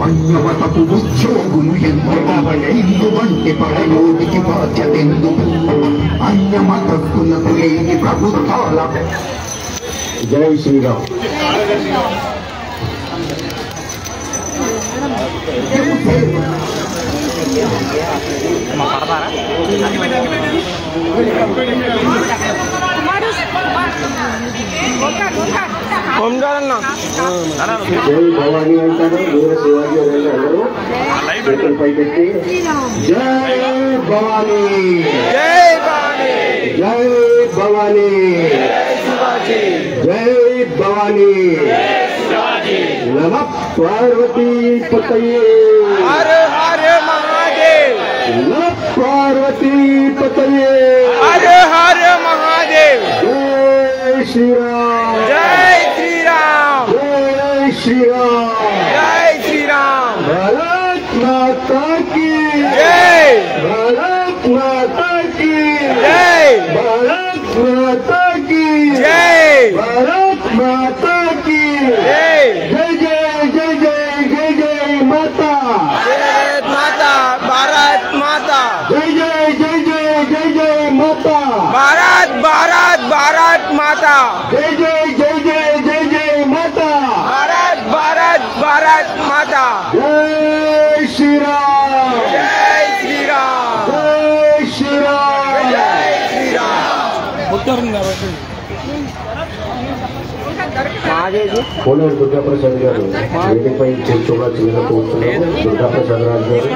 అన్యమతపు ఉద్యోగులు ఎందు వంటి పడయోగికి బాధ్యతెందుకు అన్యమతస్తులకు లేని ప్రభుత్వాల. జై శ్రీరామ్. జై భవానీ అంటారు వీర శివాజీ అందరూ పైకెత్తి జై భవానీ జై భవానీ జై భవానీ నమ పార్వతీ పతయే హర హర మహాదేవ్ నమ పార్వతీ పతయే హర హర మహాదేవ్ జై శ్రీరామ్ జై శ్రీరామ్ జై శ్రీరామ్ జై శ్రీరామ్ భారత్ మాతా కీ జై భారత్ మాతా కీ జై భారత్ మాతా కీ జై భారత్ మాతా కీ జై జై జై జై జై జై మాతా భారత్ మాతా భారత్ మాతా జై జై జై జై జై జై మాతా భారత్ భారత్ భారత్ మాతా జై జై జై జై జై జై మాతా భారత్ భారత్ భారత్ మాతా జై శ్రీరామ్ జై శ్రీరామ్ జై శ్రీరామ్ జై శ్రీరామ్. కోనేరు దుర్గాప్రసాద్ గారు వేదికపై కూర్చోవలసిందిగా కోరుతున్నాము. దుర్గాప్రసాద్ రాజు గారు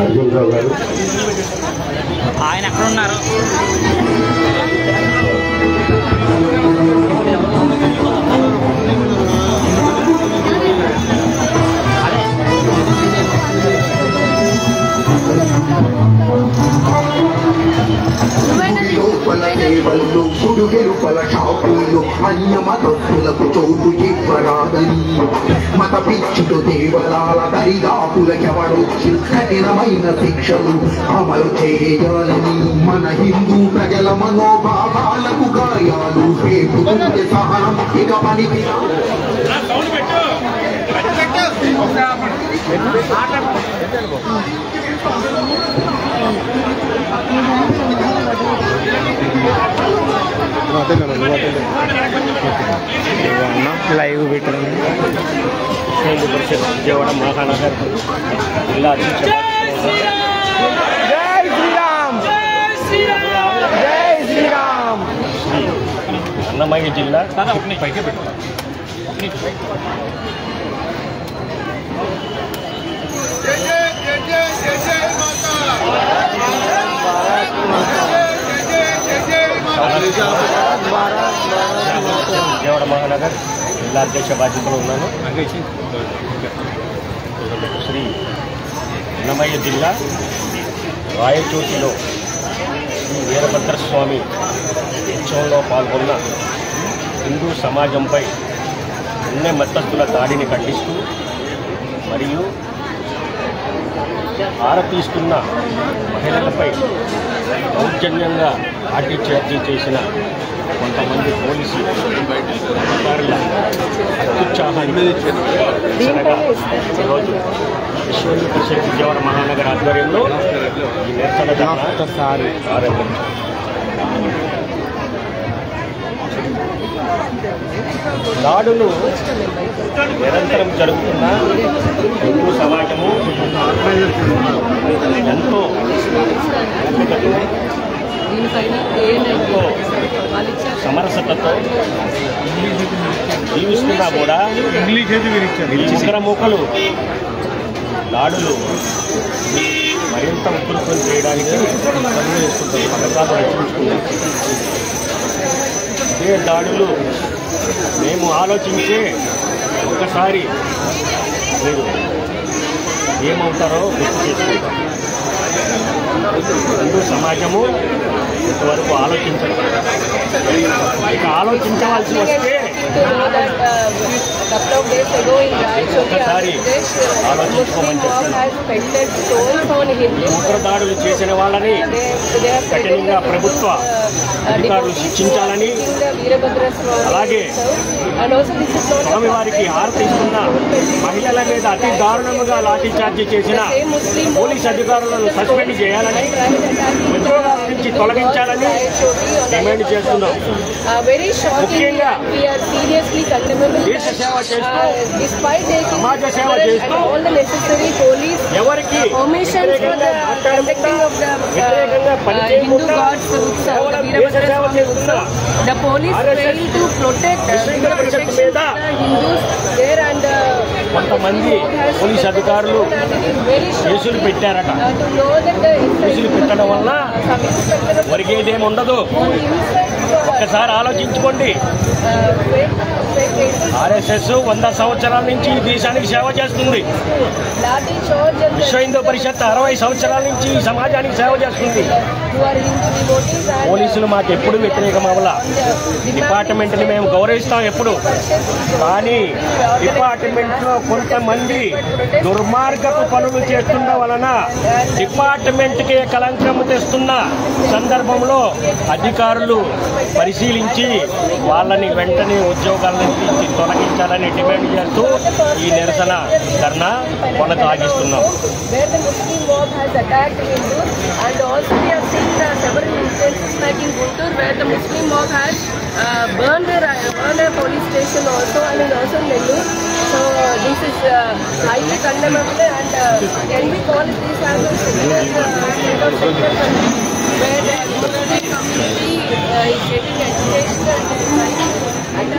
అర్జున్ రావు గారు ఆయన ఎక్కడ ఉన్నారు? సేవలు సుడుగెలుపల షాపులు అన్యమతస్తులకు చోటు ఇవ్వరాదని మత పిచ్చుతో దేవలాల దరిదాపులకెవడొచ్చి కఠినమైన శిక్షలు అమలు చేయాలని మన హిందూ ప్రజల మనోభావాలకు గాయాలు రేపుతుంటే సహనం ఇక పనికి లైవ్ పెట్టడం హిందూ పరిషత్ విజయవాడ మహానగర్ జిల్లా అధ్యక్ష జై శ్రీరామ్ జై శ్రీరామ్ అన్నమయ్య జిల్లా పైకి పెట్టు విజయవాడ మహానగర్ జిల్లా అధ్యక్ష బాధ్యతలో ఉన్నాను. శ్రీ అన్నమయ్య జిల్లా రాయచోటిలో శ్రీ వీరభద్రస్వామి ఉత్సవంలో పాల్గొన్న హిందూ సమాజంపై అన్ని మతస్థుల దాడిని ఖండిస్తూ మరియు ఆరతీస్తున్న మహిళలపై దౌర్జన్యంగా లాఠీచార్జీ చేసిన కొంతమంది పోలీసు అధికారుల అత్యుత్సాహానికి నిరసనగా ఈరోజు విశ్వ హిందూ పరిషత్ విజయవాడ మహానగర ఆధ్వర్యంలో ఈ నిరసన ప్రారంభించారు. దాడులు నిరంతరం జరుగుతున్న హిందూ సమాజము ఎంతో ఎంతో సమరసతతో జీవిస్తున్నా కూడా ఉగ్రముఖలు దాడులు మరింత ఉధృతం చేయడానికి పథకాలు రచించుకున్నాం. ఇదే దాడులు మేము ఆలోచించే ఒక్కసారి మీరు ఏమవుతారో గుర్తు చేసుకుంటాం. హిందూ సమాజము ఇంతవరకు ఆలోచించాలి. ఇక ఆలోచించవలసి వస్తే to know that couple of days ago in Raichuri, Andhra Pradesh, Muslim mob has pelted stones on Hindus. దాడులు చేసిన వాళ్ళని కఠినంగా ప్రభుత్వ అధికారులు శిక్షించాలని, అలాగే స్వామివారికి హారతి ఇస్తున్న మహిళల మీద అతి దారుణంగా లాఠీ చార్జీ చేసిన పోలీస్ అధికారులను సస్పెండ్ చేయాలని, ఉద్యోగాల నుంచి తొలగించాలని డిమాండ్ చేస్తున్నాం. ముఖ్యంగా దేశ సేవ చేస్తూ సమాజ సేవ చేస్తూ ఎవరికి వ్యతిరేకంగా పనిచేయకుండా దేశ సేవ చేస్తున్న కొంతమంది పోలీస్ అధికారులు కేసులు పెట్టారట. కేసులు పెట్టడం వల్ల ఒరిగేదేమి ఉండదు. ఒక్కసారి ఆలోచించుకోండి. ఆర్ఎస్ఎస్ 100 సంవత్సరాల నుంచి ఈ దేశానికి సేవ చేస్తుంది. విశ్వ హిందూ పరిషత్ 60 సంవత్సరాల నుంచి ఈ సమాజానికి సేవ చేస్తుంది. పోలీసులు మాకు ఎప్పుడు వ్యతిరేకం అవ్వాల. డిపార్ట్మెంట్ని మేము గౌరవిస్తాం ఎప్పుడు. కానీ డిపార్ట్మెంట్లో కొంతమంది దుర్మార్గపు పనులు చేస్తున్న వలన డిపార్ట్మెంట్కే కలంకం తెస్తున్న సందర్భంలో అధికారులు పరిశీలించి వాళ్ళని వెంటనే ఉద్యోగాల నుంచి తొలగించాలని డిమాండ్ చేస్తూ ఈ నిరసన ధర్నా కొనసాగిస్తున్నాం. Police station also and also Nellore. So this is highly condemnable and can we call it this as a state of sector country where the Muslim community is getting education and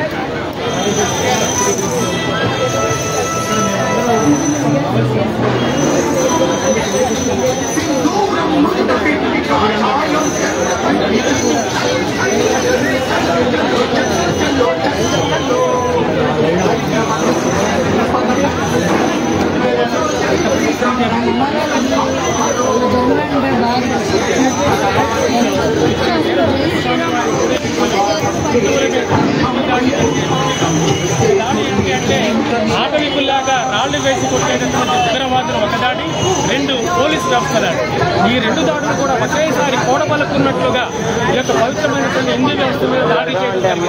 ఆటవికుల్లాగా రాళ్లు వేసి కొట్టేటటువంటి ఉగ్రవాదులు ఒక దాడి, 2 police staff దాడి. ఈ 2 దాడులు కూడా ఒకేసారి కూడబలుకున్నట్లుగా ఈ యొక్క పవిత్రమైనటువంటి హిందూ వ్యవస్థ మీద దాడి చేయడం,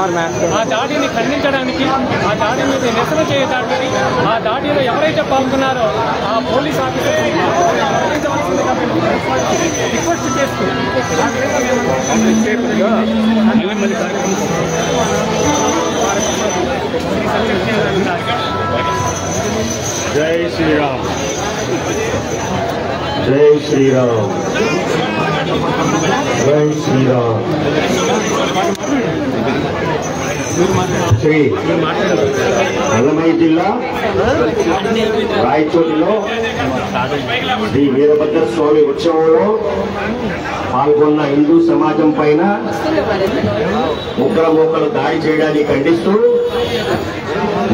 ఆ దాడిని ఖండించడానికి, ఆ దాడి మీద నిరసన చేయడానికి, ఆ దాడిలో ఎవరైతే పాల్గొన్నారో ఆ పోలీస్ ఆఫీసర్స్ రిక్వెస్ట్ చేస్తూ జై శ్రీరామ్, జై శ్రీరామ్, జై శ్రీరామ్. శ్రీ అన్నమయ్య జిల్లా రాయచోటిలో శ్రీ వీరభద్ర స్వామి ఉత్సవంలో పాల్గొన్న హిందూ సమాజం పైన ఉగ్రమూకలు దాడి చేయడాన్ని ఖండిస్తూ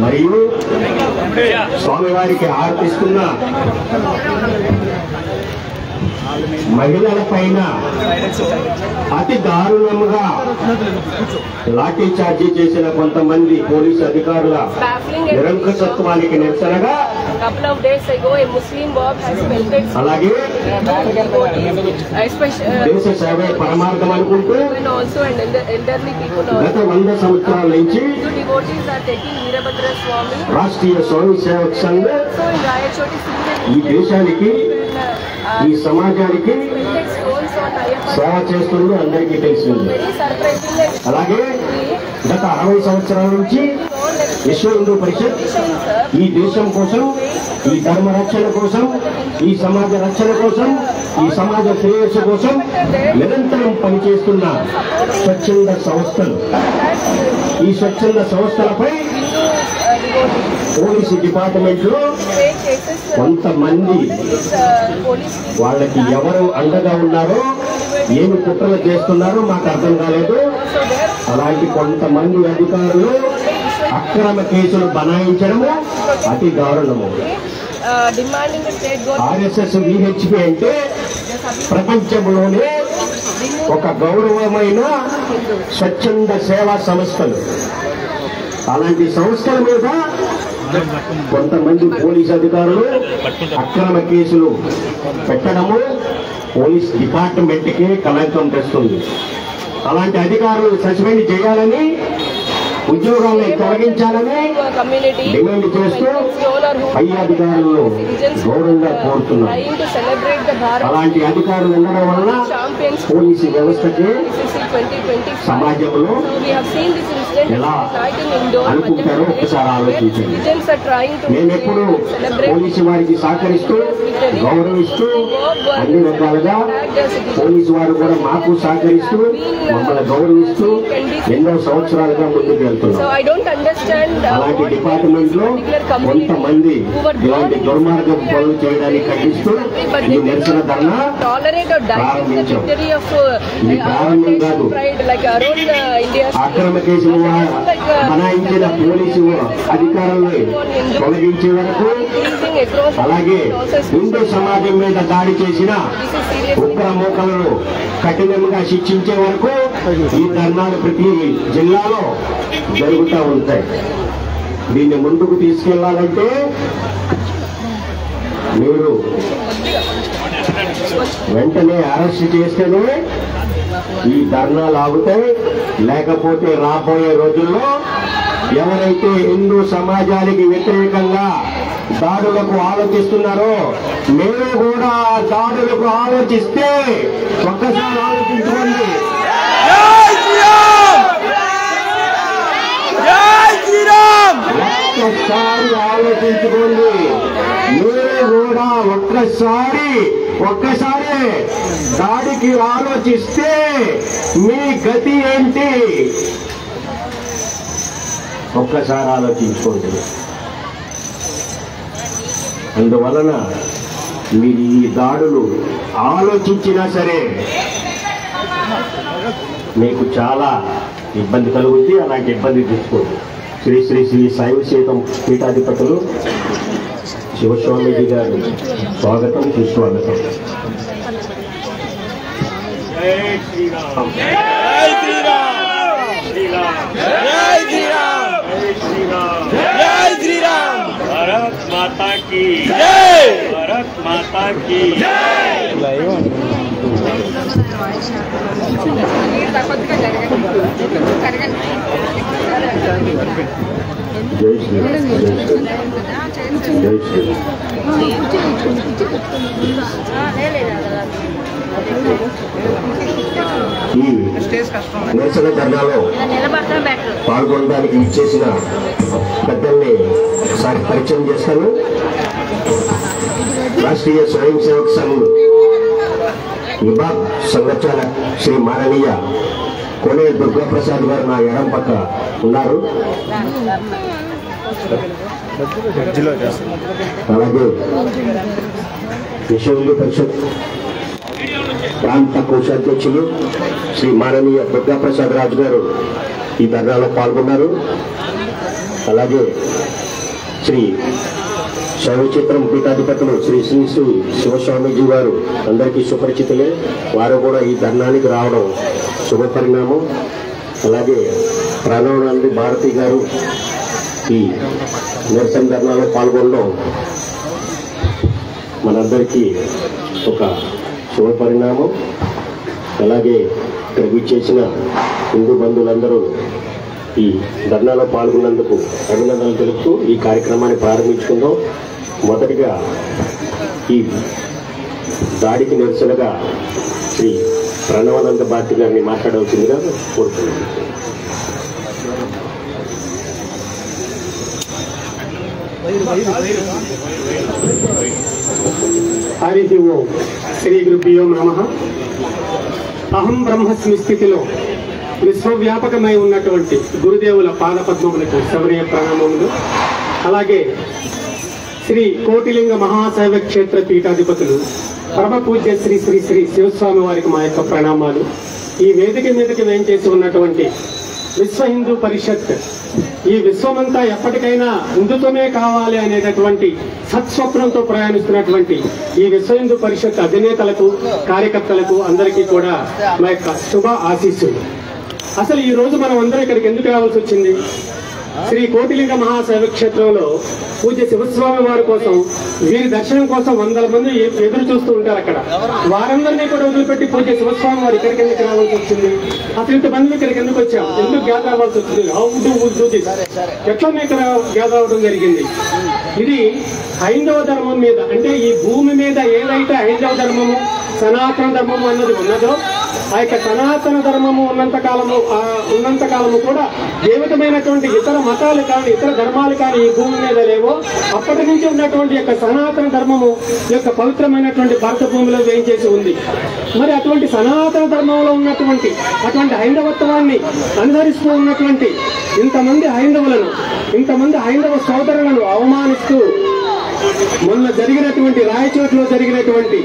మరియు స్వామివారికి హారతిస్తున్న మహిళల పైన అతి దారుణంగా లాఠీ చార్జీ చేసిన కొంతమంది పోలీసు అధికారుల నిరంకుశత్వానికి నిరసనగా అలాగే దేశ సేవ పరమార్థం అనుకుంటూ గత 100 సంవత్సరాల నుంచి రాష్ట్రీయ స్వామి సేవక్ సంఘ్ ఈ దేశానికి, ఈ సమాజానికి సేవ చేస్తుంది, అందరికీ తెలిసింది. అలాగే గత 60 సంవత్సరాల నుంచి విశ్వ హిందూ పరిషత్ ఈ దేశం కోసం, ఈ ధర్మ రక్షణ కోసం, ఈ సమాజ రక్షణ కోసం, ఈ సమాజ శ్రేయస్సు కోసం నిరంతరం పనిచేస్తున్న స్వచ్ఛంద సంస్థలు. ఈ స్వచ్ఛంద సంస్థలపై పోలీసు డిపార్ట్మెంట్ లో కొంతమంది వాళ్ళకి ఎవరు అండగా ఉన్నారో, ఏమి కుట్రలు చేస్తున్నారో మాకు అర్థం కాలేదు. అలాంటి కొంతమంది అధికారులు అక్రమ కేసులు బనాయించడము అతి దారుణము. ఆర్ఎస్ఎస్ విహెచ్పి అంటే ప్రపంచంలోనే ఒక గౌరవమైన స్వచ్ఛంద సేవా సంస్థలు. అలాంటి సంస్థల మీద కొంతమంది పోలీస్ అధికారులు అక్రమ కేసులు పెట్టడము పోలీస్ డిపార్ట్మెంట్కే కళంకం తెస్తుంది. అలాంటి అధికారులు సస్పెండ్ చేయాలని, ఉద్యోగాలను తొలగించాలని డిమాండ్ చేస్తూ పై అధికారులను గౌరవంగా కోరుతున్నారు. అలాంటి అధికారులు ఉండడం వల్ల పోలీసు వ్యవస్థకి సమాజంలో ఎలా అనుకుంటారో ఒకసారి ఆలోచించండి. మేమెప్పుడు పోలీసు వారికి సహకరిస్తూ గౌరవిస్తూ అన్ని రకాలుగా పోలీసు వారు కూడా మాకు సహకరిస్తూ మమ్మల్ని గౌరవిస్తూ ఎన్నో సంవత్సరాలుగా ముందుకు వెళ్తున్నాం. అలాంటి డిపార్ట్మెంట్ లో కొంతమంది ఇలాంటి దుర్మార్గం పనులు చేయడానికి ఖండిస్తూ ఈ నిరసన ధర్నా ప్రారంభించాం. ఇది ప్రారంభం కాదు, అక్రమ కేసులు బనాయించిన పోలీసు అధికారులను తొలగించే వరకు, అలాగే హిందూ సమాజం మీద దాడి చేసిన ఉగ్రమూకలను కఠినంగా శిక్షించే వరకు ఈ ధర్నాలు ప్రతి జిల్లాలో జరుగుతూ ఉంటాయి. దీన్ని ముందుకు తీసుకెళ్లాలంటే మీరు వెంటనే అరెస్ట్ చేస్తేనే ఈ ధర్నాలు ఆగుతాయి. లేకపోతే రాబోయే రోజుల్లో ఎవరైతే హిందూ సమాజానికి వ్యతిరేకంగా దాడులకు ఆలోచిస్తున్నారో మీరు కూడా దాడులకు ఆలోచిస్తే ఒక్కసారి ఆలోచించుకోండి. ఒక్కసారి ఆలోచించుకోండి. మీరు కూడా ఒక్కసారి దాడికి ఆలోచిస్తే మీ గతి ఏంటి ఒక్కసారి ఆలోచించుకోండి. అందువలన మీరు ఈ దాడులు ఆలోచించినా సరే మీకు చాలా ఇబ్బంది కలుగుతుంది. అలాంటి ఇబ్బంది తీసుకోండి. శ్రీ శ్రీ శ్రీ శైవశీతం పీఠాధిపతులు శివస్వామీజీ గారు స్వాగతం, సుస్వాగతం. భారత్ మాతా కీ జై, భారత్ మాతా కీ జై. జై శ్రీరామ్, జై శ్రీరామ్. ఈ నిరసన ధర్నాలో పాల్గొనడానికి ఇచ్చేసిన పెద్దల్ని ఒకసారి పరిచయం చేస్తాను. రాష్ట్రీయ స్వయం సేవక్ సంఘ్ విభాగ్ సంఘచాలక్ శ్రీ మాననీయ కోనే దుర్గాప్రసాద్ గారు నా ఎడం పక్క ఉన్నారు. అలాగే విశ్వ హిందూ పరిషత్ ప్రాంత కోశాధ్యక్షులు శ్రీ మాననీయ దుర్గాప్రసాద్ రాజు గారు ఈ ధర్నాలో పాల్గొన్నారు. అలాగే శ్రీ శైవచిత్రం పీఠాధిపతులు శ్రీ శ్రీ శ్రీ శివస్వామీజీ గారు అందరికీ సుపరిచితులే. వారు కూడా ఈ ధర్నానికి రావడం శుభపరిణామం. అలాగే ప్రణవానంది భారతి గారు ఈ నిరసన ధర్నాలో పాల్గొనడం మనందరికీ ఒక శుభపరిణామం. అలాగే ఇక్కడికి విచ్చేసిన హిందూ బంధువులందరూ ఈ ధర్నాలో పాల్గొన్నందుకు అభినందనలు తెలుపుతూ ఈ కార్యక్రమాన్ని ప్రారంభించుకుందాం. మొదటిగా ఈ దాడికి నిరసనగా శ్రీ ప్రణవానంద భారతి గారిని మాట్లాడవలసిందిగా కోరుతున్నాను. హరి ఓం శ్రీ గురుభ్యో నమః. అహం బ్రహ్మస్మి స్థితిలో విశ్వవ్యాపకమై ఉన్నటువంటి గురుదేవుల పాదపద్మములకు శబరీయ ప్రణామములు. అలాగే శ్రీ కోటిలింగ మహాశైవ క్షేత్ర పీఠాధిపతులు పరమ పూజ్య శ్రీ శ్రీ శ్రీ శివస్వామి వారికి మా యొక్క ప్రణామాలు. ఈ వేదిక మీదకి వేంచేసి ఉన్నటువంటి విశ్వ హిందూ పరిషత్ ఈ విశ్వమంతా ఎప్పటికైనా హిందుత్వమే కావాలి అనేటటువంటి సత్స్వప్నంతో ప్రయాణిస్తున్నటువంటి ఈ విశ్వ హిందూ పరిషత్ అధినేతలకు, కార్యకర్తలకు అందరికీ కూడా మా యొక్క శుభ ఆశీస్సులు. అసలు ఈ రోజు మనం అందరం ఇక్కడికి ఎందుకు రావాల్సి వచ్చింది? శ్రీ కోటిలింగ మహాశైవ క్షేత్రంలో పూజ్య శివస్వామి వారి కోసం వీరి దర్శనం కోసం వందల మంది ఎదురు చూస్తూ ఉంటారు. అక్కడ వారందరినీ కూడా వదిలిపెట్టి పూజ్య శివస్వామి వారు ఇక్కడికి ఎందుకు రావాల్సి వచ్చింది? అసలు ఇంతమంది ఇక్కడికి ఎందుకు వచ్చాం? ఎందుకు గ్యాదర్ అవ్వాల్సి వచ్చింది? How do this? ఎట్లా మేము ఇక్కడ గ్యాదర్ అవ్వడం జరిగింది? ఇది హైందవ ధర్మం మీద, అంటే ఈ భూమి మీద ఏదైతే హైందవ ధర్మము సనాతన ధర్మము అన్నది ఉన్నదో ఆ యొక్క సనాతన ధర్మము ఉన్నంత కాలము కూడా ఏ విధమైనటువంటి ఇతర మతాలు కానీ ఇతర ధర్మాలు కానీ ఈ భూమి మీద లేవో అప్పటి నుంచి ఉన్నటువంటి యొక్క సనాతన ధర్మము యొక్క పవిత్రమైనటువంటి భారత భూమిలో వేయించేసి ఉంది. మరి అటువంటి సనాతన ధర్మంలో ఉన్నటువంటి అటువంటి హైందవత్వాన్ని అనుసరిస్తూ ఉన్నటువంటి ఇంతమంది హైందవ సోదరులను అవమానిస్తూ మొన్న జరిగినటువంటి రాయచోట్లో జరిగినటువంటి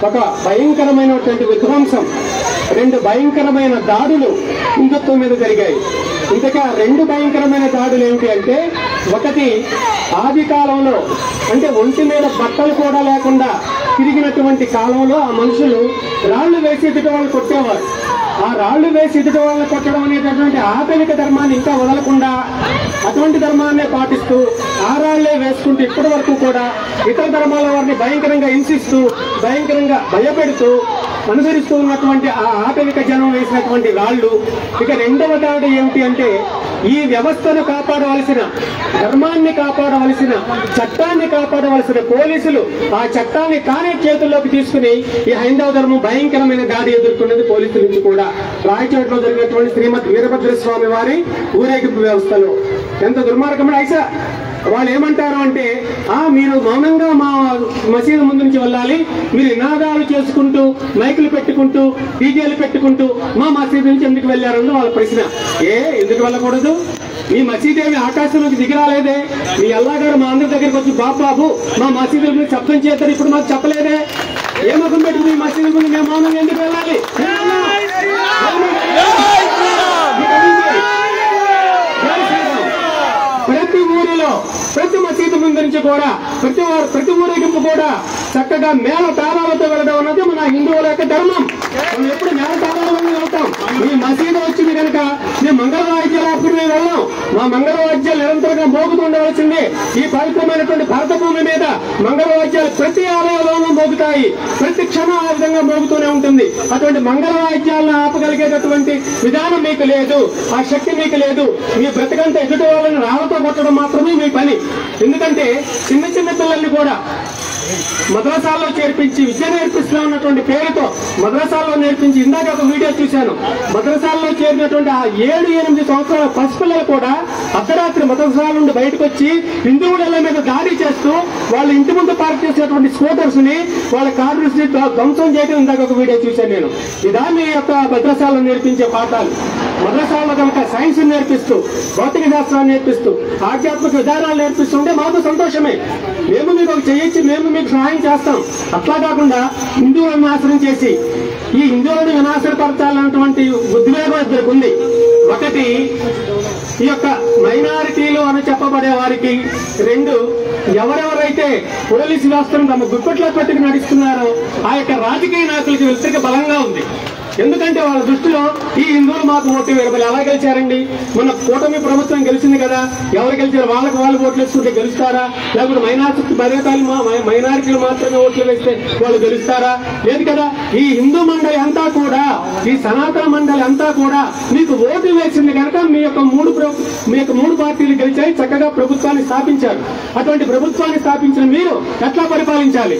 ఒక భయంకరమైనటువంటి విధ్వంసం, 2 భయంకరమైన దాడులు హిందుత్వం మీద జరిగాయి. ఇంతకా 2 భయంకరమైన దాడులు ఏమిటి అంటే, ఒకటి ఆది కాలంలో అంటే ఒంటి మీద బట్టలు కూడా లేకుండా తిరిగినటువంటి కాలంలో ఆ మనుషులు రాళ్లు వేసి ఎదుటి వాళ్ళు కొట్టేవారు. ఆ రాళ్లు వేసి ఎదుటి వాళ్ళని కొట్టడం అనేటటువంటి ఆధునిక ధర్మాన్ని ఇంకా వదలకుండా అటువంటి ధర్మాన్నే పాటిస్తూ ఆ రాళ్లే వేసుకుంటూ ఇప్పటి వరకు కూడా ఇతర ధర్మాల వారిని భయంకరంగా హింసిస్తూ భయంకరంగా భయపెడుతూ అనుసరిస్తూ ఉన్నటువంటి ఆ ఆధునిక జనం వేసినటువంటి రాళ్లు. ఇక రెండవ దాడి ఏమిటి అంటే, ఈ వ్యవస్థను కాపాడవలసిన, ధర్మాన్ని కాపాడవలసిన, చట్టాన్ని కాపాడవలసిన పోలీసులు ఆ చట్టాన్ని తానే చేతుల్లోకి తీసుకుని ఈ హైందవ ధర్మం భయంకరమైన దాడి ఎదుర్కొన్నది పోలీసుల నుంచి కూడా. రాయచోట్లో జరిగినటువంటి శ్రీమద్ వీరభద్రస్వామి వారి ఊరేగింపు వ్యవస్థలో ఎంత దుర్మార్గం ఐసా. వాళ్ళు ఏమంటారు అంటే, మీరు మౌనంగా మా మసీదు ముందు నుంచి వెళ్ళాలి, మీరు నినాదాలు చేసుకుంటూ మైకులు పెట్టుకుంటూ డీజేలు పెట్టుకుంటూ మా మసీదు నుంచి ఎందుకు వెళ్ళారని వాళ్ళ ప్రశ్న. ఎందుకు వెళ్ళకూడదు? మీ మసీదు ఏమి ఆకాశంలోకి దిగిరాలేదే? మీ అల్లా గారు మా అందరి దగ్గరికి వచ్చి బాబు మా మసీదుల మీద శబ్దం చేస్తారు, ఇప్పుడు మాకు చెప్పలేదే? ఏ ముఖం పెట్టుకుని మీ మసీదు ముందు మేము మౌనంగా ఎందుకు వెళ్ళాలి? ప్రతి ఊరిలో ప్రతి మసీదు ముందు నుంచి కూడా ప్రతి ఊరేగింపు కూడా చక్కగా మేళ తాళాలతో వెళ్ళడం అన్నది మన హిందువుల యొక్క ధర్మం. మనం ఎప్పుడు మేళ తాళాలను వెళ్తాం. ఈ మసీదు వచ్చింది కనుక మేము మంగళవాద్యాలు అప్పుడు మేము వెళ్ళాం. మా మంగళవాద్యాలు నిరంతరంగా మోగుతూ ఉండవలసిందే. ఈ పవిత్రమైనటువంటి భారత భూమి మీద మంగళవాద్యాలు ప్రతి ఆలయంలోనూ మోగుతాయి. ప్రతి క్షణం ఆ విధంగా మోగుతూనే ఉంటుంది. అటువంటి మంగళవాద్యాలను ఆపగలిగేటటువంటి విధానం మీకు లేదు, ఆ శక్తి మీకు లేదు. మీ బ్రతకంతా ఎదుటి వాళ్ళని రాళ్లతో కొట్టడం మాత్రమే మీ పని. ఎందుకంటే చిన్న చిన్న పిల్లల్ని కూడా మద్రసాల్లో చేర్పించి విద్య నేర్పిస్తున్నా ఉన్నటువంటి పేరుతో మద్రసాల్లో నేర్పించి, ఇందాక ఒక వీడియో చూశాను, మద్రసాల్లో చేరినటువంటి ఆ 7-8 సంవత్సరాల పసిపిల్లలు కూడా అర్ధరాత్రి మద్రసాల నుండి బయటకు వచ్చి హిందువుల మీద దాడి చేస్తూ వాళ్ళ ఇంటి ముందు పార్క్ చేసినటువంటి స్కూటర్స్ ని, వాళ్ళ కార్స్ ని ధ్వంసం చేయడం ఇందాక ఒక వీడియో చూశాను నేను. ఇదాన్ని యొక్క మద్రసాల్లో నేర్పించే పాఠాలు. మద్రసాల్లో కనుక సైన్స్ నేర్పిస్తూ, భౌతిక శాస్త్రాన్ని నేర్పిస్తూ, ఆధ్యాత్మిక విధానాలు నేర్పిస్తుంటే మాకు సంతోషమే. మేము మీకు ఒక చేయొచ్చి మేము మీకు సహాయం చేస్తాం. అట్లా కాకుండా హిందువులను నాశనం చేసి ఈ హిందువులను వినాశనపరచాలన్నటువంటి ఉద్వేగం ఇద్దరికి ఉంది. ఒకటి ఈ యొక్క మైనారిటీలు అని చెప్పబడే వారికి, 2 ఎవరెవరైతే పోలీసు వ్యవస్థను తమ గుప్పెట్లో పెట్టుకుని నడుస్తున్నారో ఆ యొక్క రాజకీయ నాయకులకి వ్యతిరేక బలంగా ఉంది. ఎందుకంటే వాళ్ళ దృష్టిలో ఈ హిందువులు మాకు ఓటు వేయడం ఎలా గెలిచారండి? మన కూటమి ప్రభుత్వం గెలిచింది కదా, ఎవరు గెలిచారు? వాళ్ళకి వాళ్ళు ఓట్లు వేసుకుంటే గెలుస్తారా? లేకపోతే మైనారిటీలు మాత్రమే ఓట్లు వేస్తే వాళ్ళు గెలుస్తారా? లేదు కదా. ఈ హిందూ మండలి అంతా కూడా, ఈ సనాతన మండలి అంతా కూడా మీకు ఓటు వేసింది కనుక మీ యొక్క మూడు పార్టీలు గెలిచాయి, చక్కగా ప్రభుత్వాన్ని స్థాపించారు. అటువంటి ప్రభుత్వాన్ని స్థాపించిన మీరు ఎట్లా పరిపాలించాలి?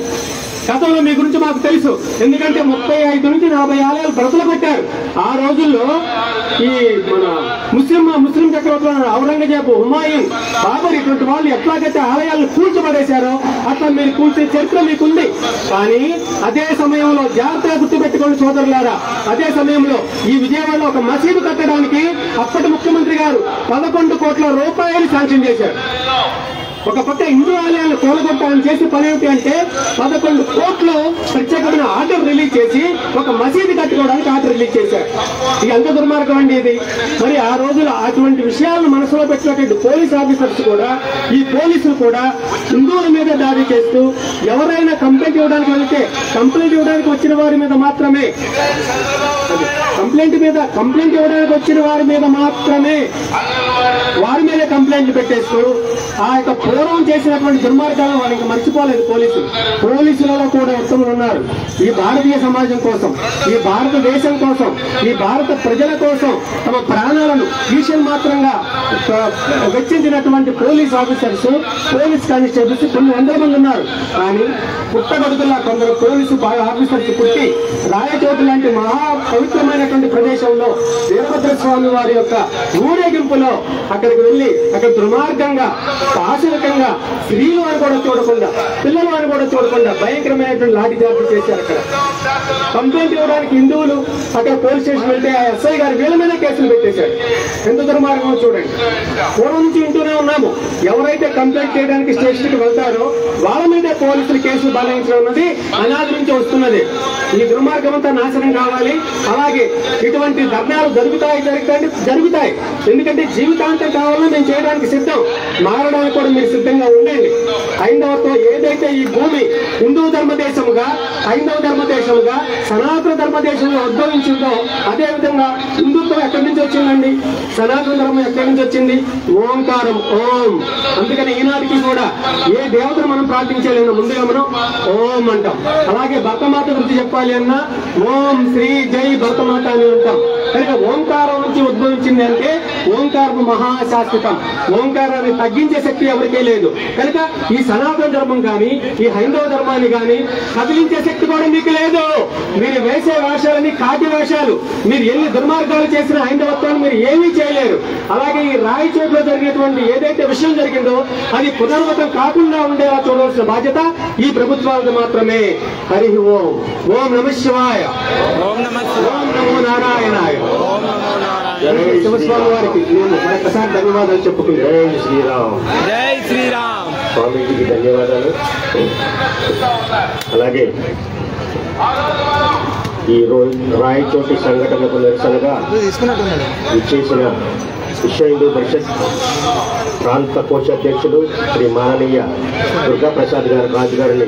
గతంలో మీ గురించి మాకు తెలుసు. ఎందుకంటే 35 నుంచి 40 ఆలయాలు బ్రతులు పెట్టారు. ఆ రోజుల్లో ఈ మన ముస్లిం చక్రవర్తులు ఔరంగజేబు, హుమాయూన్, బాబర్ ఇటువంటి వాళ్ళు ఎట్లాగైతే ఆలయాలను కూల్చబడేశారో అట్లా మీరు కూల్చే చరిత్ర మీకుంది. కానీ అదే సమయంలో జాగ్రత్తగా గుర్తుపెట్టుకోండి సోదరులారా, అదే సమయంలో ఈ విజయవాడలో ఒక మసీదు కట్టడానికి అప్పటి ముఖ్యమంత్రి గారు 11 కోట్ల రూపాయలు శాంక్షన్ చేశారు. ఒక పక్క హిందూ ఆలయాలను కూలగొట్టాలని చేసి పని ఏమిటి అంటే 11 కోట్లు ప్రత్యేకమైన ఆర్డర్ రిలీజ్ చేసి ఒక మసీదు కట్టుకోవడానికి ఆర్డర్ రిలీజ్ చేశారు. ఇది ఎంత దుర్మార్గం అండి ఇది. మరి ఆ రోజులు అటువంటి విషయాలను మనసులో పెట్టినటువంటి పోలీస్ ఆఫీసర్స్ కూడా, ఈ పోలీసులు కూడా హిందువుల మీద దాడి చేస్తూ ఎవరైనా కంప్లైంట్ ఇవ్వడానికి వెళ్తే కంప్లైంట్ ఇవ్వడానికి వచ్చిన వారి మీద మాత్రమే కంప్లైంట్ ఇవ్వడానికి వచ్చిన వారి మీద మాత్రమే వారి మీద కంప్లైంట్లు పెట్టేస్తూ ఆ యొక్క పూర్వం చేసినటువంటి దుర్మార్గాలను వాళ్ళకి మర్చిపోలేదు పోలీసులలో కూడా ఉత్తములు ఉన్నారు. ఈ భారతీయ సమాజం కోసం, ఈ భారతదేశం కోసం, ఈ భారత ప్రజల కోసం తమ ప్రాణాలను ఈషన్ మాత్రంగా వెచ్చించినటువంటి పోలీస్ ఆఫీసర్స్, పోలీస్ కానిస్టేబుల్స్ కొన్ని వందల మంది ఉన్నారు. కానీ పుట్టగొడుగులా కొందరు పోలీసు ఆఫీసర్స్ పుట్టి రాయచోటు లాంటి మహా పవిత్రమైనటువంటి ప్రదేశంలో వీరభద్ర స్వామి వారి యొక్క ఊరేగింపులో అక్కడికి వెళ్లి అక్కడ దుర్మార్గంగా పాశవికంగా స్త్రీలు అని కూడా చూడకుండా, పిల్లలు అని కూడా చూడకుండా భయంకరమైనటువంటి లాఠీ చార్జ్ చేశారు. అక్కడ కంప్లైంట్ ఇవ్వడానికి హిందువులు అక్కడ పోలీస్ స్టేషన్ వెళ్తే ఆ ఎస్ఐ గారు వీళ్ళ మీద కేసులు పెట్టేశారు. ఎంత దుర్మార్గం చూడండి. పూర్వం నుంచి వింటూనే ఉన్నాము, ఎవరైతే కంప్లైంట్ చేయడానికి స్టేషన్ కి వెళ్తారో వాళ్ళ మీదే పోలీసులు కేసులు బనాయించడం ఉన్నది అనాది నుంచి వస్తున్నది. ఈ దుర్మార్గం అంతా నాశనం కావాలి. అలాగే ఇటువంటి ధర్నాలు జరుగుతాయి. ఎందుకంటే జీవితాంతం కావాలని మేము చేయడానికి సిద్ధం, మారడానికి కూడా మీరు సిద్ధంగా ఉండండి. హైందవత్వం ఏదైతే ఈ భూమి హిందూ ధర్మదేశముగా, హైందవ ధర్మదేశముగా, సనాతన ధర్మదేశంగా ఉద్భవించిందో అదేవిధంగా హిందుత్వం ఎక్కడి నుంచి వచ్చిందండి? సనాతన ధర్మం ఎక్కడి నుంచి వచ్చింది? ఓంకారం, ఓం. అందుకని ఈనాటికి కూడా ఏ దేవతను మనం ప్రార్థించాలన్నా ముందుగా మనం ఓం అంటాం. అలాగే భరతమాత గురించి చెప్పాలి అన్నా ఓం శ్రీ జై భరతమాత అని అంటాం. కనుక ఓంకారం నుంచి ఉద్భవించింది అంటే ఓంకారం మహాశాశ్వతం. ఓంకారాన్ని తగ్గించే శక్తి ఎవరికే లేదు. కనుక ఈ సనాతన ధర్మం కానీ, ఈ హైందవ ధర్మాన్ని కానీ కదిలించే శక్తి కూడా మీకు లేదు. మీరు వేసే వేషాలని కాటి వేషాలు. మీరు ఎన్ని దుర్మార్గాలు చేసిన హైందవత్వాన్ని మీరు ఏమీ చేయలేరు. అలాగే ఈ రాయచోట్లో జరిగినటువంటి ఏదైతే విషయం జరిగిందో అది పునర్వతం కాకుండా ఉండేలా చూడవలసిన బాధ్యత ఈ ప్రభుత్వాలది మాత్రమే. హరి ఓం. ఓం నమః శివాయ. ఓం నమో నారాయణాయ. శివస్వామి వారికి నేను మరొకసారి ధన్యవాదాలు చెప్పుకుంటాను. జై శ్రీరామ్. జై శ్రీరామ్. స్వామీజీకి ధన్యవాదాలు. అలాగే ఈ రోజు రాయచోటి సంఘటనకు నిరసనగా ఇచ్చేసిన విశ్వ హిందూ పరిషత్ ప్రాంత కోశాధ్యక్షుడు శ్రీ మాననీయ దుర్గా ప్రసాద్ రాజు గారిని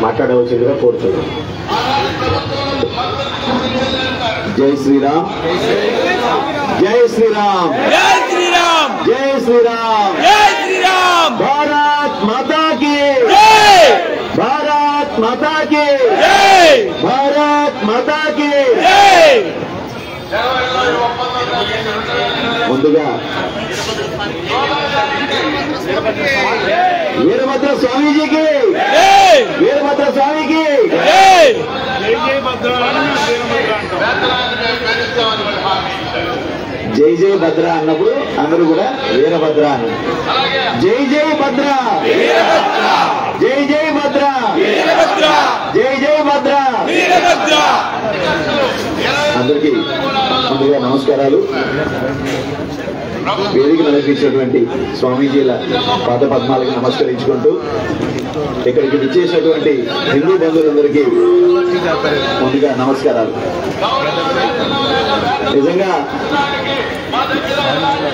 మాట్లాడవలసిందిగా కోరుతున్నాను. జై శ్రీరామ్. జై శ్రీరామ్. జై శ్రీరామ్. జై శ్రీరామ్. జై శ్రీరామ్. భారత్ మాతా కీ జై. భారత్ మాతా కీ జై. భారత్ మాతా కీ జై. ముందుగా వీరభద్ర స్వామీజీకి, జై. వీరభద్ర స్వామికి జై. జై జై భద్ర అన్నప్పుడు అందరూ కూడా వీరభద్ర అన్నారు. జై జై భద్ర, జై జై భద్ర, జై జై భద్ర. అందరికీ ముందుగా నమస్కారాలు. వేదికను అలంకరించినటువంటి స్వామీజీల పాద పద్మాలకు నమస్కరించుకుంటూ ఇక్కడికి విచ్చేసినటువంటి హిందూ బంధువులందరికీ ముందుగా నమస్కారాలు. నిజంగా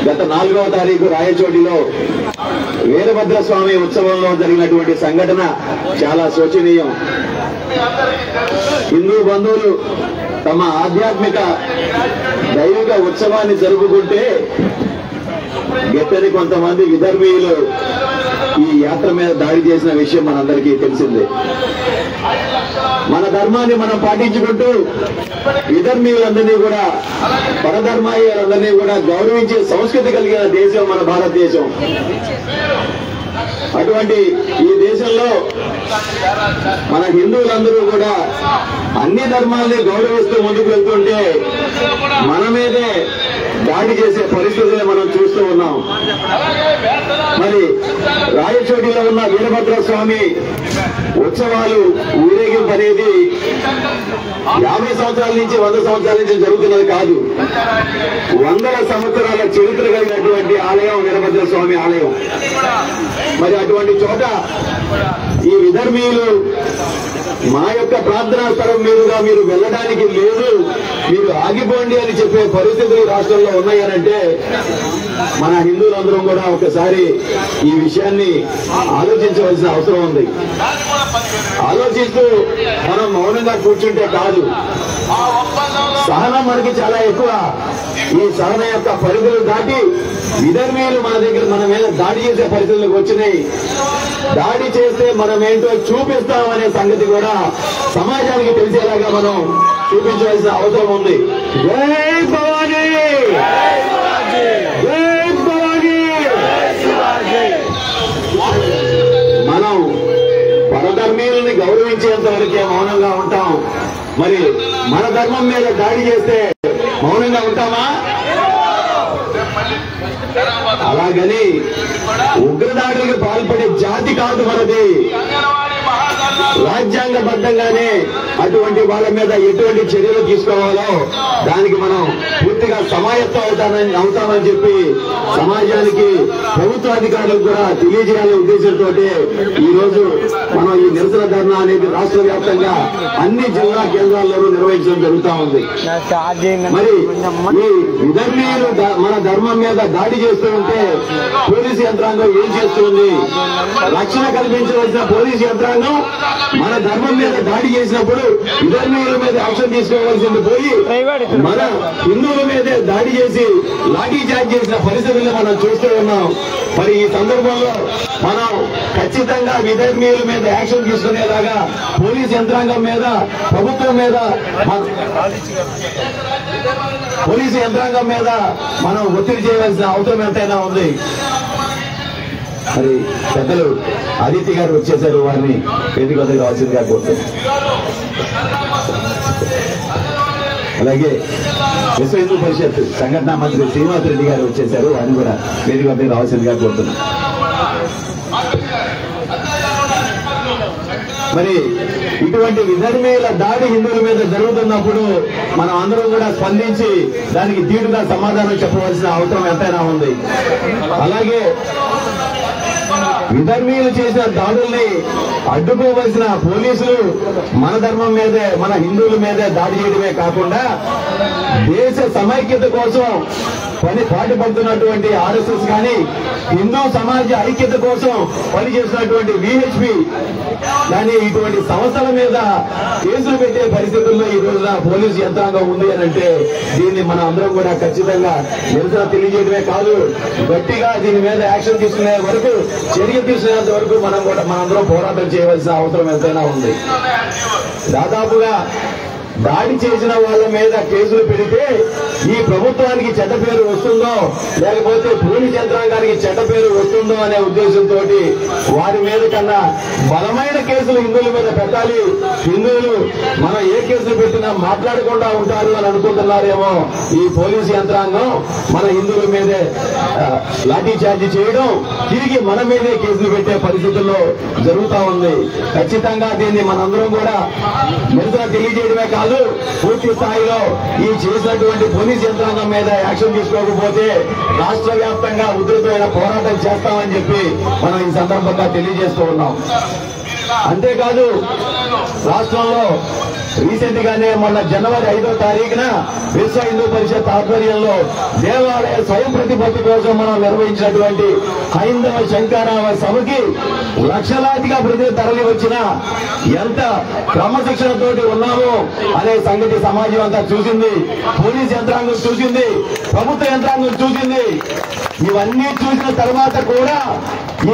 గత 4వ తారీఖు రాయచోటిలో వీరభద్ర స్వామి ఉత్సవంలో జరిగినటువంటి సంఘటన చాలా శోచనీయం. హిందూ బంధువులు తమ ఆధ్యాత్మిక దైవిక ఉత్సవాన్ని జరుపుకుంటే గెట్టని కొంతమంది విధర్మీయులు ఈ యాత్ర మీద దాడి చేసిన విషయం మనందరికీ తెలిసిందే. మన ధర్మాన్ని మనం పాటించుకుంటూ విధర్మీయులందరినీ కూడా, పరధర్మాయులందరినీ కూడా గౌరవించే సంస్కృతి కలిగిన దేశం మన భారతదేశం. అటువంటి ఈ దేశంలో మన హిందువులందరూ కూడా అన్ని ధర్మాల్ని గౌరవిస్తూ ముందుకు వెళ్తుంటే మన మీదే దాడి చేసే పరిస్థితులు మనం చూస్తూ ఉన్నాం. మరి రాయచోటిలో ఉన్న వీరభద్ర స్వామి ఉత్సవాలు ఊరేగింపు అనేది 50 సంవత్సరాల నుంచి 100 సంవత్సరాల నుంచి జరుగుతున్నది కాదు. 100 సంవత్సరాల చరిత్ర కలిగినటువంటి ఆలయం వీరభద్ర స్వామి ఆలయం. మరి అటువంటి చోట ఈ విధర్మీయులు మా యొక్క ప్రార్థనా స్థలం మీదుగా మీరు వెళ్ళడానికి లేదు, మీరు ఆగిపోండి అని చెప్పే పరిస్థితులు రాష్ట్రంలో ఉన్నాయనంటే మన హిందువులందరం కూడా ఒకసారి ఈ విషయాన్ని ఆలోచించవలసిన అవసరం ఉంది. ఆలోచిస్తూ మనం మౌనంగా కూర్చుంటే కాదు. సహనం మనకి చాలా ఎక్కువ. ఈ సహనం యొక్క పరిధులు దాటి విధర్మీయులు మన మీద దాడి చేసే పరిస్థితులకు వచ్చినాయి. దాడి చేస్తే మనం ఏంటో చూపిస్తామనే సంగతి కూడా సమాజానికి తెలిసేలాగా మనం చూపించవలసిన అవసరం ఉంది. జై భవానీ, జై భవానీ. మనం పరధర్మీయుల్ని గౌరవించేంత వరకే మౌనంగా ఉంటాం. మరి మన ధర్మం మీద దాడి చేస్తే మౌనంగా ఉంటామా? అలాగని ఉగ్రదాడులకు పాల్పడే జాతి కాదు మనది. రాజ్యాంగబద్ధంగానే అటువంటి వాళ్ళ మీద ఎటువంటి చర్యలు తీసుకోవాలో దానికి మనం పూర్తిగా సమాయత్తం అవుతామని చెప్పి సమాజానికి, ప్రభుత్వాధికారులకు కూడా తెలియజేయాలనే ఉద్దేశంతో ఈ రోజు మనం ఈ నిరసన ధర్నా అనేది రాష్ట్ర వ్యాప్తంగా అన్ని జిల్లా కేంద్రాల్లోనూ నిర్వహించడం జరుగుతా ఉంది. మరి ఈ విధర్మీయులు మన ధర్మం మీద దాడి చేస్తూ ఉంటే పోలీసు యంత్రాంగం ఏం చేస్తుంది? రక్షణ కల్పించవలసిన పోలీసు యంత్రాంగం మన ధర్మం మీద దాడి చేసినప్పుడు విధర్మీయుల మీద యాక్షన్ తీసుకోవాల్సింది పోయి మన హిందువుల మీదే దాడి చేసి లాఠీ చార్జ్ చేసిన పరిస్థితులను మనం చూస్తూ ఉన్నాం. మరి ఈ సందర్భంలో మనం ఖచ్చితంగా విధర్మీయుల మీద యాక్షన్ తీసుకునేలాగా పోలీస్ యంత్రాంగం మీద, ప్రభుత్వం మీద, పోలీసు యంత్రాంగం మీద మనం ఒత్తిడి చేయవలసిన అవసరం ఎంతైనా ఉంది. మరి పెద్దలు ఆదిత్య గారు వచ్చేశారు, వారిని వేదిక వద్దకు రావాల్సిందిగా కోరుతున్నాం. అలాగే విశ్వ హిందూ పరిషత్ సంఘటనా మంత్రి శ్రీనివాస్ రెడ్డి గారు వచ్చేశారు, వారిని కూడా వేదిక వద్దకు రావాల్సిందిగా కోరుతున్నాం. మరి ఇటువంటి విధర్మీయుల దాడి హిందువుల మీద జరుగుతున్నప్పుడు మనం అందరం కూడా స్పందించి దానికి ధీటుగా సమాధానం చెప్పవలసిన అవసరం ఎంతైనా ఉంది. అలాగే విధర్మీయులు చేసిన దాడుల్ని అడ్డుకోవలసిన పోలీసులు మన ధర్మం మీదే, మన హిందువుల మీదే దాడి చేయడమే కాకుండా దేశ సమైక్యత కోసం పాటుపడుతున్నటువంటి ఆర్ఎస్ఎస్ కానీ, హిందూ సమాజ ఐక్యత కోసం పనిచేస్తున్నటువంటి విహెచ్పి కానీ ఇటువంటి సంస్థల మీద కేసులు పెట్టే పరిస్థితుల్లో ఈ రోజున పోలీసు యంత్రాంగం ఉంది అని అంటే దీన్ని మనం అందరం కూడా ఖచ్చితంగా నిరసన తెలియజేయడమే కాదు, గట్టిగా దీని మీద యాక్షన్ తీసుకునే వరకు, చర్య తీసుకునేంత వరకు మనందరం పోరాటం చేయవలసిన అవసరం ఎంతైనా ఉంది. దాదాపుగా దాడి చేసిన వాళ్ళ మీద కేసులు పెడితే ఈ ప్రభుత్వానికి చెడ్డ పేరు వస్తుందో, లేకపోతే పోలీస్ యంత్రాంగానికి చెడ్డ పేరు వస్తుందో అనే ఉద్దేశంతో వారి మీద కన్నా బలమైన కేసులు హిందువుల మీద పెట్టాలి. హిందువులు మనం ఏ కేసులు పెట్టినా మాట్లాడకుండా ఉంటారు అని అనుకుంటున్నారేమో ఈ పోలీసు యంత్రాంగం. మన హిందువుల మీదే లాఠీ చార్జ్ చేయడం, తిరిగి మన మీదే కేసులు పెట్టే పరిస్థితుల్లో జరుగుతా ఉంది. ఖచ్చితంగా దీన్ని మనందరం కూడా నిరసన తెలియజేయడమే కాదు, పూర్తి స్థాయిలో ఈ చేసినటువంటి పోలీస్ యంత్రాంగం మీద యాక్షన్ తీసుకోకపోతే రాష్ట్ర వ్యాప్తంగా ఉధృతమైన పోరాటం చేస్తామని చెప్పి మనం ఈ సందర్భంగా తెలియజేస్తూ ఉన్నాం. అంతేకాదు రాష్ట్రంలో రీసెంట్ గానే మొన్న జనవరి 5వ తారీఖున విశ్వ హిందూ పరిషత్ ఆధ్వర్యంలో దేవాలయ స్వయం ప్రతిపత్తి కోసం మనం నిర్వహించినటువంటి హైందవ శంకరావ సభకి లక్షలాదిగా ప్రజలు తరలి వచ్చిన ఎంత క్రమశిక్షణతోటి ఉన్నామో అనే సంగతి సమాజం అంతా చూసింది, పోలీస్ యంత్రాంగం చూసింది, ప్రభుత్వ యంత్రాంగం చూసింది. ఇవన్నీ చూసిన తర్వాత కూడా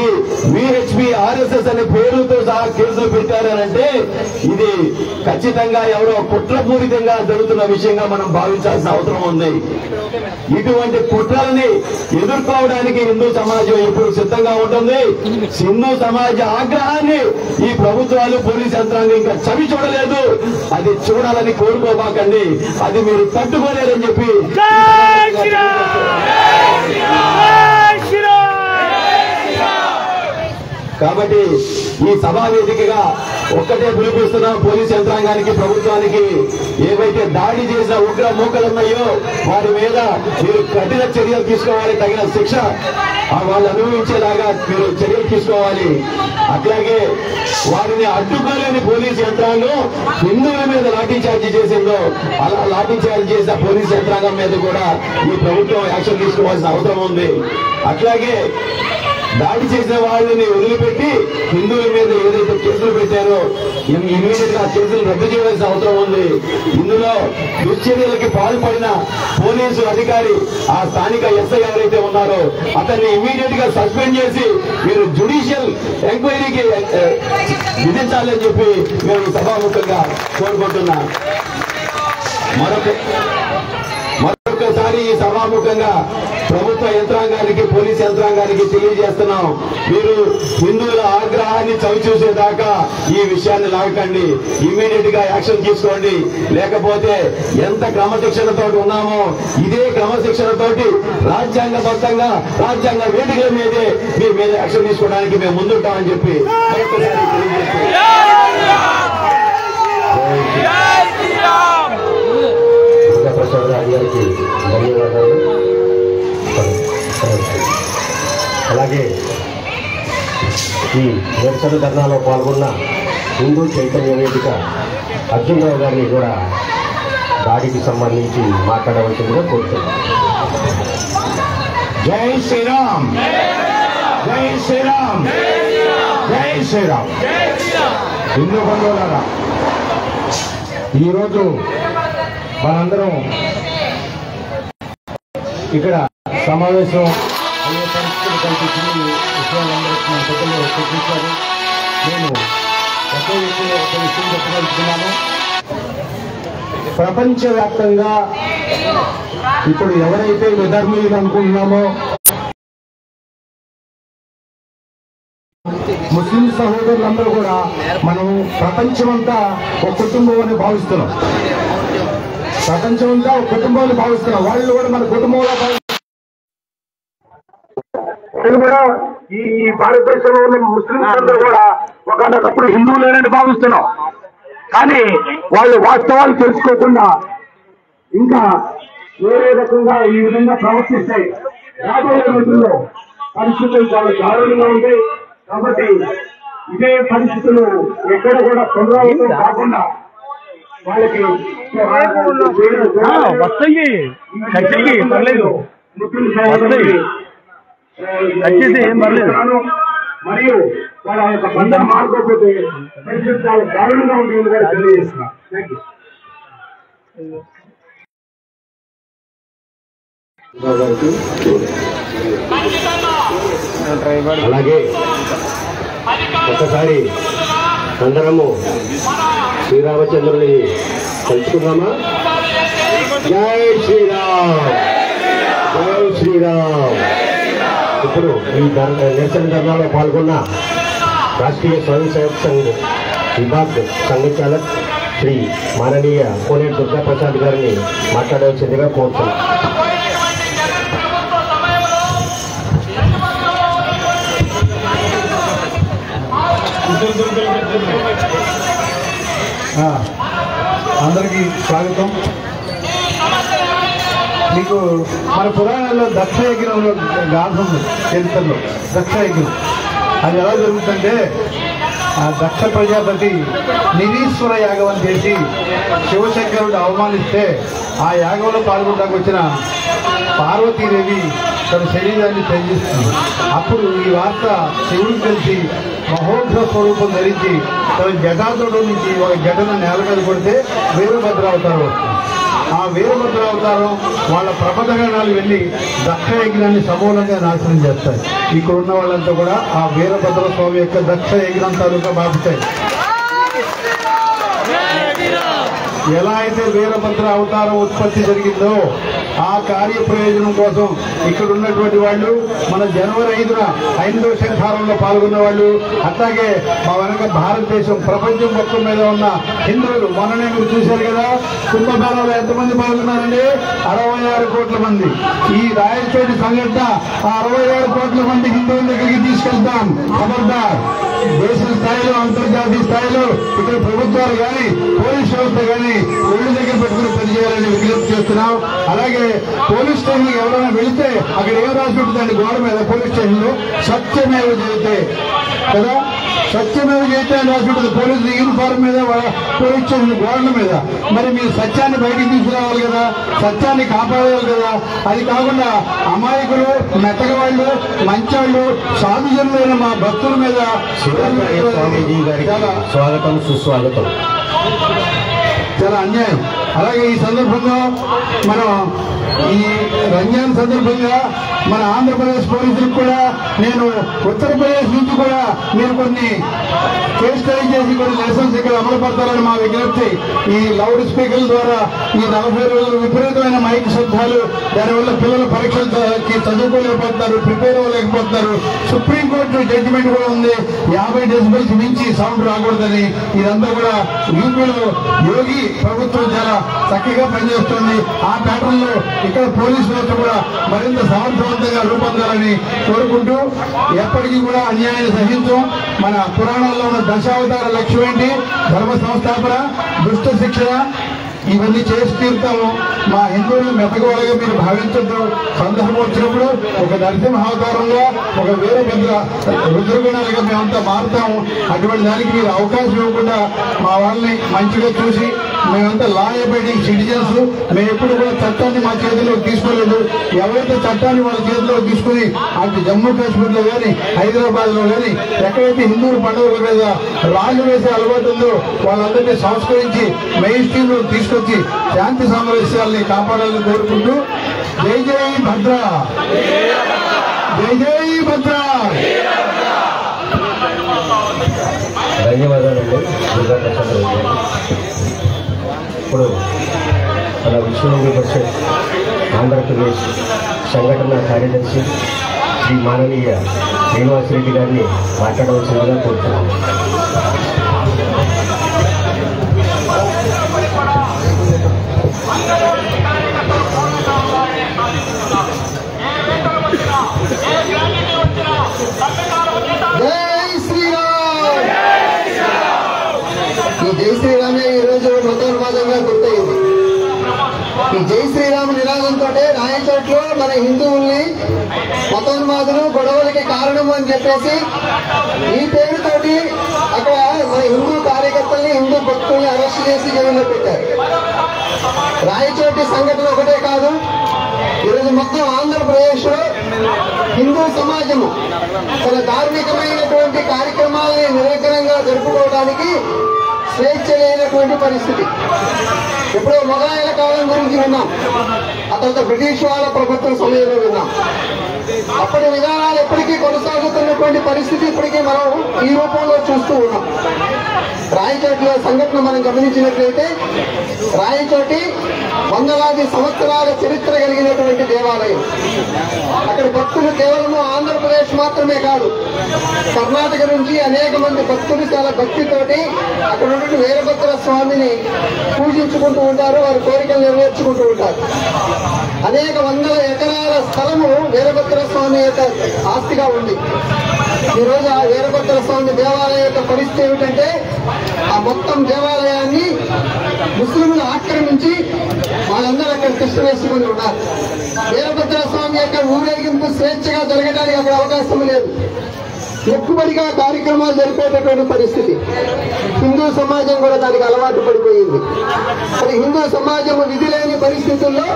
ఈ విహెచ్పి ఆర్ఎస్ఎస్ అనే పేరుతో సహా కేసులు పెట్టారంటే ఇది ఖచ్చితంగా ఎవరో కుట్రపూరితంగా జరుగుతున్న విషయంగా మనం భావించాల్సిన అవసరం ఉంది. ఇటువంటి కుట్రల్ని ఎదుర్కోవడానికి హిందూ సమాజం ఎప్పుడు సిద్ధంగా ఉంటుంది. హిందూ సమాజ ఆగ్రహాన్ని ఈ ప్రభుత్వాలు, పోలీస్ యంత్రాంగం ఇంకా చవి చూడలేదు. అది చూడాలని కోరుకోబాకండి, అది మీరు తట్టుకోలేరని చెప్పి కాబట్టి ఈ సభా వేదికగా ఒక్కటే పిలుపుస్తున్నాం పోలీస్ యంత్రాంగానికి, ప్రభుత్వానికి. ఏవైతే దాడి చేసిన ఉగ్ర మూకలున్నాయో వారి మీద మీరు కఠిన చర్యలు తీసుకోవాలి, తగిన శిక్ష వాళ్ళు అనుభవించేలాగా మీరు చర్యలు తీసుకోవాలి. అట్లాగే వారిని అడ్డుకోలేని పోలీస్ యంత్రాంగం హిందువుల మీద లాఠీ చార్జీ చేసిందో అలా లాఠీ చార్జీ చేసిన పోలీస్ యంత్రాంగం మీద కూడా ఈ ప్రభుత్వం యాక్షన్ తీసుకోవాల్సిన అవసరం ఉంది. అట్లాగే దాడి చేసిన వాళ్ళని వదిలిపెట్టి హిందువుల మీద ఏదైతే కేసులు పెట్టారో ఇమీడియట్ గా కేసులు రద్దు చేయాల్సిన అవసరం ఉంది. ఇందులో దుశ్చర్యలకి పాల్పడిన పోలీసు అధికారి ఆ స్థానిక ఎస్ఐ ఎవరైతే ఉన్నారో అతన్ని ఇమీడియట్ గా సస్పెండ్ చేసి మీరు జ్యుడిషియల్ ఎంక్వైరీకి విధించాలని చెప్పి మేము సభాముఖంగా కోరుకుంటున్నాం. మరొకసారి ఈ సభాముఖంగా ప్రభుత్వ యంత్రాంగానికి పోలీస్ యంత్రాంగానికి తెలియజేస్తున్నాం, మీరు హిందువుల ఆగ్రహాన్ని చవిచూసేదాకా ఈ విషయాన్ని లాగకండి, ఇమ్మీడియట్ గా యాక్షన్ తీసుకోండి. లేకపోతే ఎంత క్రమశిక్షణతో ఉన్నామో ఇదే క్రమశిక్షణతోటి రాజ్యాంగబద్ధంగా రాజ్యాంగ వేదికల మీదే మీ మీద యాక్షన్ తీసుకోవడానికి మేము ముందుంటామని చెప్పి మరొకసారి ప్రసాద్ గారికి ధన్యవాదాలు. అలాగే ఈ నిరసన ధర్నాలో పాల్గొన్న హిందూ చైతన్య వేదిక అర్జునరావు గారిని కూడా దాడికి సంబంధించి మాట్లాడవలసిందిగా కోరుతున్నాం. జై శ్రీరామ్, జై శ్రీరామ్, జై శ్రీరామ్. హిందూ బంధువులారా, ఈరోజు మనందరం ఇక్కడ సమావేశం అయ్యే పరిస్థితులు కల్పించిన విషయాలందరికీ మన పెద్దలు చర్చించారు. నేను ఒకే విషయంలో ఒక విషయం చెప్పదలుచుకున్నాను. ప్రపంచవ్యాప్తంగా ఇప్పుడు ఎవరైతే విధర్మీయులు అనుకుంటున్నామో ముస్లిం సహోదరులందరూ కూడా మనం ప్రపంచమంతా ఒక కుటుంబం అని భావిస్తున్నాం. ప్రపంచమంతా ఒక కుటుంబాన్ని భావిస్తున్నాం. వాళ్ళు కూడా మన కుటుంబంలో కూడా ఈ భారతదేశంలో ఉన్న ముస్లింస్ అందరూ కూడా ఒకప్పుడు హిందువులేనని భావిస్తున్నాం. కానీ వాళ్ళు వాస్తవాలు తెలుసుకోకుండా ఇంకా వేరే రకంగా ఈ విధంగా ప్రవర్తిస్తాయి. రాబోయే రోజుల్లో పరిస్థితులు చాలా దారుణంగా ఉంటాయి. కాబట్టి ఇదే పరిస్థితులు ఎక్కడ కూడా పునరావృతం కాకుండా వాళ్ళకి వస్తాయి పర్లేదు, మరియు వాళ్ళ యొక్క బంధం మారుకోకపోతే పరిస్థితి చాలా దారుణంగా ఉంటుంది కూడా తెలియజేస్తున్నా. అలాగే ఒకసారి అందరము శ్రీరామచంద్రుని తెలుసుకుందామా? జై శ్రీరామ్, జై శ్రీరామ్. ఇప్పుడు ఈ నిరసన ధర్నాలో పాల్గొన్న రాష్ట్రీయ స్వయం సేవక్ సంఘ్ విభాగ్ సంఘచాలక్ శ్రీ మాననీయ కోనేటి దుర్గాప్రసాద్ గారిని మాట్లాడవలసిందిగా కోరుతున్నాం. అందరికీ స్వాగతం. మీకు మన పురాణాల్లో దక్ష యజ్ఞంలో గాథం చరిత్రలో దక్ష యజ్ఞం అది ఎలా జరుగుతుందంటే, ఆ దక్ష ప్రజాపతి నిరీశ్వర యాగం అని చేసి శివశంకరుడు అవమానిస్తే ఆ యాగంలో పాల్గొనడానికి వచ్చిన పార్వతీదేవి తన శరీరాన్ని త్యజిస్తుంది. అప్పుడు ఈ వార్త శివుడికి తెలిసి మహోగ్ర స్వరూపం ధరించి తన జటాతుడు నుంచి ఒక జటను నేల మీద కొడితే వీరభద్ర అవతారం వస్తుంది. ఆ వీరభద్ర అవతారం వాళ్ళ ప్రపదగణాలు వెళ్ళి దక్ష యజ్ఞాన్ని సమూలంగా నాశనం చేస్తాయి. ఇక్కడ ఉన్న వాళ్ళంతా కూడా ఆ వీరభద్ర స్వామి యొక్క దక్ష యజ్ఞం తాలూకా బాపుతాయి. ఎలా అయితే వీరభద్ర అవతారం ఉత్పత్తి జరిగిందో ఆ కార్య ప్రయోజనం కోసం ఇక్కడ ఉన్నటువంటి వాళ్ళు మన జనవరి 5న హైందవ శంఖారంలో పాల్గొన్న వాళ్ళు, అట్లాగే మా వెనక భారతదేశం ప్రపంచం మొత్తం మీద ఉన్న హిందువులు మొన్ననే మీరు చూశారు కదా, కుంభమేళాలో ఎంతమంది పాల్గొన్నారండి? 66 కోట్ల మంది. ఈ రాయచోటి సంఘటన ఆ 66 కోట్ల మంది హిందువుల దగ్గరికి తీసుకెళ్తాం. ఖబర్దార్, దేశ స్థాయిలో అంతర్జాతీయ స్థాయిలో ఇక్కడ ప్రభుత్వాలు కానీ పోలీస్ వ్యవస్థ కానీ ఒళ్ళు దగ్గర పెట్టుకుని పనిచేయాలని విజ్ఞప్తి చేస్తున్నాం. అలాగే పోలీస్ స్టేషన్కి ఎవరైనా వెళితే అక్కడ ఏం రాసి ఉంటుందండి గోడ మీద పోలీస్ స్టేషన్ లో? సత్యమేవ జయతే కదా, సత్యమేవ జయతే రాసి ఉంటుంది పోలీసులు యూనిఫామ్ మీద, పోలీస్ స్టేషన్ గోడల మీద. మరి మీరు సత్యాన్ని బయటికి తీసుకురావాలి కదా, సత్యాన్ని కాపాడాలి కదా. అది కాకుండా అమాయకులు, మెత్తగవాళ్ళు, మంచోళ్ళు, సాధుజనులైన మా భక్తుల మీద స్వామీజీ గారికి స్వాగతం సుస్వాగతం. చాలా అన్యాయం. అలాగే ఈ సందర్భంగా మనం ఈ రంజాన్ సందర్భంగా మన ఆంధ్రప్రదేశ్ పోలీసులకు కూడా నేను ఉత్తరప్రదేశ్ నుంచి కూడా మీరు కొన్ని కేసు స్టడీ చేసి కొన్ని లైసెన్స్ ఇక్కడ అమలు పడతారని మా విజ్ఞప్తి. ఈ లౌడ్ స్పీకర్ల ద్వారా ఈ 40 రోజులు విపరీతమైన మైక్ శబ్దాలు, దానివల్ల పిల్లల పరీక్షలకి చదువుకోలేకపోతున్నారు, ప్రిపేర్ అవ్వలేకపోతున్నారు. సుప్రీంకోర్టు జడ్జిమెంట్ కూడా ఉంది 50 డెసిబెల్స్ మించి సౌండ్ రాకూడదని. ఇదంతా కూడా యూపీలో యోగి ప్రభుత్వం చాలా చక్కగా పనిచేస్తుంది. ఆ ప్యాటర్న్ లో ఇక్కడ పోలీసు వ్యవస్థ కూడా మరింత సమర్థవంతంగా రూపొందాలని కోరుకుంటూ, ఎప్పటికీ కూడా అన్యాయాన్ని సహించం. మన పురాణాల్లో ఉన్న దశావతార లక్ష్యం ఏంటి? ధర్మ సంస్థాపన, దుష్ట శిక్షణ, ఇవన్నీ చేసి తీరుతాము. మా హిందువులు మెతకవాళ్ళగా మీరు భావించద్దు. సందర్భం వచ్చినప్పుడు ఒక నరసింహావతారంగా, ఒక వీరభద్ర రుద్రగుణాలుగా మేమంతా మారుతాము. అటువంటి దానికి మీరు అవకాశం ఇవ్వకుండా మా వాళ్ళని మంచిగా చూసి, మేమంతా లా అబైడింగ్ సిటిజన్స్, మేము ఎప్పుడు కూడా చట్టాన్ని మా చేతిలోకి తీసుకోలేదు. ఎవరైతే చట్టాన్ని వాళ్ళ చేతిలోకి తీసుకుని అటు జమ్మూ కాశ్మీర్ లో కానీ, హైదరాబాద్ లో కానీ ఎక్కడైతే హిందువుల పండుగల మీద రాళ్లు వేసే అలవాటు ఉందో వాళ్ళందరినీ సంస్కరించి మెయిన్ స్ట్రీమ్ లో తీసుకొచ్చి శాంతి సామరస్యాల్ని కాపాడాలని కోరుకుంటూ, జై జై భద్ర, జై జై భద్ర. ధన్యవాదాలండి దుర్గాప్రసాద్ గారు. ఇప్పుడు మన విశ్వ హిందూ పరిషత్ ఆంధ్రప్రదేశ్ సంఘటన కార్యదర్శి శ్రీ మాననీయ శ్రీనివాసరెడ్డి గారిని మాట్లాడవలసిందిగా కోరుతున్నాను. జై శ్రీరామ్. ఈ జై శ్రీరామే ఈ రోజు మతోన్మాదంగా గుర్తయింది. ఈ జై శ్రీరామ్ నినాదంతో రాయచోట్లో మన హిందువుల్ని మతోన్మాదులు గొడవలకి కారణం అని చెప్పేసి ఈ పేరుతోటి అక్కడ మన హిందూ కార్యకర్తల్ని, హిందూ భక్తుల్ని అరెస్ట్ చేసి జైల్లో పెట్టారు. రాయచోటి సంఘటన ఒకటే కాదు, ఈరోజు మొత్తం ఆంధ్రప్రదేశ్ లో హిందూ సమాజము తన ధార్మికమైనటువంటి కార్యక్రమాలని నిరంతరంగా జరుపుకోవడానికి స్వేచ్ఛ లేనటువంటి పరిస్థితి. ఎప్పుడో మొఘలాయల కాలం గురించి విన్నాం, ఆ తర్వాత బ్రిటిష్ వాళ్ళ ప్రభుత్వం సమయంలో విన్నాం. అప్పటి విధానాలు ఎప్పటికీ కొనసాగుతున్నటువంటి పరిస్థితి ఇప్పటికీ మనం ఈ రూపంలో చూస్తూ ఉన్నాం. రాయచోటి సంఘటన మనం గమనించినట్లయితే, రాయచోటి వందలాది సంవత్సరాల చరిత్ర కలిగినటువంటి దేవాలయం. అక్కడ భక్తులు కేవలం ఆంధ్రప్రదేశ్ మాత్రమే కాదు, కర్ణాటక నుంచి అనేక మంది భక్తులు చాలా భక్తితోటి అక్కడ ఉన్నటువంటి వీరభద్ర స్వామిని పూజించుకుంటూ ఉంటారు, వారి కోరికలు నెరవేర్చుకుంటూ ఉంటారు. అనేక వందల ఎకరాల స్థలము వీరభద్ర స్వామి యొక్క ఆస్తిగా ఉంది. ఈ రోజు ఆ వీరభద్ర స్వామి దేవాలయం యొక్క పరిస్థితి ఏమిటంటే, ఆ మొత్తం దేవాలయాన్ని ముస్లింలు ఆక్రమించి వాళ్ళందరూ అక్కడ కృష్ణ వేసుకుని ఉన్నారు. వీరభద్ర స్వామి యొక్క ఊరేగింపు స్వేచ్ఛగా జరగడానికి అక్కడ అవకాశం లేదు. ఎక్కువగా కార్యక్రమాలు జరిపేటటువంటి పరిస్థితి. హిందూ సమాజం కూడా దానికి అలవాటు పడిపోయింది. మరి హిందూ సమాజం విధి లేని పరిస్థితుల్లో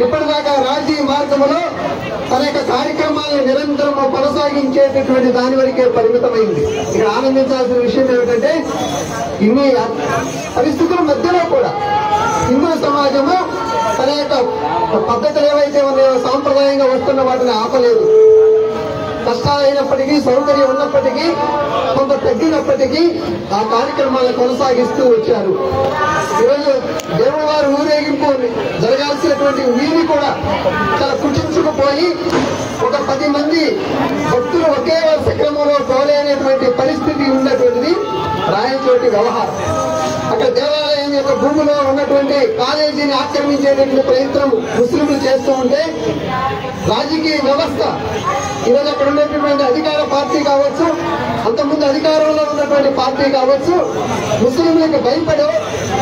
ఇప్పటిదాకా రాజీ మార్గంలో తన యొక్క కార్యక్రమాలను నిరంతరం కొనసాగించేటటువంటి దాని వరకే పరిమితమైంది. ఇక్కడ ఆనందించాల్సిన విషయం ఏమిటంటే, ఇన్ని పరిస్థితుల మధ్యలో కూడా హిందూ సమాజము తన యొక్క పద్ధతులు ఏవైతే ఉన్నాయో సాంప్రదాయంగా వస్తున్న వాటిని ఆపలేదు. కష్టాలైనప్పటికీ, సౌకర్యం ఉన్నప్పటికీ, కొంత తగ్గినప్పటికీ ఆ కార్యక్రమాలను కొనసాగిస్తూ వచ్చారు. ఈరోజు దేవుడి వారి ఊరేగింపు జరగాల్సినటువంటి వీధి కూడా చాలా కుచించుకుపోయి ఒక 10 మంది భక్తులు ఒకే వరుస క్రమంలో పోలేనటువంటి పరిస్థితి ఉన్నటువంటిది రాయచోటి వ్యవహారం. అక్కడ దేవాలయం యొక్క భూమిలో ఉన్నటువంటి కాలేజీని ఆక్రమించేటటువంటి ప్రయత్నం ముస్లింలు చేస్తూ ఉంటే, రాజకీయ వ్యవస్థ ఈరోజు అక్కడ ఉన్నటువంటి అధికార పార్టీ కావచ్చు, అంతకుముందు అధికారంలో ఉన్నటువంటి పార్టీ కావచ్చు, ముస్లింలకు భయపడో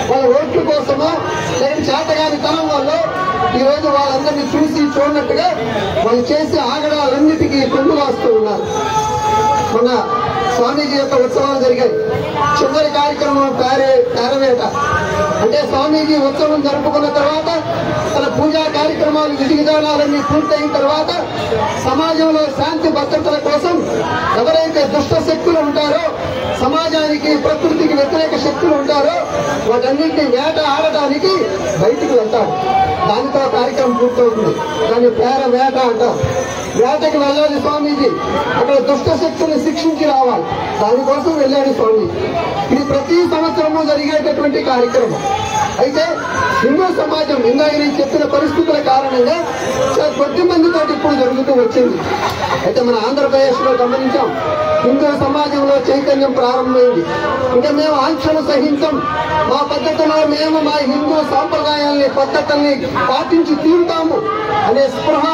వాళ్ళ ఓట్ల కోసమో లేకపోతే చేతగాని తనం వల్ల ఈరోజు వాళ్ళందరినీ చూసి చూడనట్టుగా వాళ్ళు చేసే ఆగడాలన్నిటికీ కొండు వాస్తూ ఉన్నారు. మొన్న స్వామీజీ యొక్క ఉత్సవాలు జరిగాయి. చివరి కార్యక్రమం పేరవేట. అంటే స్వామీజీ ఉత్సవం జరుపుకున్న తర్వాత తన పూజా కార్యక్రమాలు విధి విధానాలన్నీ పూర్తయిన తర్వాత సమాజంలో శాంతి భద్రతల కోసం ఎవరైతే దుష్ట శక్తులు ఉంటారో, సమాజానికి ప్రకృతికి వ్యతిరేక శక్తులు ఉంటారో వాటన్నింటినీ వేట ఆడటానికి బయటికి వెళ్తారు. దానితో కార్యక్రమం పూర్తవుతుంది. దాన్ని పేరవేట అంటారు. వేటకి వెళ్ళాలి స్వామీజీ, అక్కడ దుష్ట శక్తుల్ని శిక్షించి రావాలి. దానికోసం వెళ్ళాడు స్వామీజీ. ఇది ప్రతి సంవత్సరము జరిగేటటువంటి కార్యక్రమం. అయితే హిందూ సమాజం ఇందాక నేను చెప్పిన పరిస్థితుల కారణంగా చాలా కొద్ది మందితో ఇప్పుడు జరుగుతూ వచ్చింది. అయితే మన ఆంధ్రప్రదేశ్ లో గమనించాం, హిందూ సమాజంలో చైతన్యం ప్రారంభమైంది. ఇంకా మేము ఆంక్షలు సహించం, మా పద్ధతిలో మేము మా హిందూ సాంప్రదాయాల్ని పద్ధతుల్ని పాటించి తీరుతాము అనే స్పృహ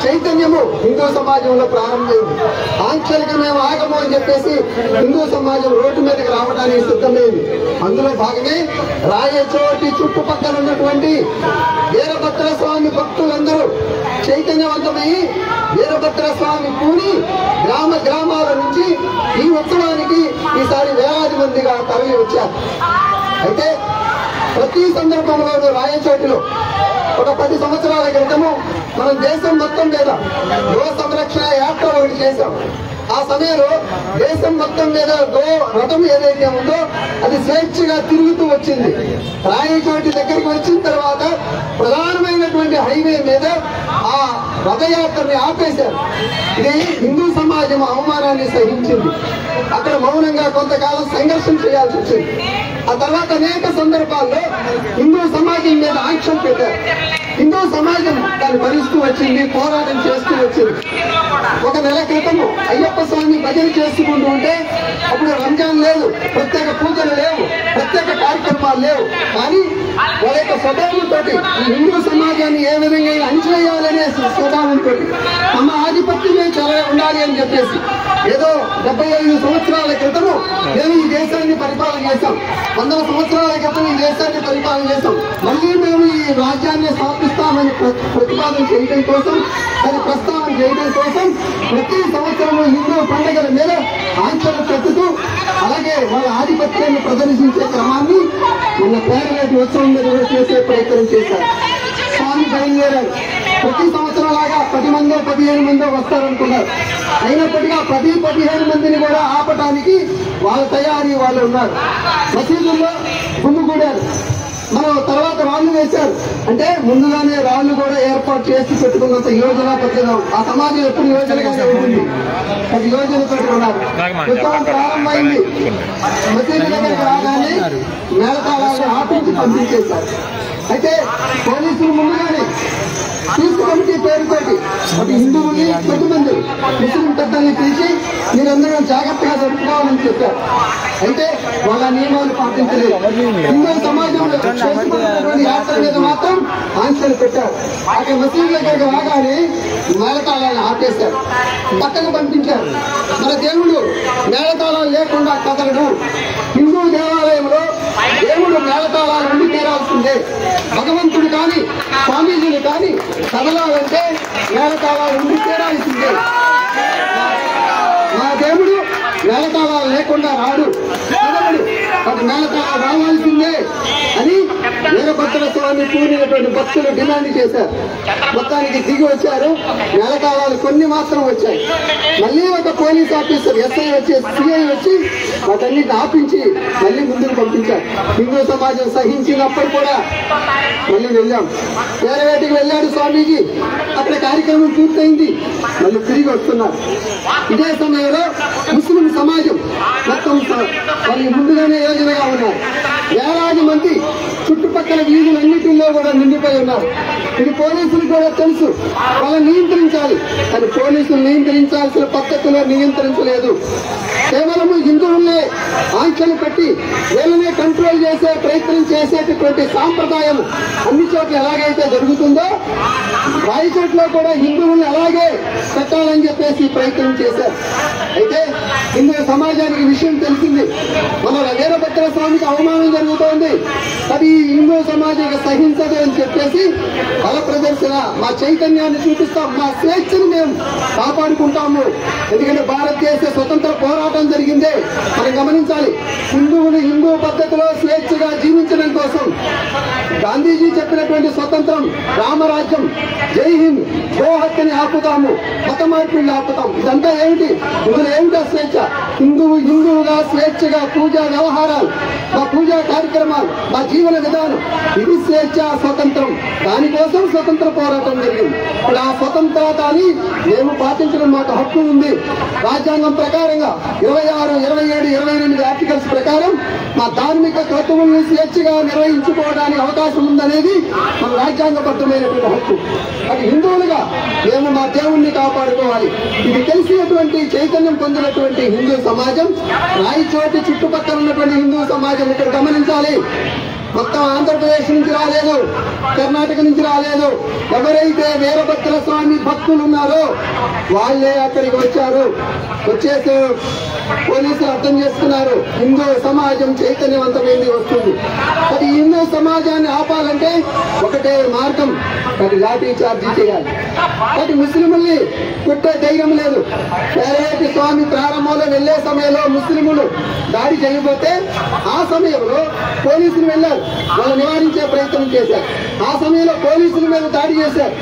చైతన్యము హిందూ సమాజంలో ప్రారంభమైంది. ఆంక్షలకి మేము ఆగము అని చెప్పేసి హిందూ సమాజం రోడ్డు మీదకి రావడానికి సిద్ధమైంది. అందులో భాగమే రాయచోటి చుట్టుపక్కల ఉన్నటువంటి వీరభద్ర స్వామి భక్తులందరూ చైతన్యవంతమై వీరభద్ర స్వామి పూని గ్రామ గ్రామాల నుంచి ఈ ఉత్సవానికి ఈసారి వేలాది మందిగా తరలి వచ్చారు. అయితే ప్రతి సందర్భంలోనూ రాయచోటిలో ఒక 10 సంవత్సరాల క్రితము మనం దేశం మొత్తం మీద గో సంరక్షణ యాత్ర ఒకటి చేశాం. ఆ సమయంలో దేశం మొత్తం మీద గో రథం ఏదైతే ఉందో అది స్వేచ్ఛగా తిరుగుతూ వచ్చింది. రాయచోటి దగ్గరికి వచ్చిన తర్వాత ప్రధానమైనటువంటి హైవే మీద ఆ రథయాత్రని ఆపేశారు. ఇది హిందూ సమాజం అవమానాన్ని సహించింది. అక్కడ మౌనంగా కొంతకాలం సంఘర్షణ చేయాల్సి వచ్చింది. ఆ తర్వాత అనేక సందర్భాల్లో హిందూ సమాజం మీద ఆంక్షలు పెట్టారు. హిందూ సమాజం దాన్ని భరిస్తూ వచ్చింది, పోరాటం చేస్తూ వచ్చింది. ఒక నెల క్రితము అయ్యప్ప స్వామి భజన చేసుకుంటూ ఉంటే అప్పుడు రంజాన్ లేదు, ప్రత్యేక పూజలు లేవు, ప్రత్యేక కార్యక్రమాలు లేవు. కానీ వాళ్ళ యొక్క స్వభావంతో హిందూ సమాజాన్ని ఏ విధంగా అంచవేయాలనే స్వభావంతో తమ ఆధిపత్యమే చాలా ఉండాలి అని చెప్పేసి ఏదో 75 సంవత్సరాల క్రితము మేము ఈ దేశాన్ని పరిపాలన చేశాం, 100 సంవత్సరాల క్రితం ఈ దేశాన్ని పరిపాలన చేశాం, మళ్ళీ మేము ఈ రాజ్యాన్ని స్థాపిస్తామని ప్రతిపాదన చేయడం కోసం, దాని ప్రస్తావన చేయడం కోసం ప్రతి సంవత్సరము హిందూ పండుగల మీద ఆంక్షలు పెట్టుతూ అలాగే వాళ్ళ ఆధిపత్యాన్ని ప్రదర్శించే క్రమాన్ని మన పేరవేటి ఉత్సవం మీద కూడా చేసే ప్రయత్నం చేశారు. స్వామి బయలుదేరారు. ప్రతి సంవత్సరం లాగా 10 మందో 15 మందో వస్తారనుకున్నారు. అయినప్పటికీ ఆ 10-15 మందిని కూడా ఆపటానికి వాళ్ళ తయారీ వాళ్ళు ఉన్నారు. మసీదుల్లో గుమ్మిగూడారు. మనం తర్వాత రాళ్లు వేశారు. అంటే ముందుగానే రాళ్లు కూడా ఏర్పాటు చేసి పెట్టుకున్నంత యోజన పద్ధతి ఆ సమాజం ఎప్పుడు యోజనగానే ఉంటుంది. అది యోజనతో ఉన్నారు. ఉత్సవం ప్రారంభమైంది. మసీదు దగ్గరికి రాగానే మేళతాళాలను ఆపించి పంపించేశారు. అయితే పోలీసులు ముందుగానే పీస్ కమిటీ పేరుతోటి ఒక హిందువుని కొద్దిమంది ముస్లిం పెద్దల్ని పిలిచి మీరందరూ జాగ్రత్తగా జరుపుకోవాలని చెప్పారు. అయితే వాళ్ళ నియమాలు పాటించలేదు. హిందూ సమాజంలో చేసుకున్నటువంటి యాత్ర మీద మాత్రం ఆంక్షలు పెట్టారు. అక్కడ మసీదు దగ్గరికి రాగానే మేళతాళాలను ఆపేశారు, పక్కన పంపించారు. మన దేవుడు మేళతాళాలు లేకుండా కదలడు. హిందూ దేవాలయంలో దేవుడు మేళతాళాలు ఉండి తీరాల్సిందే. భగవంతుడు కానీ స్వామీజీలు కానీ కదలాలంటే మేళతాళాలు ఉండి తీరాల్సిందే. మా దేవుడు మేళతాళాలు లేకుండా రాడు, కదలడు, అది మేళతాళాలు రావాల్సిందే అని వీరభద్ర స్వామి పూనినటువంటి భక్తులు డిమాండ్ చేశారు. మొత్తానికి దిగి వచ్చారు. మేళతాళాలు కొన్ని మాత్రం వచ్చాయి. మళ్ళీ ఒక పోలీస్ ఆఫీసర్ ఎస్ఐ వచ్చి సిఐ వచ్చి వాటన్నిటిని ఆపించి మళ్ళీ ముందుకు పంపించారు. హిందూ సమాజం సహించినప్పుడు కూడా మళ్ళీ వెళ్ళాం. పేరవేటికి వెళ్ళాడు స్వామీజీ. అక్కడ కార్యక్రమం పూర్తయింది. మళ్ళీ తిరిగి వస్తున్నారు. ఇదే సమయంలో ముస్లిం సమాజం మొత్తం వాళ్ళు ముందుగానే యోజనగా ఉన్నారు. వేలాది మంది చుట్టుపక్కల వీధులన్నిటిలో కూడా నిండిపోయి ఉన్నారు. ఇది పోలీసులు కూడా తెలుసు, వాళ్ళని నియంత్రించాలి. కానీ పోలీసులు నియంత్రించాల్సిన పద్ధతిలో నియంత్రించలేదు. కేవలం హిందువులనే ఆంక్షలు పెట్టి వీళ్ళనే కంట్రోల్ చేసే ప్రయత్నం చేసేటటువంటి సాంప్రదాయం అన్ని చోట్ల ఎలాగైతే జరుగుతుందో రాయచోట్లో కూడా హిందువుల్ని అలాగే పెట్టాలని చెప్పేసి ప్రయత్నం చేశారు. అయితే హిందూ సమాజానికి విషయం తెలిసింది. మన వీరభద్ర స్వామికి అవమానం జరుగుతోంది. అది ఈ హిందూ సమాజం ఇక సహించదు అని చెప్పేసి బల ప్రదర్శన మా చైతన్యాన్ని చూపిస్తాం, మా స్వేచ్ఛను మేము కాపాడుకుంటాము. ఎందుకంటే భారతదేశ స్వతంత్ర పోరాటం జరిగిందే మనం గమనించాలి. హిందువులు హిందూ పద్ధతిలో స్వేచ్ఛగా జీవించడం కోసం గాంధీజీ చెప్పినటువంటి స్వతంత్రం, రామరాజ్యం, జై హింద్, గోహత్యని ఆపుతాము, మత మార్పుల్ని ఆపుతాం. ఇదంతా ఏమిటి? ఇందులో ఏమిటా స్వేచ్ఛ? హిందువుగా స్వేచ్ఛగా పూజా వ్యవహారాలు, మా పూజా కార్యక్రమాలు, మా జీవన విధానం, ఇది స్వేచ్ఛ, స్వతంత్రం. దానికోసం స్వతంత్ర పోరాటం జరిగింది. ఇప్పుడు ఆ స్వతంత్రతని మేము పాటించడం మాకు హక్కు ఉంది. రాజ్యాంగం ప్రకారంగా 26, 27, 28 ఆర్టికల్స్ ప్రకారం మా ధార్మిక క్రతువుల్ని స్వేచ్ఛగా నిర్వహించుకోవడానికి అవకాశం ఉందనేది మన రాజ్యాంగబద్ధమైనటువంటి హక్కు. అది హిందువులుగా మేము మా దేవుణ్ణి కాపాడుకోవాలి. ఇది తెలిసినటువంటి చైతన్యం పొందినటువంటి హిందూ సమాజం, రాయచోటి చుట్టుపక్కల ఉన్నటువంటి హిందూ సమాజం ఇక్కడ గమనించాలి. మొత్తం ఆంధ్రప్రదేశ్ నుంచి రాలేదు, కర్ణాటక నుంచి రాలేదు. ఎవరైతే వీరభద్ర స్వామి భక్తులు ఉన్నారో వాళ్ళే అక్కడికి వచ్చారు. వచ్చేసి పోలీసులు అర్థం చేస్తున్నారు, హిందూ సమాజం చైతన్యవంతమైంది వస్తుంది. అది హిందూ సమాజాన్ని ఆపాలంటే ఒకటే మార్గం, అది లాఠీ చార్జీ చేయాలి. అది ముస్లింల్ని కొట్టే ధైర్యం లేదు. పేరేటి స్వామి ప్రారంభంలో వెళ్లే సమయంలో ముస్లింలు దాడి చేయబోతే ఆ సమయంలో పోలీసులు వెళ్లారు, వాళ్ళు నివారించే ప్రయత్నం చేశారు. ఆ సమయంలో పోలీసుల మీద దాడి చేశారు,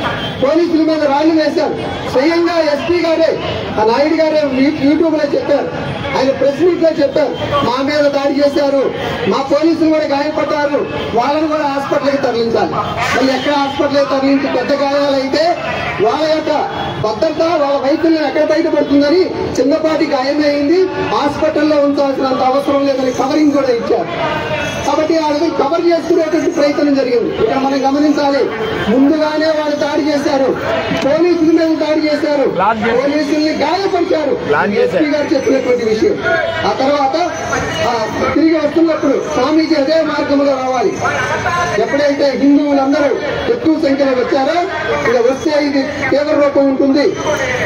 పోలీసుల మీద రాళ్లు వేశారు. స్వయంగా ఎస్పీ గారే, ఆ నాయుడు గారే యూట్యూబ్ లో చెప్పారు, ఆయన ప్రెస్ మీట్ లో చెప్పారు, మా మీద దాడి చేశారు, మా పోలీసులు కూడా గాయపడ్డారు, వాళ్ళని కూడా హాస్పిటల్కి తరలించాలి. మళ్ళీ ఎక్కడ హాస్పిటల్కి తరలించి పెద్ద గాయాలైతే వాళ్ళ యొక్క భద్రత, వాళ్ళ వైద్యులను ఎక్కడ బయటపడుతుందని చిన్నపాటి గాయమైంది, హాస్పిటల్లో ఉంచాల్సినంత అవసరం లేదని కవరింగ్ కూడా ఇచ్చారు. కాబట్టి వాళ్ళని కవర్ చేసుకునేటువంటి ప్రయత్నం జరిగింది. ఇక్కడ మనం గమనించాలి, ముందుగానే వాళ్ళు దాడి చేశారు, పోలీసుల మీద దాడి చేశారు, పోలీసుల్ని గాయపరిచారు, ఎస్పీ గారు చెప్పినటువంటి విషయం. ఆ తర్వాత తిరిగి వస్తున్నప్పుడు స్వామీజీ అదే మార్గంలో రావాలి. ఎప్పుడైతే హిందువులందరూ ఎక్కువ సంఖ్యలో వచ్చారో ఇక వస్తే ఇది తీవ్ర రూపం ఉంటుంది,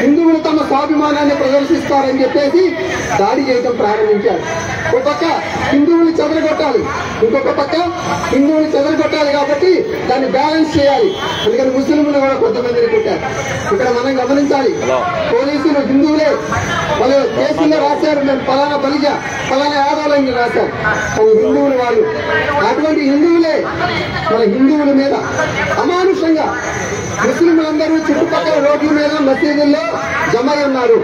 హిందువులు తమ స్వాభిమానాన్ని ప్రదర్శిస్తారని చెప్పేసి దాడి చేయడం ప్రారంభించారు. ఒక పక్క హిందువులు చెదరగొట్టాలి, ఇంకొక పక్క హిందువులు చెదరగొట్టాలి కాబట్టి దాన్ని బ్యాలెన్స్ చేయాలి. అందుకని ముస్లింలు కూడా కొంతమందిని కొట్టారు. ఇక్కడ మనం గమనించాలి, పోలీసులు హిందువులే వాళ్ళు కేసుల్లో రాశారు, మేము ఫలానా బలిజ, ఫలానా యాదవులని రాశారు, కానీ హిందువులు వాళ్ళు. అటువంటి హిందువులే మన హిందువుల మీద అమానుషంగా ముస్లింలందరూ చుట్టుపక్కల రోడ్ల మీద మసీదుల్లో జమ ఉన్నారు.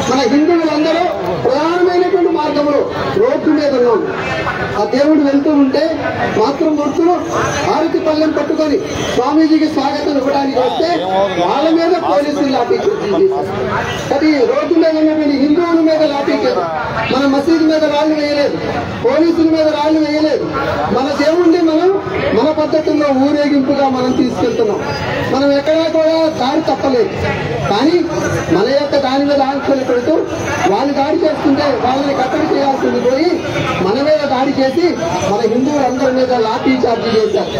మన హిందువులందరూ ప్రధానమైనటువంటి మార్గంలో రోడ్డు మీద ఉన్నాం. ఆ దేవుడు వెళ్తూ ఉంటే మాత్రం భక్తులు హారతి పళ్ళెం పట్టుకొని స్వామీజీకి స్వాగతం ఇవ్వడానికి వస్తే వాళ్ళ మీద పోలీసులు లాఠీ చేశారు. అది రోడ్డు మీద ఉన్నటువంటి హిందువుల మీద లాఠీ చేశారు. మన మసీదు మీద రాళ్లు వేయలేదు, పోలీసుల మీద రాళ్లు వేయలేదు. మన దేవుణ్ణి మనం మన పద్ధతుల్లో ఊరేగింపుగా మనం తీసుకెళ్తున్నాం. మనం ఎక్కడా కూడా దారి తప్పలేదు. కానీ మన యొక్క దాని మీద ఆంక్షలు పెడుతూ వాళ్ళు దాడి చేస్తుంటే వాళ్ళని కట్టడి చేయాల్సింది పోయి మన మీద దాడి చేసి మన హిందువులందరి మీద లాఠీ చార్జీ చేశారు.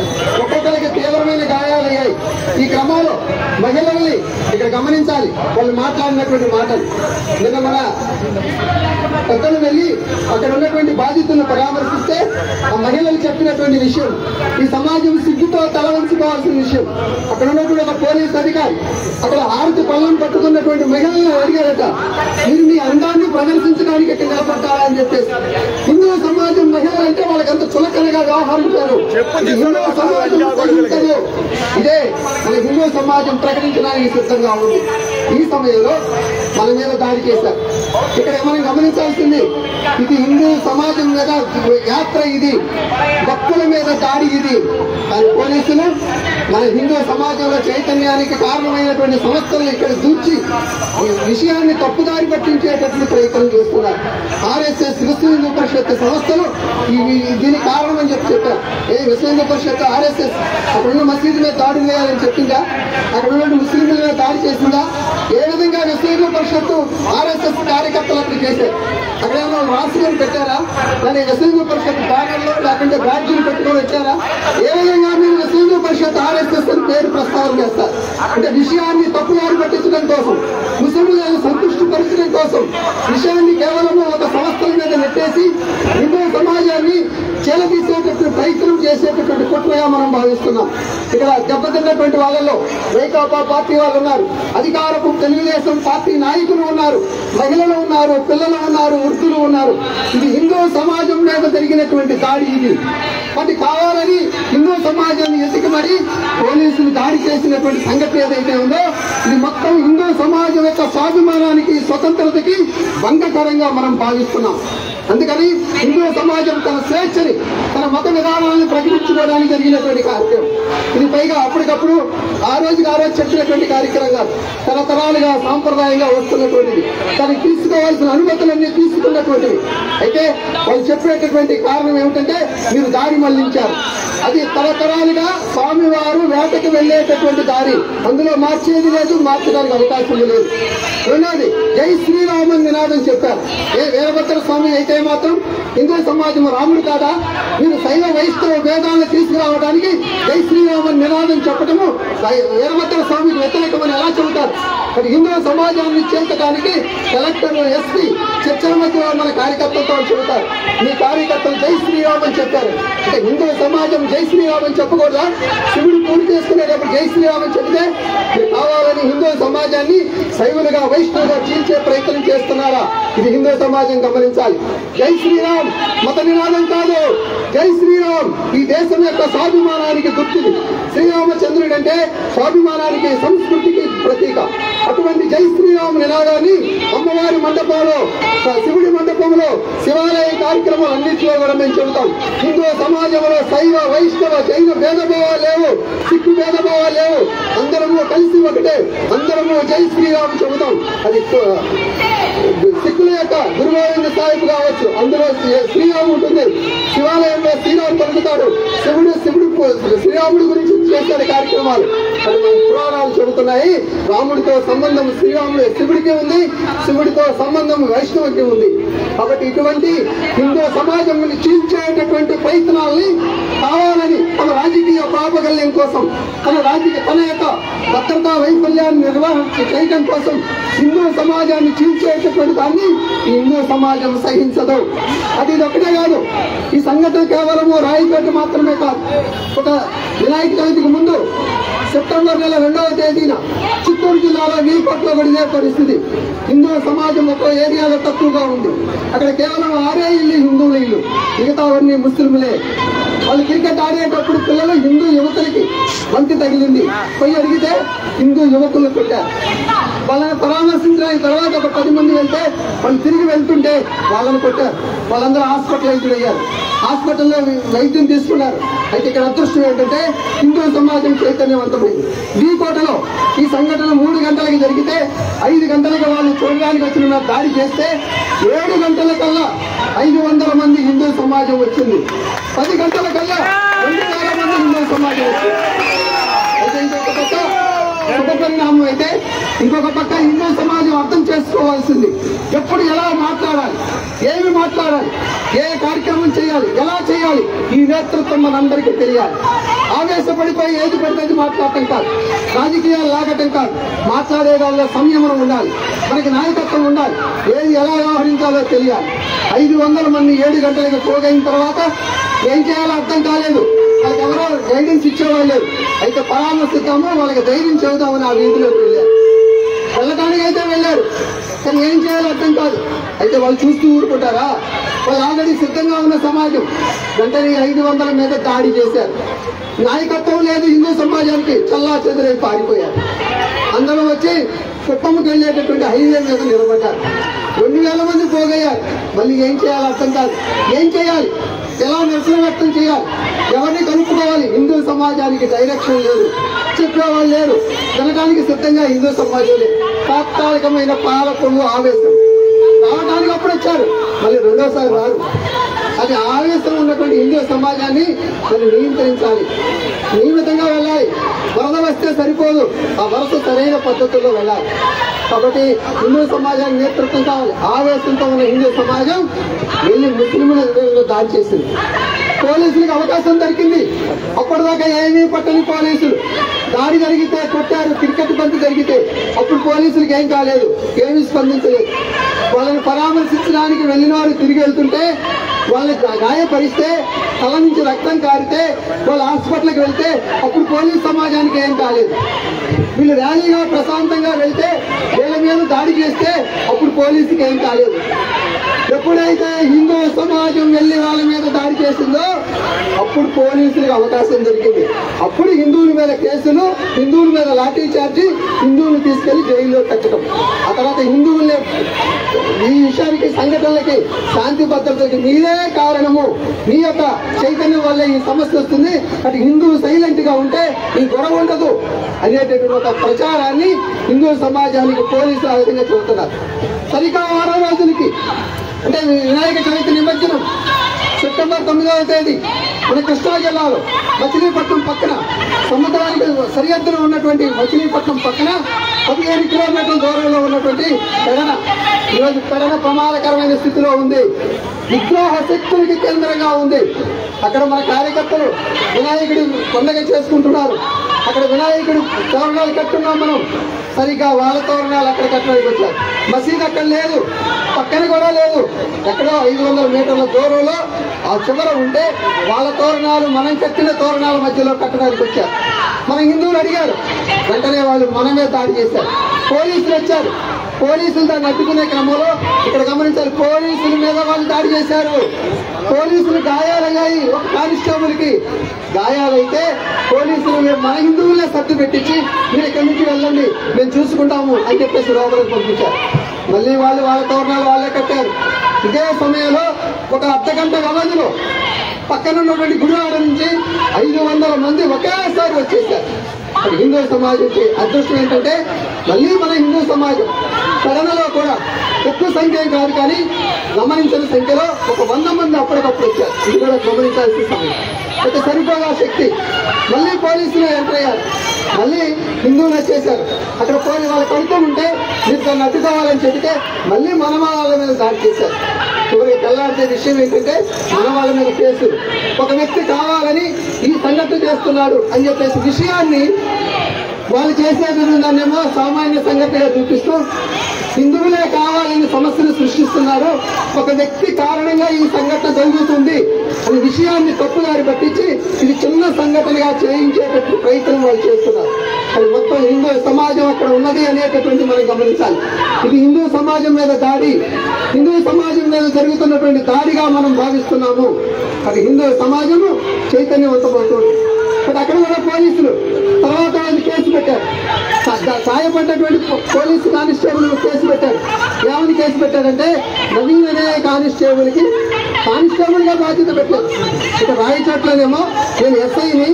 ఒక్కొక్కరికి తీవ్రమైన గాయాలయ్యాయి. ఈ క్రమంలో మహిళల్ని ఇక్కడ గమనించాలి, వాళ్ళు మాట్లాడినటువంటి మాటలు. నిన్న మన పెద్దలు వెళ్లి అక్కడ ఉన్నటువంటి బాధితులను పరామర్శిస్తే ఆ మహిళలు చెప్పినటువంటి విషయం, ఈ సమాజం సిగ్గుతో తలవంచుకోవాల్సిన విషయం. అక్కడ ఉన్నటువంటి ఒక పోలీస్ అధికారి అక్కడ హారతి పళ్ళం పట్టుకున్నటువంటి మహిళలను అడిగారట, మీరు మీ అందాన్ని ప్రదర్శించడానికి ఇక్కడ నిలబడ్డారా అని చెప్పేసి. హిందూ సమాజం మహిళలు అంటే వాళ్ళకి అంత చులకనగా వ్యవహరించారు. హిందూ సమాజం సహించదు. ఇదే మన హిందూ సమాజం ప్రకటించడానికి సిద్ధంగా ఉంది. ఈ సమయంలో మన మీద దాడి చేశారు. ఇక్కడ మనం గమనించాల్సింది, ఇది హిందూ సమాజం మీద యాత్ర, ఇది భక్తుల మీద దాడి. ఇది కానీ పోలీసులు మన హిందూ సమాజంలో చైతన్యానికి కారణమైనటువంటి సంస్థలను ఇక్కడ దూర్చి ఈ విషయాన్ని తప్పుదారి పట్టించేటట్లు ప్రయత్నం చేస్తున్నారు. ఆర్ఎస్ఎస్, విశ్వ హిందూ పరిషత్ సంస్థలు దీని కారణం అని చెప్పారు. విశ్వ హిందూ పరిషత్ ఆర్ఎస్ఎస్ అక్కడున్న మసీదు మీద దాడి వేయాలని చెప్పిందా? అక్కడ ఉన్న ముస్లింల మీద దాడి చేసిందా? ఏ విధంగా విశ్వ హిందూ పరిషత్తు ఆర్ఎస్ఎస్ కార్యకర్తలు అక్కడ చేశారు? అక్కడ ఏమో రాసుకొని పెట్టారా? దాని విశ్వ హిందూ పరిషత్ బ్యానర్లో లేకుంటే బ్యాడ్జీలు పెట్టుకొని వచ్చారా? ఏ విధంగా మీరు విశ్వ హిందూ పరిషత్ ఆర్ఎస్ఎస్ అని పేరు ప్రస్తావన చేస్తారు? అంటే విషయాన్ని తప్పుదారి పట్టించడం కోసం, ముస్లింలను సంతృష్టి పరచడం కోసం విషయాన్ని కేవలం ఒక సంస్థల మీద నెట్టేసి హిందూ సమాజాన్ని చేలతీసేటటువంటి ప్రయత్నం చేసేటటువంటి కుట్రగా మనం భావిస్తున్నాం. ఇక్కడ దెబ్బతిన్నటువంటి వాళ్ళలో వైకాపా పార్టీ వాళ్ళు ఉన్నారు, అధికారపు తెలుగుదేశం పార్టీ నాయకులు ఉన్నారు, మహిళలు ఉన్నారు, పిల్లలు ఉన్నారు, వృద్ధులు ఉన్నారు. ఇది హిందూ సమాజం మీద జరిగినటువంటి దాడి. ఇది అది కావాలని హిందూ సమాజాన్ని ఎతికి మరి పోలీసులు దాడి చేసినటువంటి సంఘటన ఏదైతే ఉందో ఇది మొత్తం హిందూ సమాజం యొక్క స్వాభిమానానికి, స్వతంత్రతకి భంగకరంగా మనం భావిస్తున్నాం. అందుకని హిందూ సమాజం తన స్వేచ్ఛని, తన మత విధానాలను ప్రకటించుకోవడానికి జరిగినటువంటి కార్యక్రమం ఇది. పైగా అప్పటికప్పుడు ఆ రోజు చెప్పినటువంటి కార్యక్రమం కాదు, తరతరాలుగా సాంప్రదాయంగా వస్తున్నటువంటిది, తనకి తీసుకోవాల్సిన అనుమతులన్నీ తీసుకున్నటువంటివి. అయితే వాళ్ళు చెప్పేటటువంటి కారణం ఏమిటంటే మీరు దారి మళ్లించారు. అది తరతరాలుగా స్వామివారు వేటకి వెళ్లేటటువంటి దారి, అందులో మార్చేది లేదు, మార్చడానికి అవకాశం లేదు. రెండోది జై శ్రీరామన్ నినాదం చెప్పారు. వీరభద్ర స్వామి అయితే మాత్రం హిందూ సమాజం రాముడు కాదా? మీరు శైవ వైష్ణవ వేదాలను తీసుకురావడానికి జై శ్రీరామన్ నినాదం చెప్పడము వీరభద్ర స్వామికి వ్యతిరేకమని ఎలా చెబుతారు? మరి హిందూ సమాజాన్ని చేర్చడానికి కలెక్టర్, ఎస్పీ చర్చల మధ్య మన కార్యకర్తలతో చెబుతారు. మీ కార్యకర్తలు జై శ్రీరామన్ చెప్పారు అంటే హిందూ సమాజం జై శ్రీరామన్ చెప్పకూడదా? శివుడు పూజ చేసుకునేటప్పుడు జై శ్రీరామన్ చెబితే మీరు కావాలని హిందూ సమాజాన్ని శైవులుగా వైష్ణవుగా చీల్చే ప్రయత్నం చేస్తున్నారా? ఇది హిందూ సమాజం గమనించాలి. జై శ్రీరామ్ మత నినాదం కాదు, జై శ్రీరామ్ ఈ దేశం యొక్క స్వాభిమానానికి గుర్తుది. శ్రీరామచంద్రుడు అంటే స్వాభిమానానికి, సంస్కృతికి ప్రతీక. అటువంటి జై శ్రీరామ్ నినాదాన్ని అమ్మవారి మండపంలో, శివుడి మండపంలో, శివాలయ కార్యక్రమాలన్నింటిలో కూడా మేము చెబుతాం. హిందూ సమాజంలో శైవ, వైష్ణవ, జైన భేదభావాలు లేవు, సిక్కు భేదభావాలు లేవు. అందరము కలిసి ఒకటే, అందరము జై శ్రీరామ్ చెబుతాం. అది సిక్కుల యొక్క గురుగోవింద సాహిబ్ కావచ్చు, అందులో శ్రీరాము ఉంటుంది. శివాలయంలో శ్రీరాము పలుకుతాడు, శివుడు శ్రీరాముడి గురించి చేసే కార్యక్రమాలు అది మన పురాణాలు చెబుతున్నాయి. రాముడితో సంబంధం శ్రీరాముడు శివుడికి ఉంది, శివుడితో సంబంధం వైష్ణవుడికి ఉంది. కాబట్టి ఇటువంటి హిందూ సమాజం చీల్చేటటువంటి ప్రయత్నాల్ని కావాలని తన రాజకీయ ప్రాబల్యం కోసం, తన యొక్క భద్రతా వైఫల్యాన్ని నిర్వహణ చేయడం కోసం హిందూ సమాజాన్ని చీల్చేటటువంటి దాన్ని హిందూ సమాజం సహించదు. అది ఒకటే కాదు, ఈ సంఘటన కేవలము రాయపేట మాత్రమే కాదు. ఒక వినాయక చవితికి ముందు సెప్టెంబర్ నెల 2వ తేదీన చిత్తూరు జిల్లాలో నీకోట్లో పడిదే పరిస్థితి. హిందూ సమాజం ఒక ఏరియాలో తక్కువగా ఉంది. అక్కడ కేవలం 6 ఇల్లు హిందువుల ఇల్లు, మిగతావన్నీ ముస్లింలే. వాళ్ళు క్రికెట్ ఆడేటప్పుడు పిల్లలు హిందూ యువకులకి బంతి తగిలింది, పోయి అడిగితే హిందూ యువకులు కొట్టారు. వాళ్ళని పరామర్శించిన తర్వాత ఒక 10 మంది వెళ్తే వాళ్ళు తిరిగి వెళ్తుంటే వాళ్ళని కొట్టారు. వాళ్ళందరూ హాస్పిటలైజ్డ్ అయ్యారు, హాస్పిటల్లో వైద్యం తీసుకున్నారు. అయితే ఇక్కడ అదృష్టం ఏంటంటే హిందూ సమాజం చైతన్యవంతమైంది. కోటలో ఈ సంఘటన 3 గంటలకి జరిగితే 5 గంటలకు వాళ్ళు చూడడానికి వచ్చిన దాడి చేస్తే 7 గంటల కల్లా 500 మంది హిందూ సమాజం వచ్చింది. 10 గంటల కల్లా 2,000 మంది హిందూ సమాజం వచ్చింది. అయితే ఇంకొక పక్క శుభ పరిణామం అయితే, ఇంకొక పక్క హిందూ సమాజం అర్థం చేసుకోవాల్సింది ఎప్పుడు ఎలా మాట్లాడాలి, ఏమి మాట్లాడాలి, ఏ కార్యక్రమం చేయాలి, ఎలా చేయాలి, ఈ నేతృత్వం మనందరికీ తెలియాలి. ఆవేశపడిపోయి ఏది పడితే మాట్లాడటం కాదు, రాజకీయాలు లాగటం కాదు, మాట్లాడే వాళ్ళ సంయమనం ఉండాలి, మనకి నాయకత్వం ఉండాలి, ఏది ఎలా వ్యవహరించాలో తెలియాలి. 500 మంది 7 గంటలకు పోగైన తర్వాత ఏం చేయాలో అర్థం కాలేదు. వాళ్ళకి ఎవరో గైడెన్స్ ఇచ్చేవాళ్ళు లేదు. అయితే పరామర్శిద్దాము, వాళ్ళకి ధైర్యం చెబుదామని ఆ వీధిలోకి వెళ్ళారు. వెళ్ళటానికి అయితే వెళ్ళారు, కానీ ఏం చేయాలో అర్థం కాదు. అయితే వాళ్ళు చూస్తూ ఊరుకుంటారా? వాళ్ళు ఆల్రెడీ సిద్ధంగా ఉన్న సమాజం వెంటనే 500 మీద దాడి చేశారు. నాయకత్వం లేదు హిందూ సమాజానికి, చల్లా చెదురై పారిపోయారు. అందరూ వచ్చి కుప్పముకి వెళ్ళేటటువంటి హైవే మీద నిలబడ్డారు. 2000 మంది పోగయ్యారు. మళ్ళీ ఏం చేయాలో అర్థం కాదు. ఏం చేయాలి, ఎలా నిరసన వ్యక్తం చేయాలి, ఎవరిని కలుపుకోవాలి? హిందూ సమాజానికి డైరెక్షన్ లేదు, చెప్పేవాళ్ళు లేరు, వినడానికి సిద్ధంగా హిందూ సమాజం లేదు. తాత్కాలికమైన పాలకులు ఆవేశం రావడానికి అప్పుడు వచ్చారు, మళ్ళీ రెండోసారి రారు. అది ఆవేశం ఉన్నటువంటి హిందూ సమాజాన్ని మనం నియంత్రించాలి, నియమితంగా వెళ్ళాలి. వరద వస్తే సరిపోదు, ఆ వరద సరైన పద్ధతుల్లో వెళ్ళాలి. కాబట్టి హిందూ సమాజానికి నేతృత్వం కావాలి. ఆవేశంతో ఉన్న హిందూ సమాజం వెళ్ళి ముస్లింల దాడి చేసింది. పోలీసులకు అవకాశం దొరికింది. అప్పటిదాకా ఏమీ పట్టని పోలీసులు దాడి జరిగితే కొట్టారు, క్రికెట్ బంతి జరిగితే అప్పుడు పోలీసులకు ఏం కాలేదు, ఏమీ స్పందించలేదు. వాళ్ళని పరామర్శించడానికి వెళ్ళిన వాళ్ళు తిరిగి వెళ్తుంటే వాళ్ళకి గాయపరిస్తే, తల నుంచి రక్తం కారితే వాళ్ళు హాస్పిటల్కి వెళ్తే అప్పుడు పోలీసు సమాజానికి ఏం కాలేదు. వీళ్ళు ర్యాలీగా ప్రశాంతంగా వెళ్తే వీళ్ళ మీద దాడి చేస్తే అప్పుడు పోలీసుకి ఏం కాలేదు. ఎప్పుడైతే హిందూ సమాజం వెళ్ళి వాళ్ళ మీద దాడి చేసిందో అప్పుడు పోలీసులకు అవకాశం దొరికింది. అప్పుడు హిందువుల మీద కేసులు, హిందువుల మీద లాఠీ చార్జి, హిందువులు తీసుకెళ్లి జైల్లో కట్టడం. ఆ తర్వాత హిందువులే ఈ విషయానికి, సంఘటనలకి, శాంతి భద్రతలకి మీరే కారణము, మీ యొక్క చైతన్యం వల్లే ఈ సమస్య వస్తుంది, అటు హిందువు సైలెంట్ గా ఉంటే ఈ గొడవ ఉండదు అనేటటువంటి ఒక ప్రచారాన్ని హిందూ సమాజానికి పోలీసులు ఆ విధంగా చెబుతున్నారు. సరిగ్గా 6 రోజులకి అంటే వినాయక చవితి నిమజ్జనం సెప్టెంబర్ 9వ తేదీ మన కృష్ణా జిల్లాలో మచిలీపట్నం పక్కన, సముద్రానికి సరిహద్దులో ఉన్నటువంటి మచిలీపట్నం పక్కన 15 కిలోమీటర్ల దూరంలో ఉన్నటువంటి పెడన, ఈరోజు పెడన ప్రమాదకరమైన స్థితిలో ఉంది. విద్రోహ శక్తులకి కేంద్రంగా ఉంది. అక్కడ మన కార్యకర్తలు వినాయకుడి పండుగ చేసుకుంటున్నారు. అక్కడ వినాయకుడు తోరణాలు కట్టున్నాం మనం, సరిగ్గా వాళ్ళ తోరణాలు అక్కడ కట్టడానికి వచ్చారు. మసీద్ అక్కడ లేదు, పక్కన కూడా లేదు, ఎక్కడో 500 మీటర్ల దూరంలో ఆ చివర ఉంటే వాళ్ళ తోరణాలు మనం కట్టిన తోరణాల మధ్యలో కట్టడానికి వచ్చారు. మన హిందువులు అడిగారు, వెంటనే వాళ్ళు మనమే దాడి చేశారు. పోలీసులు వచ్చారు, పోలీసులు దాన్ని అడ్డుకునే క్రమంలో ఇక్కడ గమనించాలి, పోలీసుల మీద వాళ్ళు దాడి చేశారు. పోలీసులు గాయాలయ్యాయి. ఒక కానిస్టేబుల్ కి గాయాలైతే పోలీసులు మన హిందువులే సర్దు పెట్టించి మీరు ఇక్కడి నుంచి వెళ్ళండి, మేము చూసుకుంటాము అని చెప్పేసి లోపలికి పంపించారు. మళ్ళీ వాళ్ళు వాళ్ళ తోరణాలు వాళ్ళే కట్టారు. ఇదే సమయంలో ఒక అర్ధగంట వ్యవధిలో పక్కన ఉన్నటువంటి గుడివాడ నుంచి 500 మంది ఒకేసారి వచ్చేసారు. అది హిందూ సమాజంకి అదృష్టం ఏంటంటే మళ్ళీ మన హిందూ సమాజం కరోనాలో కూడా ఎక్కువ సంఖ్య కాదు, కానీ గమనించిన సంఖ్యలో ఒక 100 మంది అప్పటికప్పుడు వచ్చారు. ఇది కూడా గమనించాల్సిన సమయం. అయితే సరిపోగా శక్తి మళ్ళీ పోలీసులు ఎంటర్ అయ్యారు. మళ్ళీ హిందువులు వచ్చేసారు. అక్కడ పోయి వాళ్ళు కడుతూ ఉంటే మీరు దాన్ని అడ్డుకోవాలని చెబితే మళ్ళీ మన వాళ్ళ మీద దాడి చేశారు. చివరికి తెల్లారితే విషయం ఏంటంటే మన వాళ్ళ మీద కేసులు. ఒక వ్యక్తి కావాలని ఈ సంఘటన చేస్తున్నాడు అని చెప్పేసి విషయాన్ని వాళ్ళు చేసేది దాన్నేమో సామాన్య సంఘటనగా చూపిస్తూ హిందువులే కావాలని సమస్యను సృష్టిస్తున్నారు, ఒక వ్యక్తి కారణంగా ఈ సంఘటన జరుగుతుంది అనే విషయాన్ని తప్పుదారి పట్టించి ఇది చిన్న సంఘటనగా చేయించేటట్టు ప్రయత్నం వాళ్ళు చేస్తున్నారు. అది మొత్తం హిందూ సమాజం అక్కడ ఉన్నది అనేటటువంటి మనం గమనించాలి. ఇది హిందూ సమాజం మీద దాడి, హిందూ సమాజం మీద జరుగుతున్నటువంటి దాడిగా మనం భావిస్తున్నాము. అది హిందూ సమాజము చైతన్యవంతమవుతుంది. బట్ అక్కడ కూడా పోలీసులు తర్వాత వాళ్ళు కేసు పెట్టారు. సాయపడ్డటువంటి పోలీసు కానిస్టేబుల్ కేసు పెట్టారు. ఏమని కేసు పెట్టారంటే నవీన్ అనే కానిస్టేబుల్ గా బాధ్యత పెట్టారు. ఇక రాయచోట్లనేమో నేను ఎస్ఐని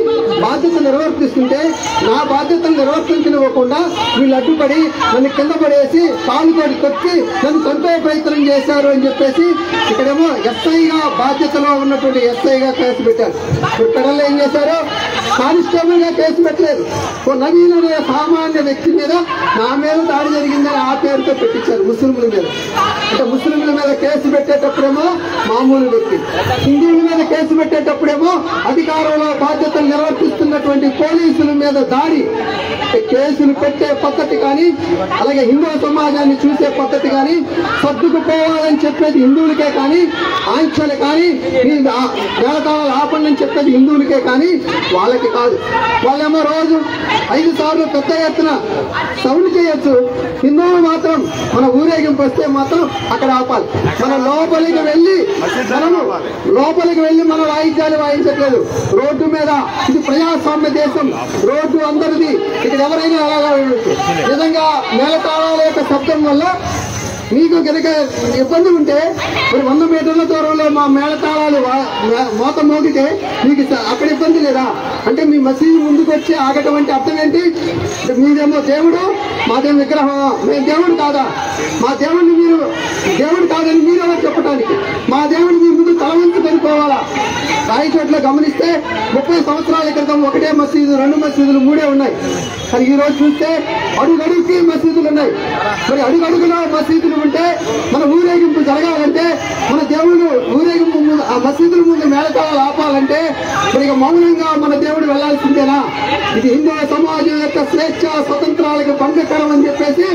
బాధ్యత నిర్వర్తిస్తుంటే నా బాధ్యతను నిర్వర్తించనివ్వకుండా వీళ్ళు అడ్డుపడి నన్ను కింద పడేసి కాలుతోటి కొట్టి నన్ను చంపే ప్రయత్నం చేశారు అని చెప్పేసి ఇక్కడేమో ఎస్ఐగా బాధ్యతలో ఉన్నటువంటి ఎస్ఐగా కేసు పెట్టారు. ఇక్కడల్లో ఏం చేశారు, కానిస్టేబుల్ గా కేసు పెట్టలేదు. ఓ నవీన్ అనే సామాన్య వ్యక్తి మీద నా మీద దాడి జరిగిందని ఆ పేరుతో పెట్టించారు ముస్లింల మీద. అంటే ముస్లింల మీద కేసు పెట్టేటప్పుడేమో మామూలు వ్యక్తి, హిందువుల మీద కేసు పెట్టేటప్పుడేమో అధికారంలో బాధ్యతలు నిర్వర్తిస్తున్నటువంటి పోలీసుల మీద దాడి. కేసులు పెట్టే పద్ధతి కానీ అలాగే హిందూ సమాజాన్ని చూసే పద్ధతి కానీ సర్దుకుపోవాలని చెప్పేది హిందువులకే కానీ, ఆంక్షలు కానీ మేళతాళాలు ఆపండి అని చెప్పేది హిందువులకే కానీ వాళ్ళకి కాదు. వాళ్ళేమో రోజు 5 సార్లు పెద్ద ఎత్తున సౌండ్ చేయొచ్చు, హిందువులు మాత్రం మన ఊరేగింపు వస్తే మాత్రం అక్కడ ఆపాలి. మన లోపలికి వెళ్ళి మన వాయిద్యాలు వాయించట్లేదు. రోడ్డు మీద ఇది ప్రజాస్వామ్య దేశం, రోడ్డు అందరిది, ఇక్కడ ఎవరైనా అలాగా ఉండొచ్చు. నిజంగా మేళతాళాల యొక్క శబ్దం వల్ల మీకు కనుక ఇబ్బంది ఉంటే మరి 100 మీటర్ల దూరంలో మా మేళతాళాలు మోత మోగితే మీకు అక్కడ ఇబ్బంది లేదా? అంటే మీ మసీదు ముందుకు వచ్చి ఆగటం అంటే అర్థం ఏంటి? మీదేమో దేవుడు, మాదేమో విగ్రహం, మేము దేవుడు కాదా? మా దేవుడిని మీరు దేవుడు కాదని మీరెవరో చెప్పడానికి? మా దేవుడిని మీ ముందు తల వంచి కనుక్కోవాలా? రాయచోట్ల గమనిస్తే 30 సంవత్సరాల క్రితం ఒకటే మసీదు, 2 మసీదులు, 3 ఉన్నాయి. కానీ ఈ రోజు చూస్తే అడుగడుగుకి మసీదులు ఉన్నాయి. మరి అడుగడుగులో మసీదులు ఉంటే, మన ఊరేగింపు జరగాలంటే, మన దేవుడు ఊరేగింపు ముందు ఆ మసీదుల ముందు మేళతాళాలు ఆపాలంటే మరి ఇక మౌనంగా మన దేవుడు వెళ్లాల్సిందేనా? ఇది హిందూ సమాజం యొక్క స్వేచ్ఛ స్వతంత్రాలకు భంగకరం అని చెప్పేసి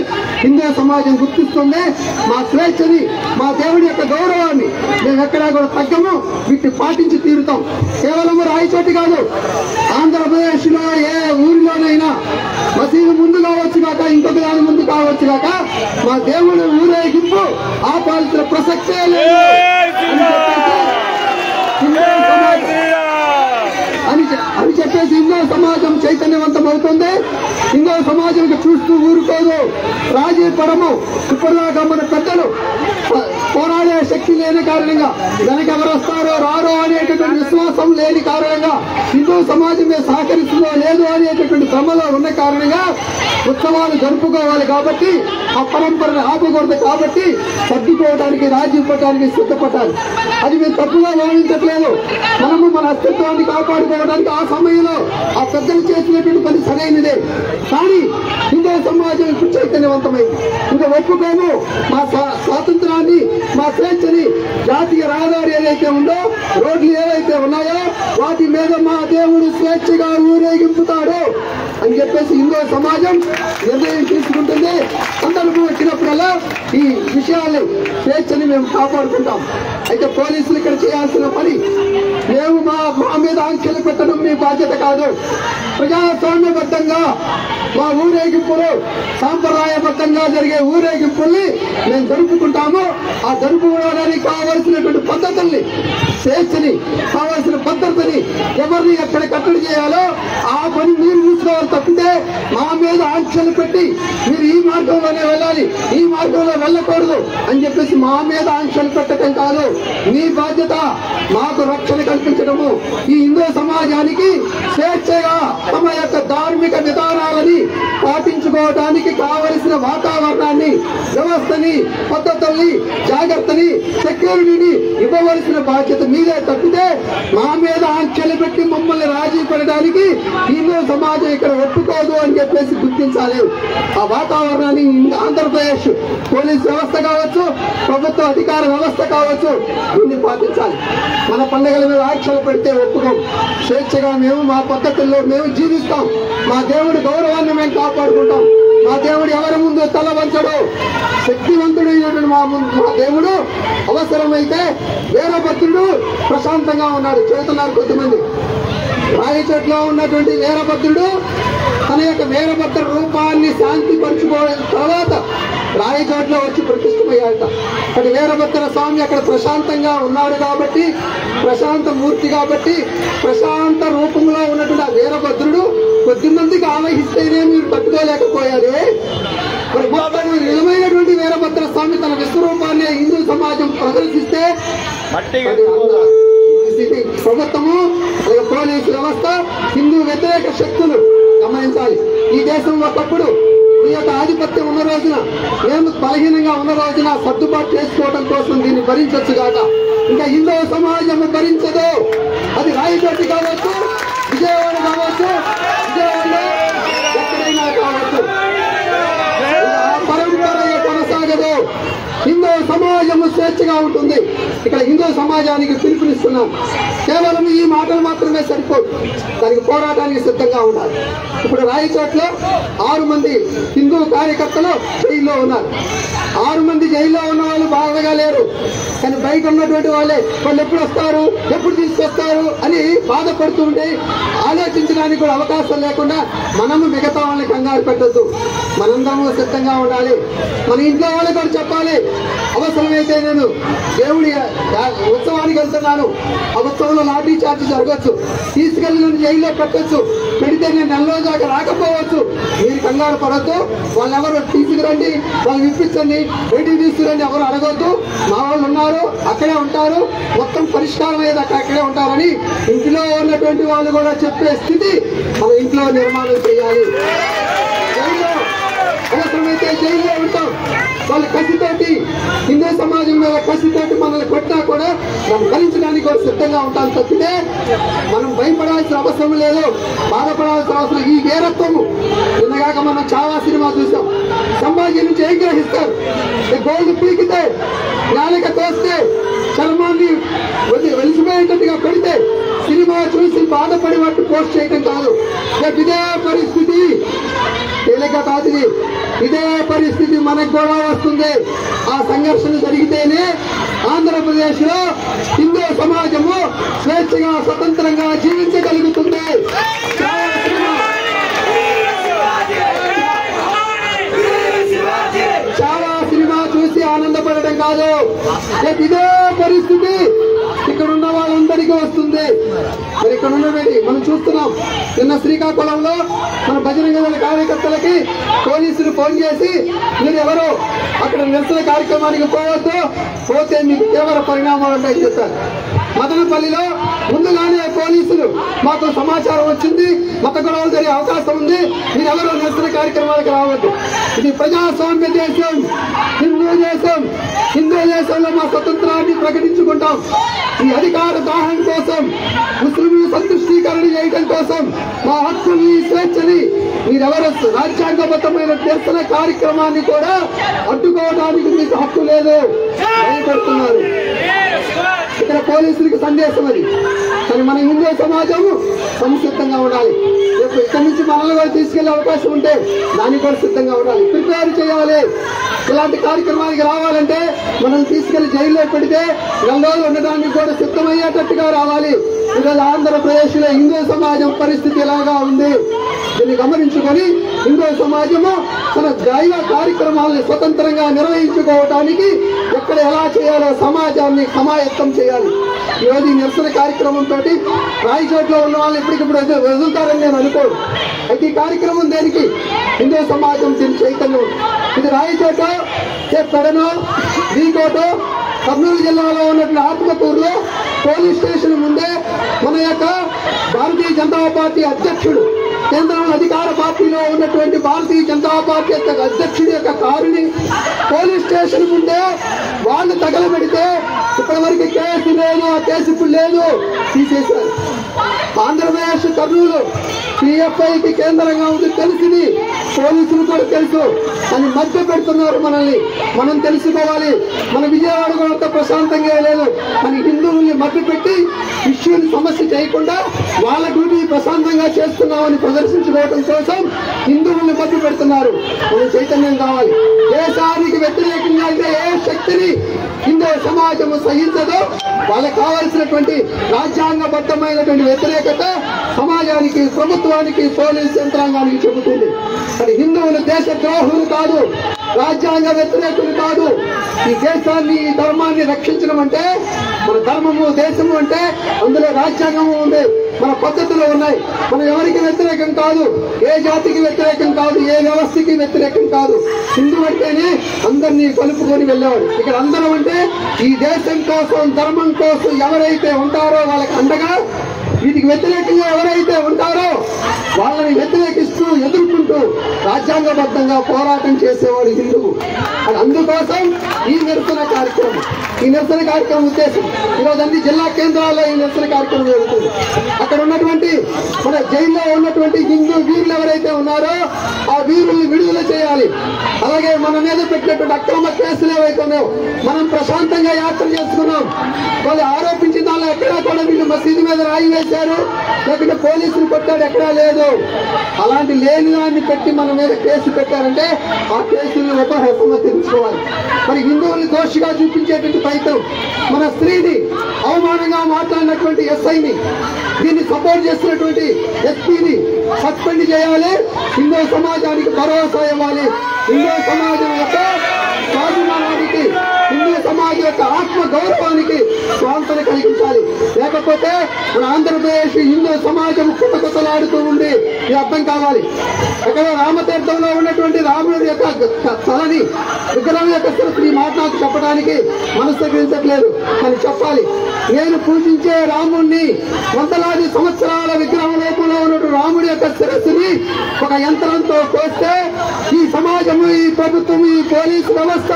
హిందూ సమాజం గుర్తిస్తుంది. మా స్వేచ్ఛని, మా దేవుడి యొక్క గౌరవాన్ని మేము ఎక్కడా కూడా తగ్గము, వీటిని పాటించి తీరుతాం. కేవలం రాయచోటి కాదు, ఆంధ్రప్రదేశ్ లో ఏ ఊరిలోనైనా మసీదు ముందు కావచ్చు కాక, ఇంకొక దాని ముందు కావచ్చు కాక, మా దేవుడు ఊరేగింపు ఆపాల్సిన ప్రసక్తే లేదు అని చెప్పేసి హిందూ సమాజం చైతన్యవంతం అవుతుంది. హిందూ సమాజం చూస్తూ ఊరుకోదు, రాజీ పడము. ఇప్పటిదాకా మన పెద్దలు పోరాడే శక్తి లేని కారణంగా, వెనక ఎవరు వస్తారో రారో అనేటటువంటి విశ్వాసం లేని కారణంగా, హిందూ సమాజమే సహకరిస్తుందో లేదో అనేటటువంటి భ్రమలో ఉన్న కారణంగా ఉత్సవాలు జరుపుకోవాలి. కాబట్టి ఆ పరంపరను ఆపకూడదు. కాబట్టి తగ్గిపోవడానికి, రాజీ పడటానికి సిద్ధపడాలి. అది మేము తప్పుగా భావించట్లేదు. మనము మన అస్తిత్వాన్ని కాపాడుకోవడానికి ఆ సమయంలో ఆ పెద్దలు చేసినటువంటి పని సరైనదే. కానీ హిందూ సమాజం ఇప్పుడు చైతన్యవంతమైంది. ఇంకా ఒప్పుకోము. మా స్వాతంత్రాన్ని, మా స్వేచ్ఛని, జాతీయ రహదారి ఏదైతే ఉందో, రోడ్లు ఏవైతే ఉన్నాయో వాటి మీద మా దేవుడు స్వేచ్ఛగా ఊరేగింపుతాడు అని చెప్పేసి హిందూ సమాజం నిర్ణయం తీసుకుంటుంది. సందర్భం వచ్చినప్పుడల్లా ఈ విషయాన్ని, స్వేచ్ఛని మేము కాపాడుకుంటాం. అయితే పోలీసులు ఇక్కడ చేయాల్సిన పని, మేము మా మీద ఆంక్షలు పెట్టడం మీ బాధ్యత కాదు. ప్రజాస్వామ్యబద్ధంగా మా ఊరేగింపులు, సాంప్రదాయబద్ధంగా జరిగే ఊరేగింపుల్ని మేము జరుపుకుంటాము. ఆ జరుపుకోవడానికి కావలసినటువంటి పద్ధతుల్ని, స్వేచ్ఛని, కావలసిన పద్ధతిని, ఎవరిని ఎక్కడ కట్టడి చేయాలో ఆ పని మీరు చూసుకోవాలి. తప్పితే మా మీద ఆంక్షలు పెట్టి మీరు ఈ మార్గంలోనే వెళ్ళాలి, ఈ మార్గంలో వెళ్ళకూడదు అని చెప్పేసి మా మీద ఆంక్షలు పెట్టడం కాదు. మీ బాధ్యత మాకు రక్షణ కల్పించడము. ఈ హిందూ సమాజానికి స్వేచ్ఛగా తమ యొక్క ధార్మిక విధానాలని పాటించుకోవడానికి కావలసిన వాతావరణాన్ని, వ్యవస్థని, పద్ధతుల్ని, జాగ్రత్తని, సెక్యూరిటీని ఇవ్వవలసిన బాధ్యత మీదే. తప్పితే మా మీద ఆంక్షలు పెట్టి మమ్మల్ని రాజీ పడడానికి హిందూ సమాజం ఇక్కడ ఒప్పుకోదు అని చెప్పేసి గుర్తించాలి. ఆ వాతావరణాన్ని ఆంధ్రప్రదేశ్ పోలీస్ వ్యవస్థ కావచ్చు, ప్రభుత్వ అధికార వ్యవస్థ కావచ్చు, దీన్ని పాటించాలి. మన పండుగల మీద ఆంక్షలు పెడితే ఒప్పుకోం. స్వేచ్ఛగా మేము మా పద్ధతుల్లో మేము జీవిస్తాం. మా దేవుడి గౌరవాన్ని మేము కాపాడుకుంటాం. మా దేవుడు ఎవరి ముందు తల వంచడు. శక్తివంతుడైనటువంటి మా దేవుడు అవసరమైతే వీరభద్రుడు ప్రశాంతంగా ఉన్నాడు. చెబుతున్నారు కొంతమంది. రాయచోట్లో ఉన్నటువంటి వీరభద్రుడు తన యొక్క వీరభద్ర రూపాన్ని శాంతి పరుచుకోవడం తర్వాత రాయచోట్లో వచ్చి ప్రతిష్టమయ్యాట. అక్కడ వీరభద్ర స్వామి అక్కడ ప్రశాంతంగా ఉన్నాడు కాబట్టి, ప్రశాంత మూర్తి కాబట్టి, ప్రశాంత రూపంలో ఉన్నటువంటి ఆ వీరభద్రుడు కొద్ది మందికి ఆవహిస్తేనే మీరు తట్టుకోలేకపోయారే. మరి మొత్తం నిజమైనటువంటి వీరభద్ర స్వామి తన విశ్వరూపాన్ని హిందూ సమాజం ప్రదర్శిస్తే ప్రభుత్వము, పోలీసు వ్యవస్థ, హిందూ వ్యతిరేక శక్తులు గమనించాలి. ఈ దేశంలో ఒకప్పుడు ఈ యొక్క ఆధిపత్యం ఉన్న రోజున, మేము బలహీనంగా ఉన్న రోజున సర్దుబాటు చేసుకోవడం కోసం దీన్ని భరించవచ్చు కాక ఇంకా హిందూ సమాజం భరించదు. అది రాయచోటి కావచ్చు, విజయవాడ కావచ్చు, విజయవాడలో ఎక్కడైనా కావచ్చు, పరంపర కొనసాగదు. హిందూ సమాజము స్వేచ్ఛగా ఉంటుంది. ఇక్కడ హిందూ సమాజానికి పిలుపునిస్తున్నాం. కేవలం ఈ మాటలు మాత్రమే సరిపోదు, దానికి పోరాటానికి సిద్ధంగా ఉండాలి. ఇప్పుడు రాయచోట్లో 6 మంది హిందూ కార్యకర్తలు జైల్లో ఉన్నారు. 6 మంది జైల్లో ఉన్న వాళ్ళు బాగా లేరు, కానీ బయట ఉన్నటువంటి వాళ్ళే వాళ్ళు ఎప్పుడు వస్తారు, ఎప్పుడు తీసుకొస్తారు అని బాధపడుతూ ఉంటే ఆలోచించడానికి కూడా అవకాశం లేకుండా మనము మిగతా వాళ్ళని కంగారు పెట్టద్దు. మనందరము సిద్ధంగా ఉండాలి. మన ఇంట్లో వాళ్ళకి కూడా చెప్పాలి, అవసరమైతే నేను దేవుడి ఉత్సవానికి వెళ్తున్నాను, ఆ ఉత్సవంలో లాఠీ చార్జ్ జరగచ్చు, తీసుకెళ్లి నన్ను జైల్లో పెట్టచ్చు, పెడితే నేను నెలలో దాకా రాకపోవచ్చు. మీరు కంగారు పడద్దు. వాళ్ళు ఎవరు తీసుకురండి, వాళ్ళు విప్పించండి, బయటికి తీసుకురండి, ఎవరు అడగొద్దు. మా వాళ్ళు ఉన్నారు, అక్కడే ఉంటారు, మొత్తం పరిష్కారం అయ్యేది అక్కడే ఉంటారని ఇంట్లో ఉన్నటువంటి వాళ్ళు కూడా చెప్పే స్థితి మన ఇంట్లో నిర్మాణం చేయాలి. అవసరమైతే జైల్లో ఉంటాం. వాళ్ళ కసితోటి హిందూ సమాజం మీద కసితోటి మనల్ని కొట్టినా కూడా మనం భరించడానికి కూడా సిద్ధంగా ఉంటాం తప్పితే మనం భయపడాల్సిన అవసరం లేదు, బాధపడాల్సిన అవసరం. ఈ వీరత్వము నిన్నగాక మనం చాలా సినిమా చూసాం. సమాజం నుంచి ఏం గ్రహిస్తారు? గోల్డ్ పీకితే నాలిక తోస్తే చర్మాన్ని వెలిసిపోయేటట్టుగా పెడితే సినిమా చూసి బాధపడి వాటి పోస్ట్ చేయడం కాదు. ఇదే పరిస్థితి తేలిక కాదు. ఇదే పరిస్థితి మనకు కూడా వస్తుంది. ఆ సంఘర్షణ జరిగితేనే ఆంధ్రప్రదేశ్ లో హిందూ సమాజము స్వేచ్ఛగా స్వతంత్రంగా జీవించగలుగుతుంది. చాలా సినిమా చూసి ఆనందపడటం కాదు. ఇదే పరిస్థితి ఇక్కడ ఉన్న వాళ్ళందరికీ వస్తుంది. మరి ఇక్కడ ఉన్నటువంటి మనం చూస్తున్నాం. నిన్న శ్రీకాకుళంలో మన బజరంగ దళ కార్యకర్తలకి పోలీసులు ఫోన్ చేసి మీరు ఎవరు అక్కడ నిరసన కార్యక్రమానికి పోవద్దు, పోతే మీకు తీవ్ర పరిణామాలు ఉంటాయని చెప్పారు. మదనపల్లిలో ముందుగానే పోలీసులు మాకు సమాచారం వచ్చింది, మత గొడవలు జరిగే అవకాశం ఉంది, మీరు ఎవరు నిరసన కార్యక్రమాలకు రావద్దు. ఇది ప్రజాస్వామ్య దేశం, హిందూ దేశం. హిందూ దేశంలో మా స్వతంత్రాన్ని ప్రకటించుకుంటాం. ఈ అధికార దాహం కోసం, ముస్లింలు సంతుష్టీకరణ చేయడం కోసం మా హక్కుని స్వేచ్ఛని మీరెవరు రాజ్యాంగబద్ధమైన నిరసన కార్యక్రమాన్ని కూడా అడ్డుకోవడానికి మీకు హక్కు లేదు భయపడుతున్నారు. ఇక్కడ పోలీసులకి సందేశం అది. కానీ మన హిందూ సమాజం సంసిద్ధంగా ఉండాలి. రేపు ఇక్కడి నుంచి మనల్ని కూడా తీసుకెళ్లే అవకాశం ఉంటే దానికి కూడా సిద్ధంగా ఉండాలి, ప్రిపేర్ చేయాలి. ఇలాంటి కార్యక్రమానికి రావాలంటే మనం తీసుకెళ్లి జైల్లో పెడితే 2 రోజులు ఉండడానికి కూడా సిద్ధమయ్యేటట్టుగా రావాలి. ఈరోజు ఆంధ్రప్రదేశ్ లో హిందూ సమాజం పరిస్థితి ఎలాగా ఉంది దీన్ని గమనించుకొని హిందూ సమాజము తన దైవ కార్యక్రమాలను స్వతంత్రంగా నిర్వహించుకోవడానికి ఎక్కడ ఎలా చేయాలో సమాజాన్ని సమాయత్తం చేయాలి. ఈరోజు ఈ నిరసన కార్యక్రమంతో రాయచోట్లో ఉన్న వాళ్ళు ఇప్పటికిప్పుడు వదులుతారని నేను అనుకోను. అయితే ఈ కార్యక్రమం దేనికి? హిందూ సమాజం దీని చైతన్యం. ఇది రాయచోట, పెడనో, వీకోటో, కర్నూలు జిల్లాలో ఉన్నటువంటి ఆత్మకూరులో పోలీస్ స్టేషన్ ముందే మన యొక్క భారతీయ జనతా పార్టీ అధ్యక్షుడు, కేంద్రంలో అధికార పార్టీలో ఉన్నటువంటి భారతీయ జనతా పార్టీ యొక్క అధ్యక్షుడి యొక్క కారుని పోలీస్ స్టేషన్ ముందే వాళ్ళు తగలబెడితే ఇప్పటి వరకు కేసు లేదు, ఆ కేసు ఇప్పుడు లేదు, తీసేశారు. ఆంధ్రప్రదేశ్ కర్నూలు PFIకి కేంద్రంగా ఉంది తెలిసింది, పోలీసులు కూడా తెలుసు. అని మధ్య పెడుతున్నారు మనల్ని. మనం తెలుసుకోవాలి. మన విజయవాడ కూడా ప్రశాంతంగా లేదు. కానీ హిందువుల్ని మధ్య పెట్టి ఇష్యూని సమస్య చేయకుండా వాళ్ళ డ్యూటీ ప్రశాంతంగా చేస్తున్నామని ప్రదర్శించుకోవడం కోసం హిందువుల్ని మధ్య పెడుతున్నారు. మనం చైతన్యం కావాలి. దేశానికి వ్యతిరేకంగా అయితే ఏ శక్తిని హిందూ సమాజము సహించదో వాళ్ళకి కావాల్సినటువంటి రాజ్యాంగబద్ధమైనటువంటి వ్యతిరేకత సమాజానికి, ప్రభుత్వానికి, పోలీసు యంత్రాంగానికి చెబుతుంది. కానీ హిందువులు దేశ ద్రోహులు కాదు, రాజ్యాంగ వ్యతిరేకులు కాదు. ఈ దేశాన్ని, ఈ ధర్మాన్ని రక్షించడం అంటే మన ధర్మము, దేశము అంటే అందులో రాజ్యాంగము ఉంది, మన పద్ధతులు ఉన్నాయి. మనం ఎవరికి వ్యతిరేకం కాదు, ఏ జాతికి వ్యతిరేకం కాదు, ఏ వ్యవస్థకి వ్యతిరేకం కాదు. హిందూ అంటేనే అందరినీ కలుపుకొని వెళ్ళేవాడు. ఇక్కడ అందరం అంటే ఈ దేశం కోసం, ధర్మం కోసం ఎవరైతే ఉంటారో వాళ్ళకి అండగా, వీటికి వ్యతిరేకంగా ఎవరైతే ఉంటారో వాళ్ళని వ్యతిరేకిస్తూ, ఎదుర్కొంటూ రాజ్యాంగబద్ధంగా పోరాటం చేసేవాడు హిందువు. అది అందుకోసం ఈ నిరసన కార్యక్రమం. ఈ నిరసన కార్యక్రమం ఉద్దేశం ఈరోజు అన్ని జిల్లా కేంద్రాల్లో ఈ నిరసన కార్యక్రమం జరుగుతుంది. అక్కడ ఉన్నటువంటి మన జైల్లో ఉన్నటువంటి హిందూ వీరులు ఎవరైతే ఉన్నారో ఆ వీరుల్ని విడుదల చేయాలి. అలాగే మన మీద పెట్టినటువంటి అక్రమ కేసులు ఏవైతే ఉన్నాయో మనం ప్రశాంతంగా యాత్ర చేసుకున్నాం. వాళ్ళు ఆరోపించిన దానిలో ఎక్కడా కూడా వీళ్ళు మసీదు మీద రాయి వేశారు, లేకుంటే పోలీసులు కొట్టాడు, ఎక్కడా లేదు. అలాంటి లేని దాన్ని పెట్టి మన మీద కేసు పెట్టారంటే ఆ కేసులను ఉపహసమ తెలుసుకోవాలి. మరి హిందువుల్ని దోషిగా చూపించేటువంటి ప్రయత్నం, మన స్త్రీని అవమానంగా మాట్లాడినటువంటి SIని, దీన్ని సపోర్ట్ చేస్తున్నటువంటి SPని సస్పెండ్ చేయాలి. హిందూ సమాజానికి భరోసా ఇవ్వాలి. హిందూ సమాజం యొక్క స్వాభిమానానికి, హిందూ సమాజం యొక్క ఆత్మ గౌరవానికి స్వాంతన కలిగించాలి. లేకపోతే మన ఆంధ్రప్రదేశ్ హిందూ సమాజం కుతకుతలాడుతూ ఉంది. ఇది అర్థం కావాలి. అక్కడ రామతీర్థంలో ఉన్నటువంటి రాముడి యొక్క తలని, విగ్రహం యొక్క శిరస్సుని మాట నాకు చెప్పడానికి మనస్సరించట్లేదు, కానీ చెప్పాలి. నేను పూజించే రాముణ్ణి, వందలాది సంవత్సరాల విగ్రహం రూపంలో ఉన్నటువంటి రాముడి యొక్క శిరస్సుని ఒక యంత్రంతో కోస్తే ఈ సమాజం సమాజము, ఈ ప్రభుత్వం, ఈ పోలీసు వ్యవస్థ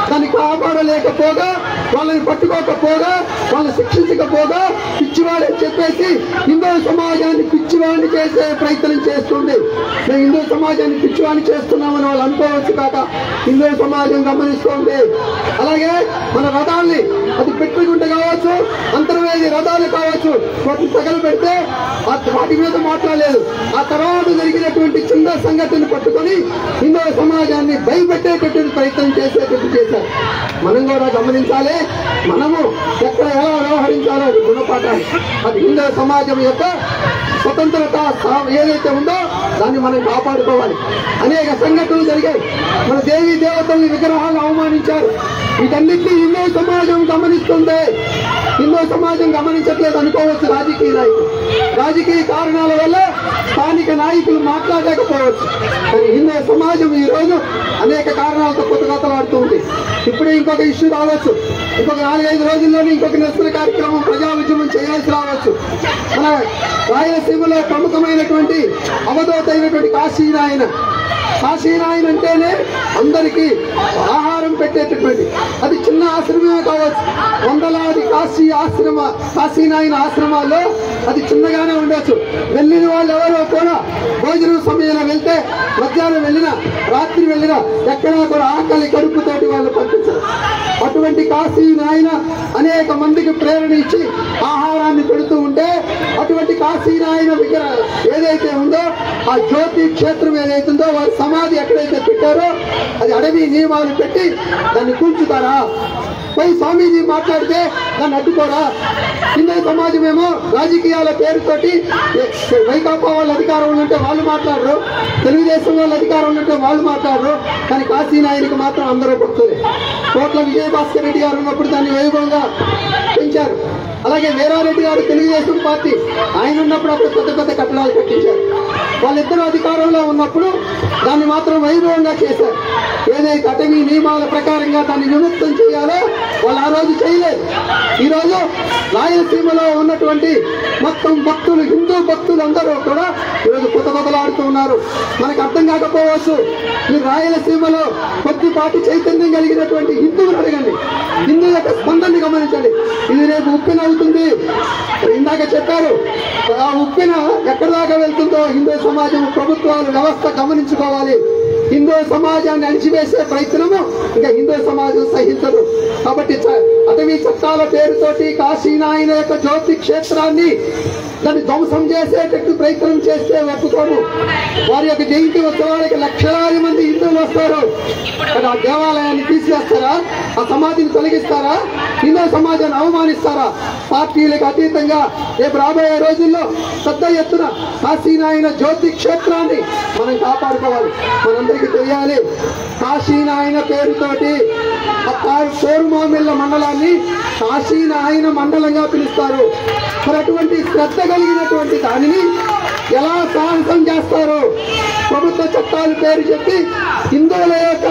దాన్ని కాపాడలేకపోగా, వాళ్ళని పట్టుకోకపోగా, వాళ్ళని శిక్షించకపోగా పిచ్చివాడని చెప్పేసి హిందూ సమాజాన్ని పిచ్చివాడిని చేసే ప్రయత్నం చేస్తుంది. మేము హిందూ సమాజాన్ని పిచ్చివాడిని చేస్తున్నామని వాళ్ళు అనుకోవచ్చు కాక హిందూ సమాజం గమనిస్తుంది. అలాగే మన రథాల్ని, అది పెట్టుకుంటే కావచ్చు, అంతర్వేది రథాలు కావచ్చు, వాటిని తగలబెడితే వాటి మీద మాట్లాడలేదు. ఆ తర్వాత జరిగినటువంటి చిన్న సంఘటన పట్టుకొని హిందూ సమాజాన్ని భయపెట్టేటటువంటి ప్రయత్నం చేసేటట్టు చేశారు. మనం కూడా గమనించాలి, మనము ఎక్కడ ఎలా వ్యవహరించాలో అది గుణపాఠాలు. అది హిందూ సమాజం యొక్క స్వతంత్రత ఏదైతే ఉందో దాన్ని మనం కాపాడుకోవాలి. అనేక సంఘటనలు జరిగాయి. మన దేవీ దేవతల్ని విగ్రహాలు అవమానించారు. వీటన్నిటినీ హిందూ సమాజం గమనిస్తుంది. హిందూ సమాజం గమనించట్లేదు అనుకోవచ్చు రాజకీయ నాయకులు. రాజకీయ కారణాల వల్ల స్థానిక నాయకులు మాట్లాడలేకపోవచ్చు. కానీ హిందూ సమాజం ఈ రోజు అనేక కారణాలతో కొత్తగతలాడుతూ ఉంది. ఇప్పుడే ఇంకొక ఇష్యూ రావచ్చు, ఇంకొక 4-5 రోజుల్లోనే ఇంకొక నిరసన కార్యక్రమం, ప్రజా ఉద్యమం చేయాల్సి రావచ్చు. మన రాయలసీమలో ప్రముఖమైనటువంటి అవధూత అయినటువంటి కాశీనాయన అంటేనే అందరికీ ఆహారం పెట్టేటటువంటి, అది చిన్న ఆశ్రమమే కావచ్చు. వందలాది కాశీనాయన ఆశ్రమాల్లో అది చిన్నగానే ఉండొచ్చు. వెళ్ళిన వాళ్ళు ఎవరో కూడా భోజనం సమయంలో వెళ్తే, మధ్యాహ్నం వెళ్ళినా, రాత్రి వెళ్ళినా ఎక్కడా కూడా ఆకలి కడుపుతోటి వాళ్ళు పంపించరు. అటువంటి కాశీనాయన అనేక మందికి ప్రేరణ ఇచ్చి ఆహారాన్ని పెడుతూ ఉంటే, అటువంటి కాశీనాయన విగ్రహం ఏదైతే ఉందో, ఆ జ్యోతి క్షేత్రం ఏదైతే ఉందో, వారి సమాధి ఎక్కడైతే పెట్టారో అది అడవి నియమాలు పెట్టి దాన్ని కూల్చుతారా? పోయి స్వామీజీ మాట్లాడితే దాన్ని అడ్డుకోరా? హిందూ సమాజమేమో రాజకీయాల పేరుతోటి వైకాపా వాళ్ళ అధికారంలో ఉంటే వాళ్ళు మాట్లాడరు, తెలుగుదేశం వాళ్ళ అధికారంలో ఉంటే వాళ్ళు మాట్లాడరు. కానీ కాశీనాయనికి మాత్రం అందరూ భక్తులే. కోట్ల విజయభాస్కర్ రెడ్డి గారు ఉన్నప్పుడు దాన్ని వైభవంగా పెంచారు. అలాగే వీరారెడ్డి గారు తెలుగుదేశం పార్టీ ఆయన ఉన్నప్పుడు అప్పుడు పెద్ద పెద్ద కట్టడాలు కట్టించారు. వాళ్ళిద్దరూ అధికారంలో ఉన్నప్పుడు దాన్ని మాత్రం వైభవంగా చేశారు. ఏదైతే అటవీ నియమాల ప్రకారంగా దాన్ని విముక్తం చేయాలో వాళ్ళు ఆ రోజు చేయలేదు. ఈరోజు రాయలసీమలో ఉన్నటువంటి మొత్తం భక్తులు, హిందూ భక్తులు అందరూ కూడా ఈరోజు కొత్తలాడుతూ ఉన్నారు. మనకు అర్థం కాకపోవచ్చు. మీరు రాయలసీమలో కొద్దిపాటి చైతన్యం కలిగినటువంటి హిందువులు అడగండి, హిందూ యొక్క స్పందనని గమనించండి. ఇది రేపు ఉప్పెన అవుతుంది. ఇందాక చెప్పారు, ఆ ఉప్పెన ఎక్కడి దాకా వెళ్తుందో హిందూ సమాజం, ప్రభుత్వాలు, వ్యవస్థ గమనించుకోవాలి. హిందూ సమాజాన్ని అణిచివేసే ప్రయత్నము ఇంకా హిందూ సమాజం సహించదు. కాబట్టి అటవీ చట్టాల పేరుతోటి కాశీనాయన యొక్క జ్యోతి క్షేత్రాన్ని దాన్ని ధ్వంసం చేసేటట్టు ప్రయత్నం చేస్తే ఒప్పుకోము. వారి యొక్క జయంతి ఉత్సవాలకి లక్షలాది మంది హిందువులు వస్తారు. ఆ దేవాలయాన్ని తీసివేస్తారా? ఆ సమాధిని తొలగిస్తారా? హిందూ సమాజాన్ని అవమానిస్తారా? పార్టీలకు అతీతంగా రేపు రాబోయే రోజుల్లో పెద్ద ఎత్తున కాశీనాయన జ్యోతి క్షేత్రాన్ని మనం కాపాడుకోవాలి. మనందరికీ తెలియాలి, కాశీనాయన పేరుతోటి కోరుమామిళ్ళ మండలాన్ని కాశీనాయన మండలంగా పిలుస్తారు. మరి అటువంటి శ్రద్ధ కలిగినటువంటి దానిని ఎలా సాహసం చేస్తారు? ప్రభుత్వ చట్టాల పేరు చెప్పి హిందువుల యొక్క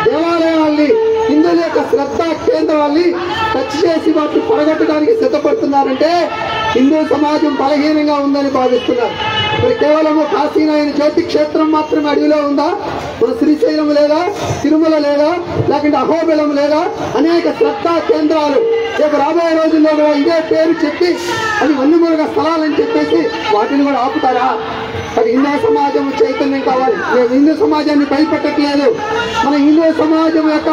దేవాలయాల్ని, హిందువుల యొక్క శ్రద్ధా కేంద్రాల్ని టచ్ చేసి వాటిని పొడగొట్టడానికి సిద్ధపడుతున్నారంటే హిందూ సమాజం బలహీనంగా ఉందని భావిస్తున్నారు. మరి కేవలము కాశీనాయన జ్యోతి క్షేత్రం మాత్రమే అడవిలో ఉందా? మన శ్రీశైలం లేదా, తిరుమల లేదా, లేకుంటే అహోబిలం లేదా? అనేక శ్రద్ధా కేంద్రాలు రేపు రాబోయే రోజుల్లో కూడా ఇదే పేరు చెప్పి అది వన్యమృగ స్థలాలని చెప్పేసి వాటిని కూడా ఆపుతారా? అది హిందూ సమాజం చైతన్యం కావాలి. మేము హిందూ సమాజాన్ని భయపెట్టట్లేదు. మన హిందూ సమాజం యొక్క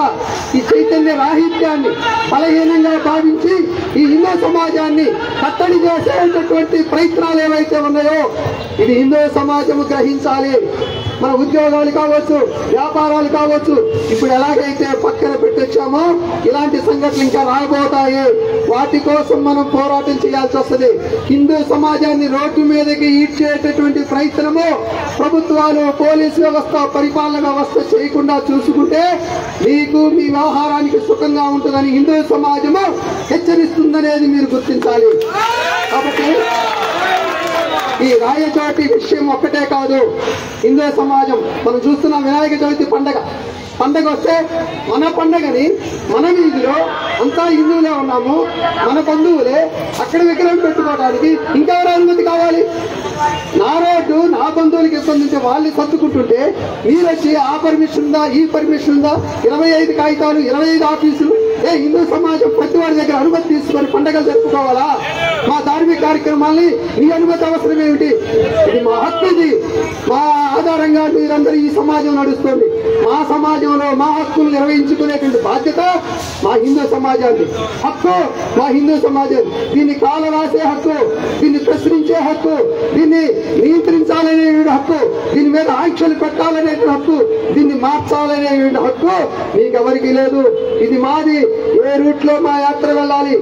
ఈ చైతన్య రాహిత్యాన్ని బలహీనంగా భావించి ఈ హిందూ సమాజాన్ని కట్టడి చేసేటటువంటి ప్రయత్నాలు ఏవైతే ఉన్నాయో ఇది హిందూ సమాజము గ్రహించాలి. మన ఉద్యోగాలు కావచ్చు, వ్యాపారాలు కావచ్చు, ఇప్పుడు ఎలాగైతే పక్కన పెట్టొచ్చామో ఇలాంటి సంఘటనలు ఇంకా రాబోతాయి. వాటి కోసం మనం పోరాటం చేయాల్సి వస్తుంది. హిందూ సమాజాన్ని రోడ్డు మీదకి ఈడ్చేటటువంటి ప్రయత్నము ప్రభుత్వాలు, పోలీసు వ్యవస్థ, పరిపాలన వ్యవస్థ చేయకుండా చూసుకుంటే మీకు మీ వ్యవహారానికి సుఖంగా ఉంటుందని హిందూ సమాజము హెచ్చరిస్తుందనేది మీరు గుర్తించాలి. కాబట్టి ఈ రాయచోటి విషయం ఒక్కటే కాదు, హిందూ సమాజం మనం చూస్తున్న వినాయక చవితి పండగ పండగ వస్తే మన పండగని మన వీధిలో అంతా హిందువులే ఉన్నాము, మన బంధువులే, అక్కడ విగ్రహం పెట్టుకోవడానికి ఇంకెవరు అనుమతి కావాలి? నా రోడ్డు నా బంధువులకి ఇబ్బంది వాళ్ళు సర్దుకుంటుంటే మీరు వచ్చి ఆ పర్మిషన్ ఉందా, ఈ పర్మిషన్ ఉందా, 25 కాగితాలు, 25 ఆఫీసులు, హిందూ సమాజం ప్రతి వాడి దగ్గర అనుమతి తీసుకొని పండగలు జరుపుకోవాలా? మా ధార్మిక కార్యక్రమాల్ని మీ అనుమతి అవసరం ఏమిటి? ఇది మా హక్కు, ఇది మా ఆధారంగా మీరందరూ ఈ సమాజం నడుస్తుంది. మా సమాజంలో మా హక్కులు నిర్వహించుకునేటువంటి బాధ్యత మా హిందూ సమాజాన్ని, హక్కు మా హిందూ సమాజం. దీన్ని కాల రాసే హక్కు, దీన్ని ప్రశ్నించే హక్కు, దీన్ని నియంత్రించాలనే హక్కు, దీని మీద ఆంక్షలు పెట్టాలనే హక్కు, దీన్ని మార్చాలనే హక్కు మీకెవరికి లేదు. ఇది మాది. ఏ రూట్ లో మా యాత్ర వెళ్ళాలి,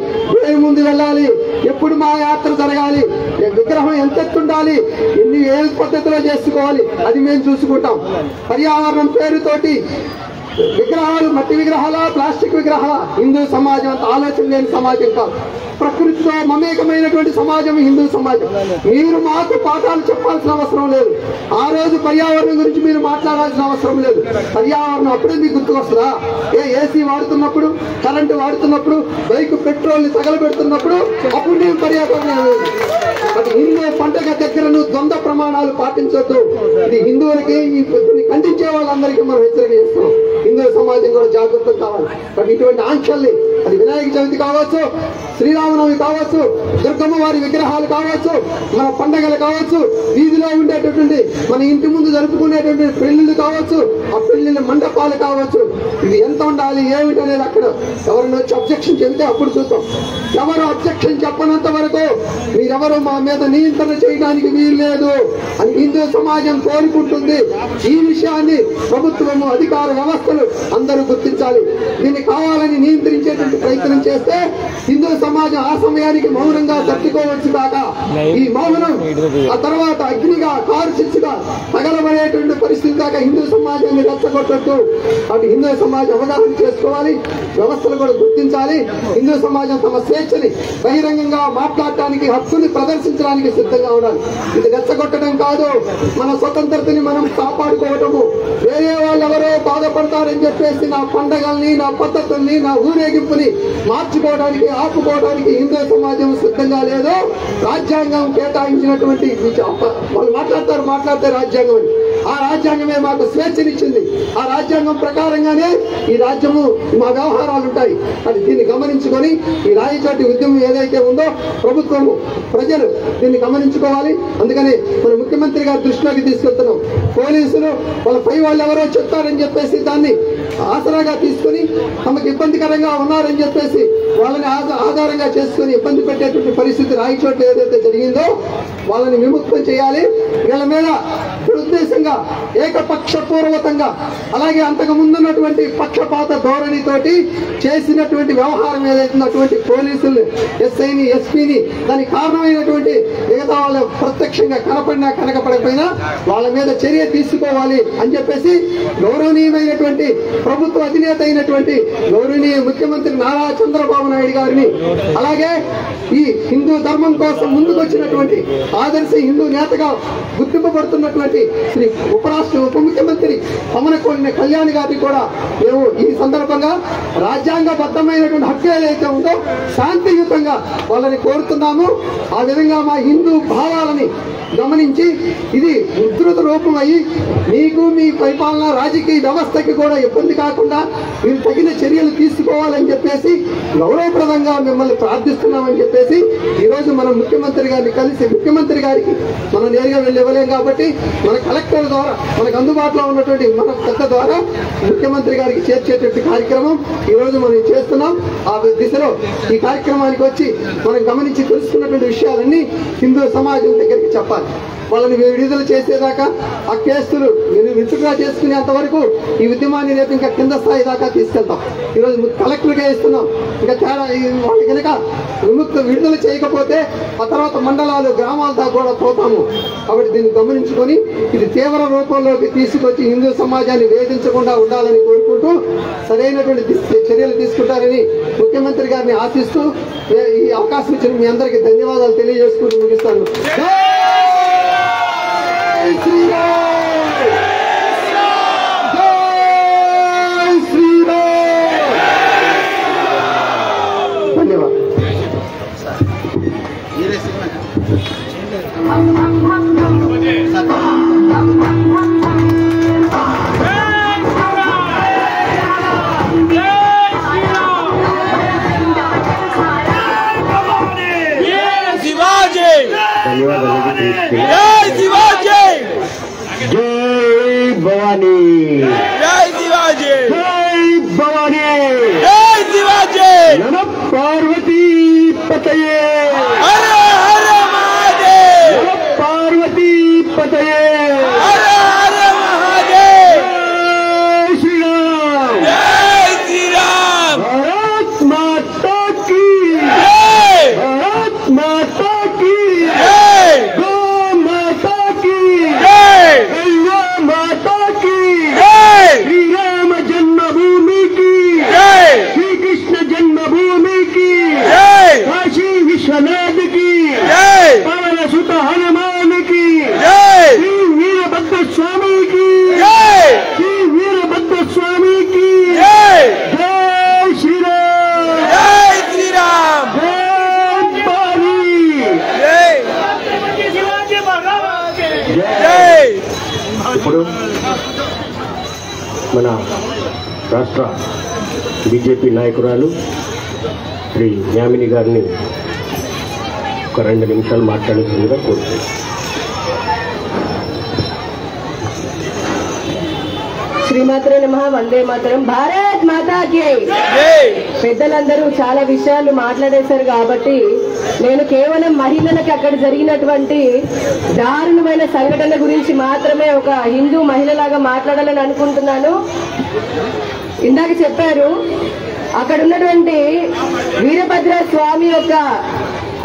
ఏ ముందు వెళ్ళాలి, ఎప్పుడు మా యాత్ర జరగాలి, విగ్రహం ఎంత ఎత్తుండాలి, ఏ పద్ధతిలో చేసుకోవాలి, అది మేము చూసుకుంటాం. పర్యావరణం పేరుతోటి విగ్రహాలు, మట్టి విగ్రహాల, ప్లాస్టిక్ విగ్రహాల, హిందూ సమాజం అంత ఆలోచన లేని సమాజం కాదు. ప్రకృతితో మమేకమైనటువంటి సమాజం హిందూ సమాజం. మీరు మాకు పాఠాలు చెప్పాల్సిన అవసరం లేదు. ఆ రోజు పర్యావరణం గురించి మీరు మాట్లాడాల్సిన అవసరం లేదు. పర్యావరణం అప్పుడే మీకు గుర్తుకొస్తుందా? ఏసీ వాడుతున్నప్పుడు, కరెంటు వాడుతున్నప్పుడు, బైక్ పెట్రోల్ తగలబెడుతున్నప్పుడు అప్పుడు నేను పర్యావరణం లేదు. అది హిందూ పండుగ దగ్గర నువ్వు ద్వంద్వ ప్రమాణాలు పాటించొద్దు. ఇది హిందువులకి, ఖండించే వాళ్ళందరికీ మనం హెచ్చరిక చేస్తున్నాం. హిందూ సమాజం కూడా జాగ్రత్త కావాలి. బట్ ఇటువంటి ఆంక్షల్ని, అది వినాయక చవితి కావచ్చు, శ్రీరామనవమి కావచ్చు, దుర్గమ్మ వారి విగ్రహాలు కావచ్చు, మన పండగలు కావచ్చు, వీధిలో ఉండేటటువంటి మన ఇంటి ముందు జరుపుకునేటువంటి పెళ్లిళ్ళు కావచ్చు, ఆ పెళ్లిళ్ళ మండపాలు కావచ్చు, ఇవి ఎంత ఉండాలి ఏమిటి అనేది అక్కడ ఎవరైనా వచ్చి అబ్జెక్షన్ చెబితే అప్పుడు చూద్దాం. ఎవరు అబ్జెక్షన్ చెప్పనంత వరకు మీరెవరు మా మీద నియంత్రణ చేయడానికి వీలు లేదు అని హిందూ సమాజం కోరుకుంటుంది. ఈ విషయాన్ని ప్రభుత్వము, అధికార వ్యవస్థలు అందరూ గుర్తించాలి. దీన్ని కావాలని నియంత్రించేటువంటి ప్రయత్నం చేస్తే హిందూ సమాజం ఆ సమయానికి మౌనంగా తట్టుకోవచ్చు కాక ఈ మౌనం ఆ తర్వాత అగ్నిగా, కారు చిచ్చుగా తగలబడేటువంటి పరిస్థితి దాకా హిందూ సమాజాన్ని రెచ్చగొట్టద్దు. అటు హిందూ సమాజం అవగాహన చేసుకోవాలి, వ్యవస్థలు కూడా గుర్తించాలి. హిందూ సమాజం తమ స్వేచ్ఛని బహిరంగంగా మాట్లాడటానికి, హక్కుని ప్రదర్శించడానికి సిద్ధంగా ఉండాలి. ఇది రెచ్చగొట్టడం కాదు, మన స్వతంత్రతని మనం కాపాడుకోవటము. వేరే వాళ్ళు ఎవరో బాధపడతారని చెప్పేసి నా పండగల్ని, నా పద్ధతుల్ని, నా ఊరేగింపుని మార్చుకోవడానికి, ఆపుకోవడానికి హిందూ సమాజం సిద్ధంగా లేదు. రాజ్యాంగం కేటాయించినటువంటి వాళ్ళు మాట్లాడతారు రాజ్యాంగం అని. ఆ రాజ్యాంగమే మాకు స్వేచ్ఛనిచ్చింది. ఆ రాజ్యాంగం ప్రకారంగానే ఈ రాజ్యము, మా వ్యవహారాలు ఉంటాయి. అది దీన్ని గమనించుకొని ఈ రాయచోటి ఉద్యమం ఏదైతే ఉందో ప్రభుత్వము, ప్రజలు దీన్ని గమనించుకోవాలి. అందుకని మన ముఖ్యమంత్రి గారి దృష్టిలోకి తీసుకెళ్తున్నాం. పోలీసులు వాళ్ళ పై వాళ్ళు ఎవరో చెప్తారని చెప్పేసి దాన్ని ఆసరాగా తీసుకుని తమకు ఇబ్బందికరంగా ఉన్నారని చెప్పేసి వాళ్ళని ఆధారంగా చేసుకుని ఇబ్బంది పెట్టేటువంటి పరిస్థితి రాయచోట్ల ఏదైతే జరిగిందో వాళ్ళని విముక్తం చేయాలి. వీళ్ళ మీద ఉద్దేశంగా ఏకపక్షపూర్వకంగా, అలాగే అంతకు ముందున్నటువంటి పక్షపాత ధోరణితోటి చేసినటువంటి వ్యవహారం ఏదైతే అటువంటి పోలీసులు, ఎస్ఐని, ఎస్పీని, దానికి కారణమైనటువంటి మిగతా వాళ్ళ ప్రత్యక్షంగా కనపడినా కనపడకపోయినా వాళ్ళ మీద చర్య తీసుకోవాలి అని చెప్పేసి గౌరవనీయమైనటువంటి ప్రభుత్వ అధినేత అయినటువంటి గౌరవనీయ ముఖ్యమంత్రి నారా చంద్రబాబు నాయుడు గారిని, అలాగే ఈ హిందూ ధర్మం కోసం ముందుకొచ్చినటువంటి ఆదర్శ హిందూ నేతగా గుర్తింపబడుతున్నటువంటి శ్రీ ఉప ముఖ్యమంత్రి పవన్ కళ్యాణ్ గారిని కూడా మేము ఈ సందర్భంగా రాజ్యాంగబద్ధమైనటువంటి హక్కు ఏదైతే ఉందో శాంతియుతంగా వాళ్ళని కోరుతున్నాము. ఆ విధంగా మా హిందూ భావాలని గమనించి ఇది ఉధృత రూపమయ్యి మీకు, మీ పరిపాలన, రాజకీయ వ్యవస్థకి కూడా ఇబ్బంది కాకుండా మీరు తగిన చర్యలు తీసుకోవాలని చెప్పేసి గౌరవప్రదంగా మిమ్మల్ని ప్రార్థిస్తున్నామని చెప్పేసి ఈరోజు మనం ముఖ్యమంత్రి గారిని కలిసి, ముఖ్యమంత్రి గారికి మనం నేరుగా వెళ్ళి ఇవ్వలేం కాబట్టి మన కలెక్టర్ ద్వారా, మనకు అందుబాటులో ఉన్నటువంటి మన పెద్ద ద్వారా ముఖ్యమంత్రి గారికి చేర్చేటువంటి కార్యక్రమం ఈరోజు మనం చేస్తున్నాం. ఆ దిశలో ఈ కార్యక్రమానికి వచ్చి మనం గమనించి తెలుసుకున్నటువంటి విషయాలన్నీ హిందూ సమాజం దగ్గరికి చెప్పాలి. వాళ్ళని విడుదల చేసేదాకా, ఆ కేసులు విత్డ్రా చేసుకునేంత వరకు ఈ ఉద్యమాన్ని రేపు ఇంకా కింద స్థాయి దాకా తీసుకెళ్తాం. ఈరోజు కలెక్టర్గా ఇస్తున్నాం. ఇంకా తేడా వాళ్ళు కనుక విడుదల చేయకపోతే ఆ తర్వాత మండలాలు, గ్రామాల దాకా కూడా పోతాము. కాబట్టి దీన్ని గమనించుకొని ఇది తీవ్ర రూపంలోకి తీసుకొచ్చి హిందూ సమాజాన్ని వేధించకుండా ఉండాలని కోరుకుంటూ సరైనటువంటి చర్యలు తీసుకుంటారని ముఖ్యమంత్రి గారిని ఆశిస్తూ ఈ అవకాశం ఇచ్చిన మీ అందరికీ ధన్యవాదాలు తెలియజేసుకుంటూ ముగిస్తాను. శ్రీరామ్, జై ఇప్పుడు మన రాష్ట్ర బీజేపీ నాయకురాలు శ్రీ యామిని గారిని ఒక 2 నిమిషాలు మాట్లాడుతుందిగా కోరుతున్నాను. శ్రీమాత్రే నమః. వందే మాతరం. భారత్ మాతాకి పెద్దలందరూ చాలా విషయాలు మాట్లాడేశారు కాబట్టి నేను కేవలం మహిళలకు అక్కడ జరిగినటువంటి దారుణమైన సంఘటన గురించి మాత్రమే ఒక హిందూ మహిళలాగా మాట్లాడాలని అనుకుంటున్నాను. ఇందాక చెప్పారు అక్కడ ఉన్నటువంటి వీరభద్ర స్వామి యొక్క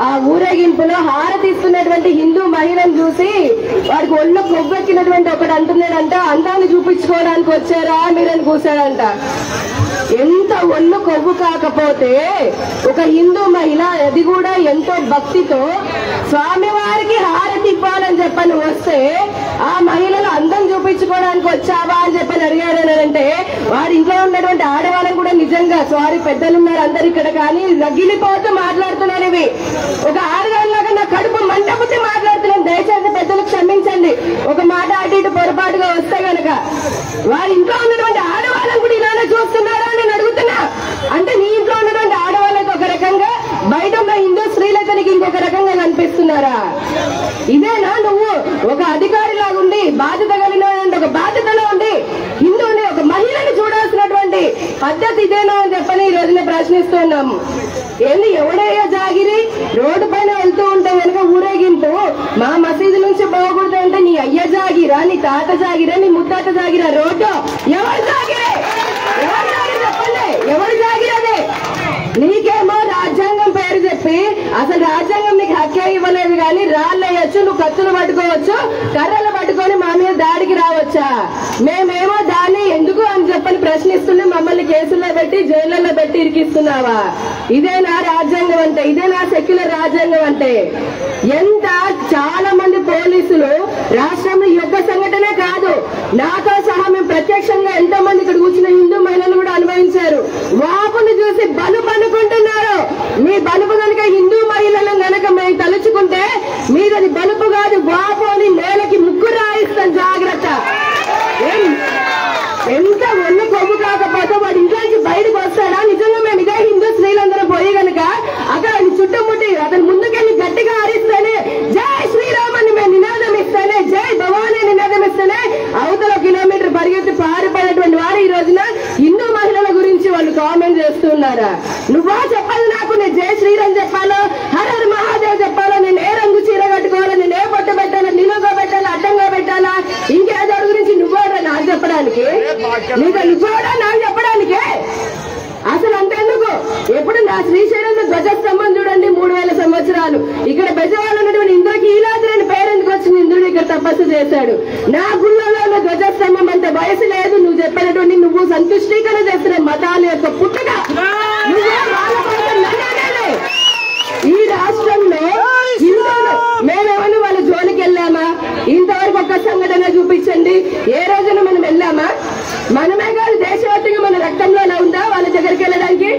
ఆ ఊరేగింపులో హారతిస్తున్నటువంటి హిందూ మహిళను చూసి వాడికి ఒళ్ళో కొవ్వెక్కినటువంటి ఒకడు అంటున్నాడంట, అందాన్ని చూపించుకోవడానికి వచ్చారా మీరని కూర్చాడంట. ఎంత ఒళ్ళు కొవ్వు కాకపోతే ఒక హిందూ మహిళ, అది కూడా ఎంతో భక్తితో స్వామివారికి హారతి ఇవ్వాలని చెప్పని వస్తే ఆ మహిళలు అందం చూపించుకోవడానికి వచ్చావా అని చెప్పని అడిగారనంటే వాడి ఇంట్లో ఉన్నటువంటి ఆడవాళ్ళని కూడా నిజంగా సారీ పెద్దలున్నారు అందరు ఇక్కడ కానీ రగిలిపోతూ మాట్లాడుతున్నారు. ఇవి ఒక ఆడవాళ్ళలాగా నా కడుపు మంటపుతే మాట్లాడుతున్నాను. దయచేసి పెద్దలు క్షమించండి ఒక మాట అటు ఇటు పొరపాటుగా వస్తే గనక. వారి ఇంట్లో ఉన్నటువంటి ఆడవాళ్ళని కూడా ఇలానే చూస్తున్నారా నేను అడుగుతున్నా. అంటే నీ ఇంట్లో ఉన్నటువంటి ఆడవాళ్ళకి ఒక రకంగా, బయట ఉన్న హిందూ స్త్రీలకి నీకు ఇంకొక రకంగా కనిపిస్తున్నారా? ఇదేనా నువ్వు ఒక అధికారి లాగుండి బాధ్యత కలిగిన ఒక బాధ్యతలో ఉండి హిందువుని ఒక మహిళని చూడాల్సినటువంటి పద్ధతి ఇదేనా అని చెప్పని ఈ రోజున ప్రశ్నిస్తున్నాము. ఏంది ఎవడయ్యా జాగిరి? రోడ్డు పైన వెళ్తూ ఉంటే కనుక ఊరేగింపు మా మసీదు నుంచి పోకూడదు అంటే నీ అయ్య జాగిరా, నీ తాత జాగిరా, నీ ముత్తాత జాగిరా? రోడ్డు ఎవరు జాగిరే? ఎవరు జాగిరి చెప్పండి, ఎవరు జాగిరదే? నీకేమో రాజ్యాంగం పేరు చెప్పి అసలు రాజ్యాంగం నీకు హక్కే ఇవ్వలేదు కానీ రాళ్ళు వేయచ్చు, నువ్వు కత్తులు పట్టుకోవచ్చు, కర్రలు పట్టుకొని మా మీద దాడికి రావచ్చా? మేమేమో దాన్ని ఎందుకు అని చెప్పని ప్రశ్నిస్తుండే మమ్మల్ని కేసుల్లో పెట్టి జైళ్లలో పెట్టి ఇరికిస్తున్నావా? ఇదేనా రాజ్యాంగం అంటే? ఇదేనా సెక్యులర్ రాజ్యాంగం అంటే? ఎంత చాలా మంది పోలీసులు రాష్ట్రంలో ఈ యొక్క సంఘటనే కాదు, నాతో సహా మేము ప్రత్యక్షంగా ఎంతో మంది ఇక్కడ కూర్చున్న హిందూ మహిళలు కూడా అనుభవించారు. వాపును చూసి బలుపు అనుకుంటున్నారు. మీ బలుపు కనుక హిందూ మహిళలు కనుక మేము తలుచుకుంటే మీదది బలుపు కాదు, వాపు అని నేలకి ముగ్గు రాయిస్తాం. జాగ్రత్త. ఎంత ఒళ్ళు కొమ్ము కాకపోతే వాడు ఇంట్లోంచి బయటకు వస్తాడా? నిజంగా మేము ఇదే హిందూ స్త్రీలందరూ పోయి గనక అక్కడ చుట్టుముట్టి అతను ముందుకెళ్ళి గట్టిగా ఆరిస్తేనే జై శ్రీరామ్ అని మేము నినాదం ఇస్తేనే, జై భవానీ నినాదం ఇస్తేనే అవతల కిలోమీటర్ పరిగెత్తి పారిపోయినటువంటి వారు ఈ రోజున హిందూ మహిళల గురించి వాళ్ళు కామెంట్ చేస్తున్నారా? నువ్వా చెప్పాలి నాకు? నేను జై శ్రీరామ్ చెప్పాలో, హర హర మహాదేవ్ చెప్పాలో, నేను ఏ రంగు చీర కట్టుకోవాలో, నేను ఏ పొట్ట పెట్టాలా, నిలువుగా పెట్టాలా, అడ్డంగా పెట్టాలా, ఇంకేదో గురించి నువ్వోడా నాకు చెప్పడానికి? నువ్వోడా నాకు చెప్పడానికే? అసలు అంతెందుకు? ఎప్పుడు నా శ్రీశైలంలో ధ్వజస్తంభం చూడండి 3000 సంవత్సరాలు. ఇక్కడ బెజవాళ్ళు ఉన్నటువంటి ఇంద్రకీలాద్రి అని పేరు ఎందుకు వచ్చింది? ఇంద్రుడు ఇక్కడ తపస్సు చేశాడు. నా గుళ్ళలో ఉన్న ధ్వజస్తంభం అంత వయసు లేదు. నువ్వు చెప్పినటువంటి నువ్వు సంతుష్టీకరణ చేస్తున్న మతాల యొక్క పుట్టుక ఈ రాష్ట్రంలో హిందువులు మేమేమన్నా వాళ్ళ జోలికి వెళ్ళామా? ఇంతవరకు ఒక్క సంఘటన చూపించండి. ఏ రోజున మనం వెళ్ళామా? మనమే కాదు దేశవ్యాప్తంగా మన రక్తంలో అలా ఉందా వాళ్ళ దగ్గరికి వెళ్ళడానికి?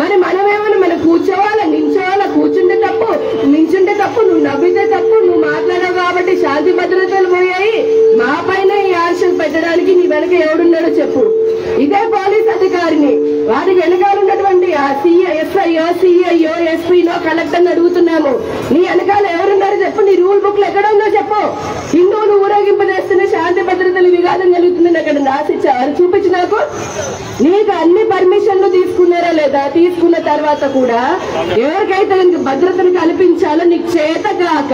మరి మనమేమన్నా మనం కూర్చోవాలా, నించోవాలా? కూర్చుంటే తప్పు, నించుంటే తప్పు, నువ్వు నవ్వితే తప్పు, నువ్వు మాట్లాడావు కాబట్టి శాంతి భద్రతలు పోయాయి. మా పైన ఈ ఆశలు పెట్టడానికి నీ వెనక ఎవడున్నాడో చెప్పు. ఇదే పోలీస్ అధికారిని వారి వెనకాల ఉన్నటువంటి ఆ ఎస్ఐఓ, సిఐఓ, ఎస్పీనో, కలెక్టర్ని అడుగుతున్నాము. నీ వెనకాల ఎవరున్నారో చెప్పు. నీ రూల్ బుక్ లో ఎక్కడ ఉందో చెప్పు. హిందువులు ఊరేగింపు చేస్తున్న శాంతి భద్రతలు వివాదం కలుగుతుందని అక్కడ రాసిచ్చారు, చూపించి నాకు. నీకు అన్ని పర్మిషన్లు తీసుకున్నారా లేదా? తీసుకున్న తర్వాత కూడా ఎవరికైతే భద్రతను కల్పించాలో నీకు చేత కాక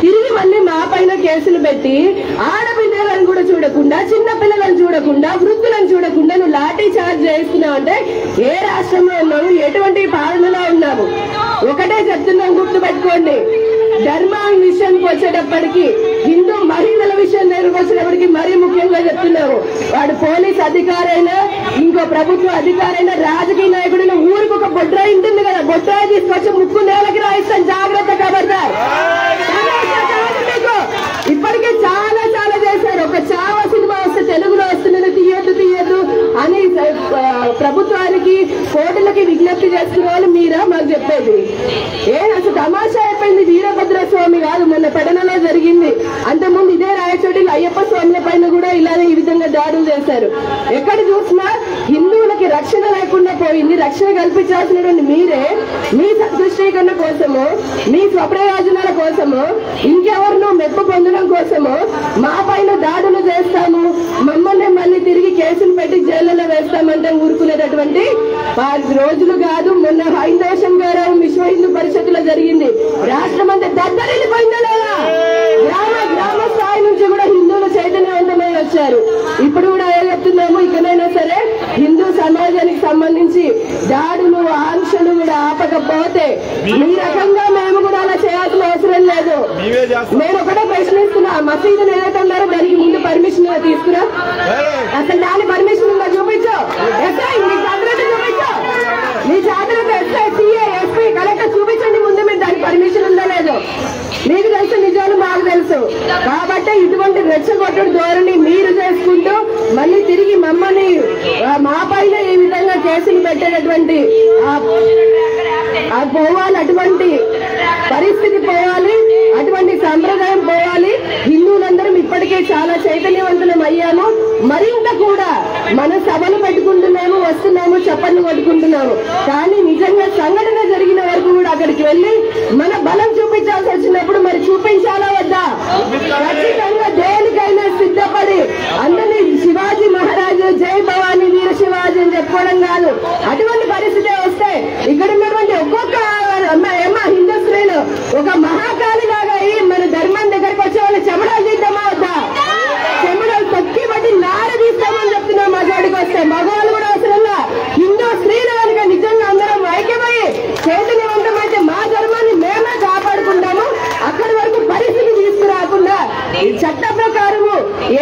తిరిగి మళ్ళీ మా పైన కేసులు పెట్టి ఆడపిల్లలను కూడా చూడకుండా, చిన్న పిల్లలను చూడకుండా, వృద్ధులను చూడకుండా నువ్వు లాఠీ చార్జ్ చేస్తున్నావు అంటే ఏ రాష్ట్రంలో ఉన్నావు? ఎటువంటి పాలనలో ఉన్నావు? ఒకటే చెప్తున్నాం, గుర్తు పెట్టుకోండి. ధర్మం విషయానికి వచ్చేటప్పటికి, హిందూ మహిళల విషయం దగ్గరకు వచ్చేటప్పటికి మరీ ముఖ్యంగా చెప్తున్నాము. వాడు పోలీస్ అధికారైనా, ఇంకో ప్రభుత్వ అధికారైనా, రాజకీయ నాయకుడైనా ఊరికి ఒక బొడ్రాయి ఉంటుంది కదా, బొడ్రాయి తీసుకొచ్చి ముక్కు నేలకి రాయిస్తాను. జాగ్రత్త కబర్దార్. ఇప్పటికే చాలా చాలా చేశారు. ఒక చావా సినిమా వస్తే తెలుగులో వస్తున్నది తీయొద్దు అని ప్రభుత్వానికి, కోర్టులకి విజ్ఞప్తి చేస్తున్న వాళ్ళు మీరా మాకు చెప్పేది? అసలు తమాషా అయిపోయింది. వీరభద్ర స్వామి కాదు, మొన్న పెడనలో జరిగింది. అంతకుముందు ఇదే రాయచోటిలో అయ్యప్ప దాడులు చేశారు. ఎక్కడ చూసినా హిందువులకి రక్షణ లేకుండా పోయింది. రక్షణ కల్పించాల్సినటువంటి మీరే మీ సంతుష్టీకరణ కోసము, మీ స్వప్రయోజనాల కోసము, ఇంకెవరినో మెప్పు పొందడం కోసము మా పైన దాడులు చేస్తాము, మమ్మల్ని మళ్ళీ తిరిగి కేసులు పెట్టి జైళ్లలో వేస్తామంటే ఊరుకునేటటువంటి రోజులు కాదు. మొన్న హైందవ సంఘారావు విశ్వ హిందూ పరిషత్తులో జరిగింది. రాష్ట్రం అంతా దద్దరిల్లిపోయిందా లేదా? గ్రామ స్థాయి నుంచి కూడా హిందువులు చైతన్యవంతమై వచ్చారు. ఇప్పుడు కూడా ఏం చెప్తున్నాము, ఇకనైనా సరే హిందూ సమాజానికి సంబంధించి దాడులు ఆంక్షలు కూడా ఆపకపోతే ఈ రకంగా మేము కూడా అలా చేయాల్సిన అవసరం లేదు. నేను ఒకటే ప్రశ్నిస్తున్నా, మసీదులు ఏదైతే ఉన్నారో దానికి ముందు పర్మిషన్ తీసుకురా. అసలు దాని పర్మిషన్ ఉందా చూపించు. ఎస్ఐ నీ జాగ్రత్త చూపించు, నీ జాగ్రత్త ఎస్ఐ సిఐ ఎస్పీ కలెక్టర్ చూపించండి ముందు మీరు దానికి పర్మిషన్ ఉందా లేదు. మీకు తెలుసు, నిజాలు మాకు తెలుసు. కాబట్టి ఇటువంటి రెచ్చగొట్టడు ధోరణి మీరు చేసుకుంటూ మళ్ళీ తిరిగి మమ్మల్ని మా పైన ఈ విధంగా కేసులు పెట్టేటటువంటి పోవాలి, అటువంటి పరిస్థితి పోవాలి, అటువంటి సంప్రదాయం పోవాలి. హిందువులందరం ఇప్పటికే చాలా చైతన్యవంతులం అయ్యాము. మరింత కూడా మన సభలు పెట్టుకుంటున్నాము, వస్తున్నాము, చప్పట్లు కొట్టుకుంటున్నాము. కానీ నిజంగా సంఘటన జరిగిన వరకు కూడా అక్కడికి వెళ్లి మన బలం చూపించాల్సి వచ్చినప్పుడు మరి చూపించాలా వద్దా? ఖచ్చితంగా దేనికైనా సిద్ధపడి అందరినీ శివాజీ మహారాజు జై భవానీ వీర శివాజీ అని చెప్పుకోవడం కాదు. అటువంటి పరిస్థితి వస్తే ఇక్కడ ఉన్నటువంటి ఒక్కొక్క హిందూ స్త్రీలు ఒక మహాకాళి లాగా మన ధర్మం దగ్గరికి వచ్చే వాళ్ళు చెమడాలు తీద్దామా వద్దా? చెమడాలు తొక్కి బట్టి నార తీస్తామని చెప్తున్నాం. మగాడికి వస్తే మగవాళ్ళు కూడా అవసరంగా హిందూ స్త్రీలు కనుక నిజంగా అందరం ఐక్యమయ్యి చైతన్యవంతమైతే మా ధర్మాన్ని మేమే కాపాడుకుంటాము. అక్కడి వరకు పరిస్థితి తీసుకురాకుండా ఈ చట్ట ప్రకారము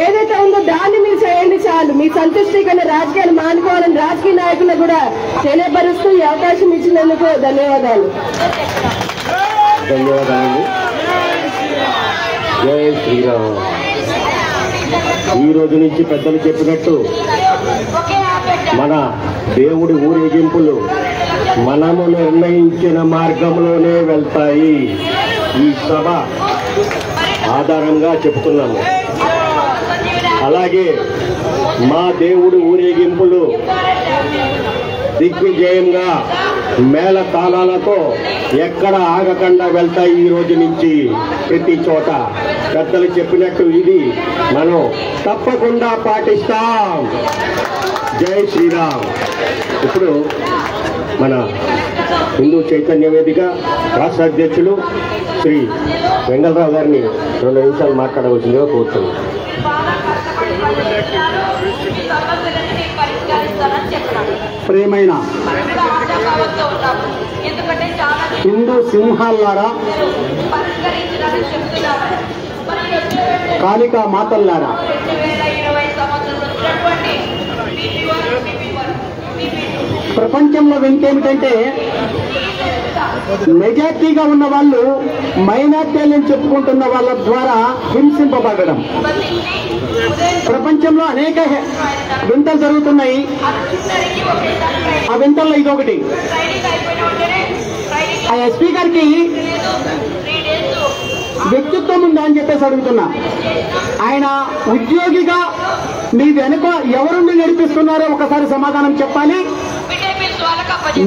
ఏదైతే ఉందో దాన్ని మీరు చేయండి చాలు. మీ సంతుష్టికైన రాజకీయాలు మానుకోవాలని రాజకీయ నాయకులు కూడా తెలియపరుస్తూ ఈ అవకాశం ఇచ్చినందుకు ధన్యవాదాలు. జై శ్రీరామ్. ఈ రోజు నుంచి పెద్దలు చెప్పినట్టు మన దేవుడి ఊరేగింపులు మనము నిర్ణయించిన మార్గంలోనే వెళ్తాయి. ఈ సభ ఆధారంగా చెప్తున్నాము. అలాగే మా దేవుడి ఊరేగింపులు దిగ్విజయంగా మేళ తాళాలతో ఎక్కడ ఆగకుండా వెళ్తాయి. ఈ రోజు నుంచి ప్రతి చోట పెద్దలు చెప్పినట్టు ఇది మనం తప్పకుండా పాటిస్తాం. జై శ్రీరామ్. ఇప్పుడు మన హిందూ చైతన్య వేదిక రాష్ట్ర అధ్యక్షులు శ్రీ వెంగళరావు గారిని 2 నిమిషాలు మాట్లాడవలసిందిగా కోరుతున్నాం. ప్రియమైన హిందూ సింహాలారా, కాళికా మాతల్లారా, ప్రపంచంలో వింటేమిటంటే మెజార్టీగా ఉన్న వాళ్ళు మైనార్టీలను చెప్పుకుంటున్న వాళ్ళ ద్వారా హింసింపబడడం. ప్రపంచంలో అనేక వింతలు జరుగుతున్నాయి. ఆ వింతల్లో ఇదొకటి. ఆ ఎస్పీ గారికి వ్యక్తిత్వం ఉందా అని చెప్పేసి అడుగుతున్నా. ఆయన ఉద్యోగిగా మీ వెనుక ఎవరుండి నడిపిస్తున్నారో ఒకసారి సమాధానం చెప్పాలి.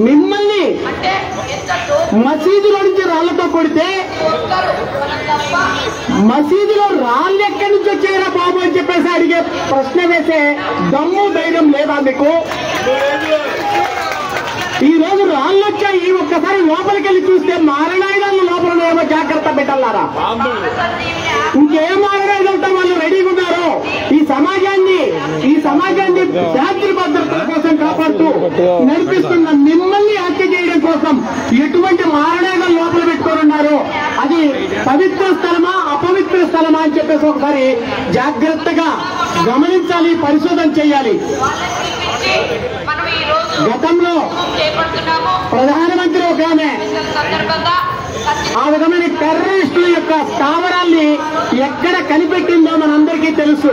మిమ్మల్ని మసీదులో నుంచి రాళ్లతో కొడితే మసీదులో రాళ్ళు ఎక్కడి నుంచి వచ్చారా బాబు అని చెప్పేసి అడిగే ప్రశ్న వేసే దమ్ము ధైర్యం లేదా మీకు? ఈ రోజు రాళ్ళు వచ్చాయి, ఒక్కసారి లోపలికి వెళ్ళి చూస్తే మారణాయుధాలు లోపల ఏమో జాగ్రత్త పెట్టాలారా. ఇంకేం మారణాయుధాలతో వాళ్ళు రెడీగా ఉన్నారో ఈ సమాజాన్ని శాంతి భద్రతల కోసం కాపాడుతూ నడిపిస్తున్న మిమ్మల్ని హత్య చేయడం కోసం ఎటువంటి మారణాయుధాలు లోపల పెట్టుకోనున్నారో అది పవిత్ర స్థలమా అపవిత్ర స్థలమా అని చెప్పేసి ఒకసారి జాగ్రత్తగా గమనించాలి, పరిశోధన చేయాలి. గతంలో ప్రధానమంత్రి ఒక ఆమె ఆ విధమైన టెర్రరిస్టుల యొక్క స్థావరాల్ని ఎక్కడ కనిపెట్టిందో మనందరికీ తెలుసు.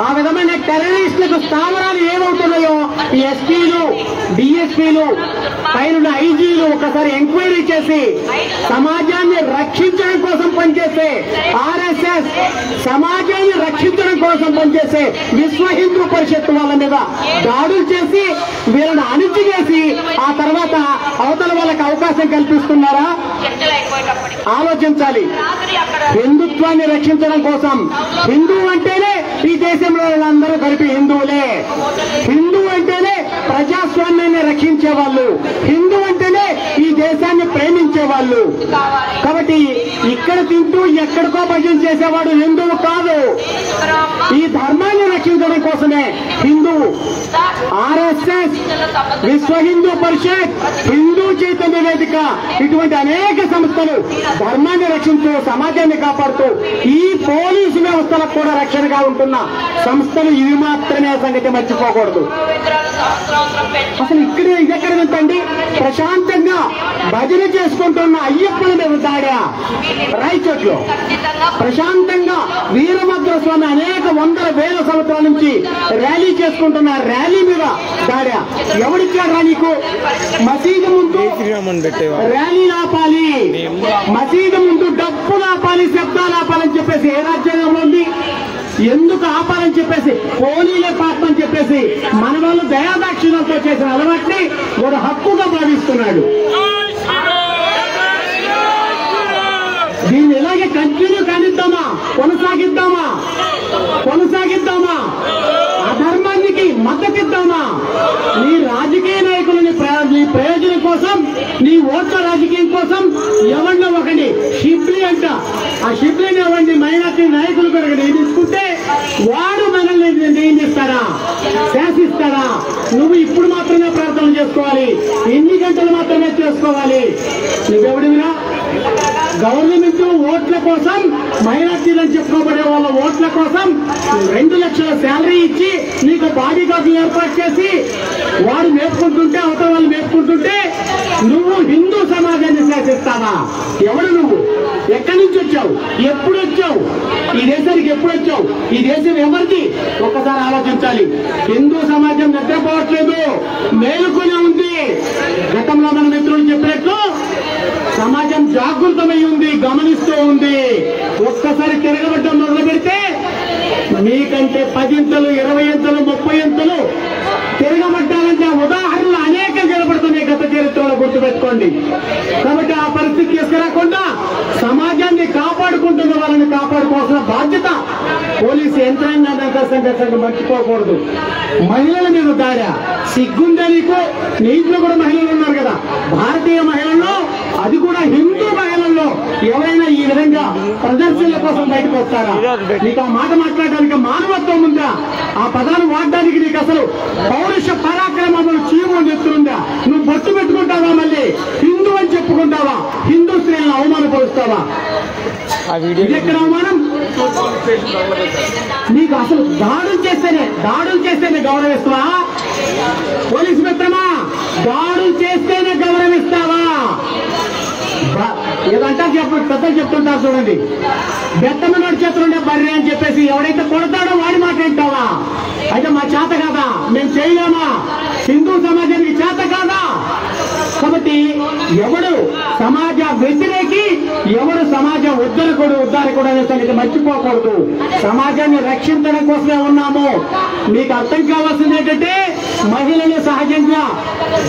ఆ విధమైన టెర్రరిస్టులకు స్థావరాలు ఏమవుతున్నాయో ఈ ఎస్పీలు డిఎస్పీలు పైన ఐజీలు ఒకసారి ఎంక్వైరీ చేసి సమాజాన్ని రక్షించడం కోసం పనిచేసే ఆర్ఎస్ఎస్, సమాజాన్ని రక్షించడం కోసం పనిచేసే విశ్వ హిందూ పరిషత్ వాళ్ళ మీద దాడులు చేసి వీళ్ళని అణిచివేసి ఆ తర్వాత అవతల వాళ్ళకి అవకాశం కల్పిస్తున్నారా? ఆలోచించాలి. హిందుత్వాన్ని రక్షించడం కోసం, హిందూ అంటేనే ఈ దేశంలో వాళ్ళందరూ కలిపి హిందువులే, హిందూ అంటేనే ప్రజాస్వామ్యాన్ని రక్షించే వాళ్ళు, హిందూ అంటేనే ఈ దేశాన్ని ప్రేమించే వాళ్ళు. కాబట్టి ఇక్కడ తింటూ ఎక్కడికో భజన చేసేవాడు హిందువు కాదు. ఈ ధర్మాన్ని రక్షించడం కోసమే హిందువు. ఆర్ఎస్ఎస్, విశ్వ హిందూ పరిషత్, హిందూ చైతన్య వేదిక ఇటువంటి అనేక సంస్థలు ధర్మాన్ని రక్షించు, సమాజాన్ని కాపాడుతూ ఈ పోలీసు వ్యవస్థలకు కూడా రక్షణగా ఉంటున్న సంస్థలు ఇవి మాత్రమే సంగతి మర్చిపోకూడదు. అసలు ఇదెక్కడ వింటండి? ప్రశాంతంగా భజన చేసుకుంటున్న అయ్యప్పల మీద దాడా రాయచోట్లో, ప్రశాంతంగా వీరభద్ర స్వామి అనేక వందల వేల సంవత్సరాల నుంచి ర్యాలీ చేసుకుంటున్న ర్యాలీ మీద దాడా. ఎవరిచ్చారా నీకు? మసీదు ముందు ర్యాలీ ఆపాలి, మసీదు ముందు డబ్బులు ఆపాలి, శబ్దాలు ఆపాలని చెప్పేసి ఏ రాజ్యాంగంలో ఉంది? ఎందుకు ఆపాలని చెప్పేసి పోలీలే పాపని చెప్పేసి మన వాళ్ళు దయాదాక్షిణ్యంతో చేసిన అలవాట్ని ఒక హక్కుగా భావిస్తున్నాడు. దీన్ని ఇలాగే కంటిన్యూ కానిద్దామా? కొనసాగిద్దామా? అధర్మానికి మద్దతిద్దామా? నీ రాజకీయ నాయకులని నీ ప్రయోజనం కోసం, నీ ఓట్ల రాజకీయం కోసం ఎవరినో ఒకటి షిబ్లీ అంట, ఆ షిబ్లీని ఎవరిని మైనార్టీ నాయకులు కొరకు నియమించుకుంటే వాడు మనల్ని నియమిస్తాడా? శాసిస్తాడా? నువ్వు ఇప్పుడు మాత్రమే ప్రార్థన చేసుకోవాలి, ఎన్ని గంటలు మాత్రమే చేసుకోవాలి. నువ్వెవడివినా? గవర్నమెంట్ ఓట్ల కోసం, మైనార్టీలను చెప్పుకోబడే వాళ్ళ ఓట్ల కోసం 2 లక్షల శాలరీ ఇచ్చి నీకు బాడీ గార్డులు ఏర్పాటు చేసి వాడు మేపుకుంటుంటే, అవతల వాళ్ళు మేపుకుంటుంటే నువ్వు హిందూ సమాజాన్ని శాసిస్తావా? ఎవడు నువ్వు? ఎక్కడి నుంచి వచ్చావు? ఎప్పుడు వచ్చావు? ఈ దేశానికి ఎప్పుడు వచ్చావు? ఈ దేశం ఎవరిది? ఒక్కసారి ఆలోచించాలి. హిందూ సమాజం నిద్రపోవట్లేదు, మేలుకొని ఉంది. గతంలో మన మిత్రులు చెప్పినట్లు సమాజం జాగృతమై ఉంది, గమనిస్తూ ఉంది. ఒక్కసారి తిరగబడ్డం మొదలు పెడితే మీకంటే 10 ఇంతలు, 20 ఇంతలు, 30 ఇంతలు తిరగబడ్డాలంటే ఉదాహరణలు అనేకం కనబడుతున్నాయి గత చరిత్రలో, గుర్తుపెట్టుకోండి. కాబట్టి ఆ పరిస్థితి తీసుకురాకుండా సమాజాన్ని కాపాడుకుంటున్న వాళ్ళని కాపాడుకోవాల్సిన బాధ్యత పోలీసు యంత్రాంగాన్ని మర్చిపోకూడదు. మహిళల మీద దాడా సిగ్గుందా నీకు? నీ ఇంట్లో కూడా మహిళలు ఉన్నారు కదా, భారతీయ మహిళల్లో, అది కూడా హిందూ మహిళల్లో ఎవరైనా ఈ విధంగా ప్రదర్శనల కోసం బయటకు వస్తారా? నీకు ఆ మాట మాట్లాడడానికి మానవత్వం ఉందా? ఆ పదాలు వాడడానికి నీకు అసలు పౌరుష పరాక్రమములు చీము నెత్తుందా? నువ్వు బొట్టు పెట్టుకుంటావా? మళ్ళీ హిందూ అని చెప్పుకుంటావా? హిందూ స్త్రీలను అవమానపరుస్తావా? ఇది ఎక్కడ అవమానం? నీకు అసలు దాడులు చేస్తేనే గౌరవిస్తావా? పోలీసు మిత్రమా, దాడులు చేస్తేనే గౌరవిస్తావా? ఏదంటే పెద్దలు చెప్తుంటారు చూడండి, బెత్తమనోడి చేతులుండే బర్రె అని చెప్పేసి ఎవడైతే కొడతాడో వాడి మాట వింటావా? అయితే మా చేత కాదా? మేము చేయలేమా? హిందూ సమాజానికి చేత కాదా? కాబట్టి ఎవడు సమాజ వ్యతిరేకి, ఎవడు సమాజ ఉద్ధారకుడు అనే సంగతి మర్చిపోకూడదు. సమాజాన్ని రక్షించడం కోసమే ఉన్నాము. మీకు అర్థం కావాల్సింది ఏంటంటే, మహిళలు సహజంగా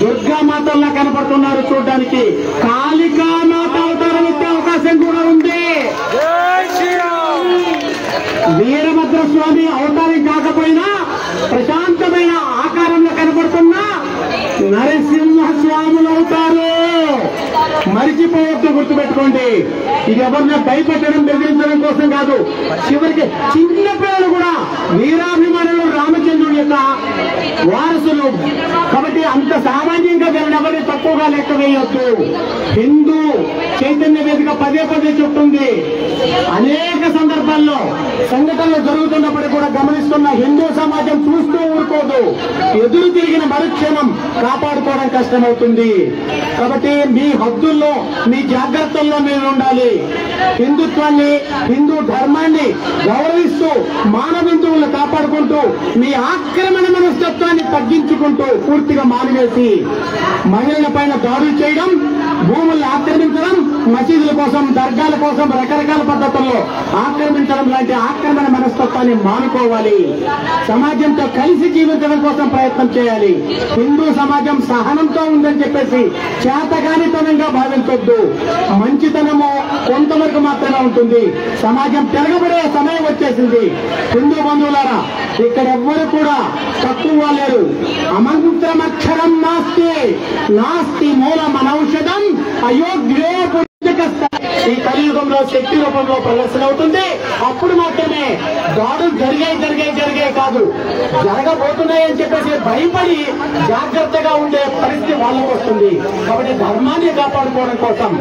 దుర్గామాతల్లా కనపడుతున్నారు చూడడానికి, కాళికామాత అవతారం ఇచ్చే అవకాశం కూడా ఉంది. వీరభద్ర స్వామి అవతారం కాకపోయినా ప్రశాంతమైన ఆకారంలో కనపడుతున్నా నరసింహస్వాములు అవుతారు. మరిచిపోవద్దు, గుర్తుపెట్టుకోండి. ఇది ఎవరిని భయపెట్టడం, బెదిరించడం కోసం కాదు. చివరికి చిన్న పిల్లలు కూడా వీరాభిమానులు, రామచంద్రుడి యొక్క వారసులు. కాబట్టి అంత సామాన్యంగా వీళ్ళని ఎవరిని తక్కువగా లెక్క వేయొద్దు. హిందూ చైతన్య వేదిక పదే చెప్తుంది. అనేక సందర్భాల్లో సంఘటనలు జరుగుతున్నప్పటికీ కూడా గమనిస్తున్న హిందూ సమాజం చూస్తూ ఊరుకోదు. ఎదురు తిరిగిన మరుక్షణం కాపాడుకోవడం కష్టమవుతుంది. కాబట్టి మీ హద్దుల్లో, మీ జాగ్రత్తల్లో మీరు ఉండాలి. హిందుత్వాన్ని, హిందూ ధర్మాన్ని గౌరవిస్తూ మానవ హిందువులను కాపాడుకుంటూ మీ ఆక్రమణ మనస్తత్వాన్ని తగ్గించుకుంటూ పూర్తిగా మానివేసి మహిళల పైన దాడులు చేయడం, భూములను ఆక్రమించడం, మసీదుల కోసం, దర్గాల కోసం రకరకాల పద్ధతుల్లో ఆక్రమించడం లాంటి ఆక్రమణ మనస్తత్వాన్ని మానుకోవాలి. సమాజంతో కలిసి జీవించడం కోసం ప్రయత్నం చేయాలి. హిందూ సమాజం సహనంతో ఉందని చెప్పేసి చేతగానితనంగా భావించొద్దు. మంచితనము కొంతవరకు మాత్రమే ఉంటుంది. సమాజం తిరగబడే సమయం వచ్చేసింది. హిందూ బంధువులారా, ఇక్కడ ఎవ్వరు కూడా తక్కువ లేరు. అమంత్రమక్షరం నాస్తి నాస్తి మూలమనౌషధం అయోగ్యే ఈ కలియుగంలో శక్తి రూపంలో ప్రదర్శన అవుతుంది. అప్పుడు మాత్రమే దాడులు జరిగాయి కాదు, జరగబోతున్నాయని చెప్పేసి భయపడి జాగ్రత్తగా ఉండే పరిస్థితి వాళ్ళకు వస్తుంది. కాబట్టి ధర్మాన్ని కాపాడుకోవడం కోసం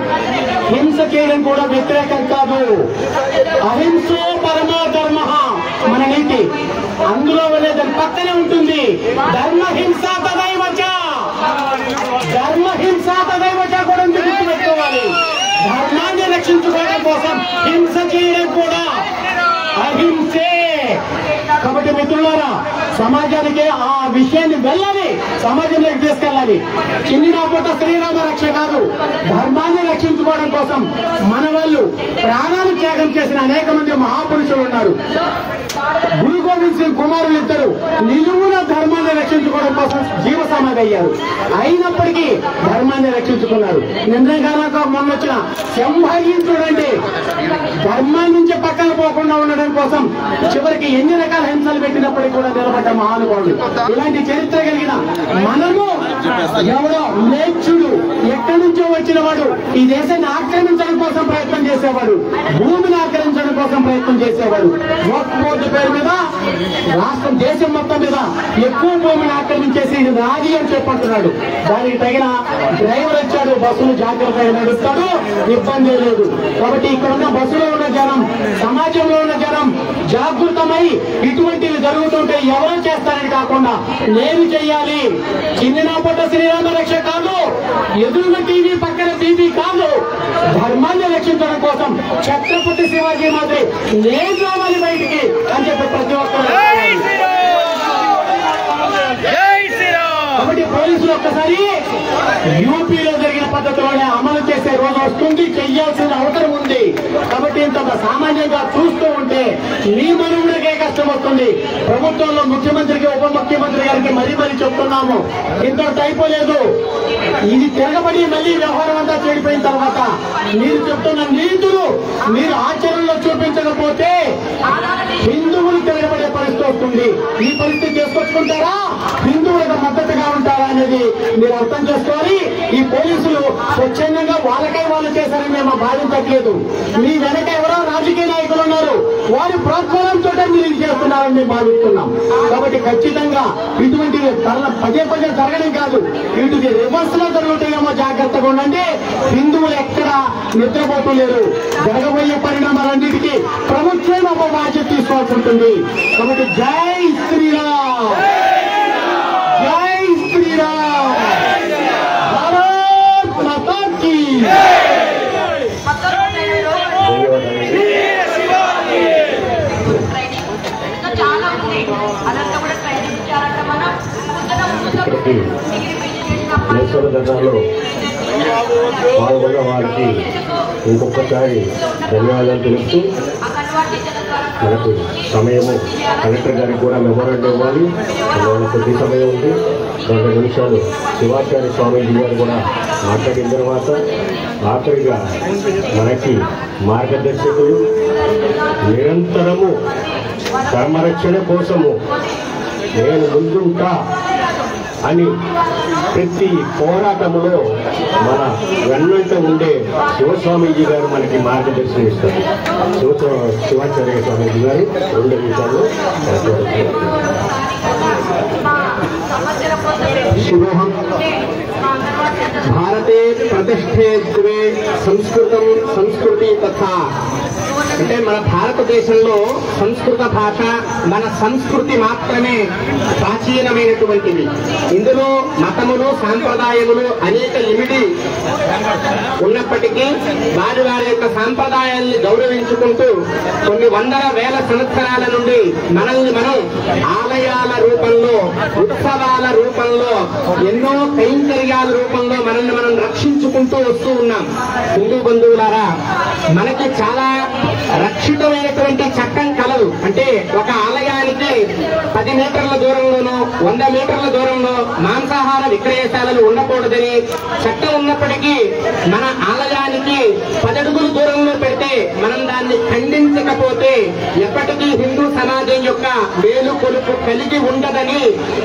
హింస చేయడం కూడా వ్యతిరేకం కాదు. అహింసో పరమో ధర్మ మన నీతి. అందులో దాని పక్కనే ఉంటుంది ధర్మహింస తదైవచ. ధర్మహింస తదైవచ కూడా గుర్తుపెట్టుకోవాలి. ధర్మాన్ని రక్షించుకోవడం కోసం హింస చేయడం కూడా అహింసే. కాబట్టి మిత్రులారా, సమాజానికి ఆ విషయాన్ని వెళ్ళాలి, సమాజంలోకి తీసుకెళ్ళాలి. చిన్నినాపూట శ్రీరామ రక్ష కాదు, ధర్మాన్ని రక్షించుకోవడం కోసం మన వాళ్ళు ప్రాణాలు త్యాగం చేసిన అనేక మంది మహాపురుషులు ఉన్నారు. గురు గోవింద్ సింగ్ కుమారులు ఇద్దరు నిలువున ధర్మాన్ని రక్షించుకోవడం కోసం జీవ సమాధి అయ్యారు. అయినప్పటికీ ధర్మాన్ని రక్షించుకున్నారు. నింద్రగానక మొన్న వచ్చిన శంభాయి చూడండి, ధర్మాన్ని నుంచి పక్కన పోకుండా ఉండడం కోసం చివరికి ఎన్ని రకాల హింసలు పెట్టినప్పటికీ కూడా నిలబడ్డ మహానుభావుడు. ఇలాంటి చరిత్ర కలిగిన మనము ఎవరో లేచుడు ఎక్కడి నుంచో వచ్చిన వాడు ఈ దేశాన్ని ఆక్రమించడం కోసం ప్రయత్నం చేసేవాడు, భూమిని ఆక్రమించడం కోసం ప్రయత్నం చేసేవాడు. బోర్డు పేరు మీద రాష్ట్రం దేశం మొత్తం మీద ఎక్కువ భూమిని ఆక్రమించేసి రాజీ అని చెప్పంటున్నాడు. దానికి తగిన డ్రైవర్ వచ్చాడు, బస్సులు జాగ్రత్తగా నడుస్తాడు, ఇబ్బంది లేదు. కాబట్టి ఇక్కడ ఉన్న బస్సులో ఉన్న జనం, సమాజంలో ఉన్న జనం జాగృతమై ఇటువంటివి జరుగుతుంటే ఎవరో చేస్తారని కాకుండా నేను చెయ్యాలి. చిన్ననాపట్ట శ్రీరామ రక్ష కాదు, ఎదురుగా టీవీ పక్కన టీవీ కాదు, ధర్మాన్ని రక్షించడం కోసం ఛత్రపతి శివాజీ మాదిరి నేను రావాలి బయటికి అని చెప్పి ప్రతి ఒక్కరు. కాబట్టి పోలీసులు ఒక్కసారి యూపీలో జరిగిన పద్ధతిలోనే అమలు చేసే రోజు వస్తుంది, చెయ్యాల్సిన అవసరం ఉంది. కాబట్టి ఇంత సామాన్యంగా చూస్తూ ఉంటే మీ మనువుడికే కష్టం వస్తుంది. ప్రభుత్వంలో ముఖ్యమంత్రికి, ఉప ముఖ్యమంత్రి గారికి మరీ చెప్తున్నాము, ఇంతటి అయిపోలేదు. ఇది తిరగబడి మళ్ళీ వ్యవహారం అంతా చెడిపోయిన తర్వాత మీరు చెప్తున్న నీతులు మీరు ఆచరణలో చూపించకపోతే హిందువులు తిరగబడే పరిస్థితి వస్తుంది. ఈ పరిస్థితి చేసుకొచ్చుకుంటారా, హిందువులకు మద్దతుగా ఉంటారా అనేది మీరు అర్థం చేసుకోవాలి. ఈ పోలీసులు స్వచ్ఛందంగా వాళ్ళకై వాళ్ళు చేశారని మేము భావించట్లేదు. మీ వెనక ఎవరో రాజకీయ నాయకులు ఉన్నారు, వారి ప్రోత్సాహంతో మీరు ఇది చేస్తున్నారని మేము భావిస్తున్నాం. కాబట్టి ఖచ్చితంగా ఇటువంటివి పదే జరగడం కాదు, వీటికి రివర్స్ లో జరుగుతాయేమో, జాగ్రత్తగా ఉండండి. హిందువులు ఎక్కడ నిద్రపోతలేరు. జరగబోయే పరిణామాలన్నిటికీ ప్రభుత్వం ఒక బాధ్యత తీసుకోవాల్సి ఉంటుంది. కాబట్టి జై శ్రీరామ్, జై శ్రీరామ్, భారత్ మాతా కీ. దేశంలో పాల్గొన్న వారికి ఇంకొకసారి ధన్యవాదాలు తెలుపుతూ, మనకు సమయము కలెక్టర్ గారికి కూడా మెమోరాండం ఇవ్వాలి. అందువల్ల కొద్ది సమయం ఉంది, 2 నిమిషాలు శివాచార్య స్వామీజీ గారు కూడా మాట్లాడిన తర్వాత ఆఖరిగా మనకి మార్గదర్శకులు నిరంతరము ధర్మరక్షణ కోసము నేను ముందుంటా అని ప్రతి పోరాటంలో మన వెన్నంట ఉండే శివస్వామీజీ గారు మనకి మార్గదర్శనం ఇస్తారు. శివాచార్య స్వామీజీ గారు 2 నిమిషాలు. శివోహం భారతే ప్రతిష్ఠే ద్వే సంస్కృతి తథా అంటే మన భారతదేశంలో సంస్కృత భాష మన సంస్కృతి మాత్రమే ప్రాచీనమైనటువంటిది. ఇందులో మతములు సాంప్రదాయములు అనేక ఇమిడి ఉన్నప్పటికీ వారి వారి యొక్క సాంప్రదాయాల్ని గౌరవించుకుంటూ కొన్ని వందల వేల సంవత్సరాల నుండి మనల్ని మనం ఆలయాల రూపంలో, ఉత్సవాల రూపంలో, ఎన్నో కైంకర్యాల రూపంలో మనల్ని మనం రక్షించుకుంటూ వస్తూ ఉన్నాం. హిందూ బంధువులారా, మనకి చాలా రక్షితమైనటువంటి చట్టం కలదు. అంటే ఒక ఆలయానికి 10 మీటర్ల దూరంలోనో 100 మీటర్ల దూరంలో మాంసాహార విక్రయశాలలు ఉండకూడదని చట్టం ఉన్నప్పటికీ మన ఆలయానికి 10 అడుగుల దూరంలో పెడితే మనం దాన్ని ఖండించకపోతే ఎప్పటికీ హిందూ సమాజం యొక్క మేలు కొలుపు కలిగి ఉండదని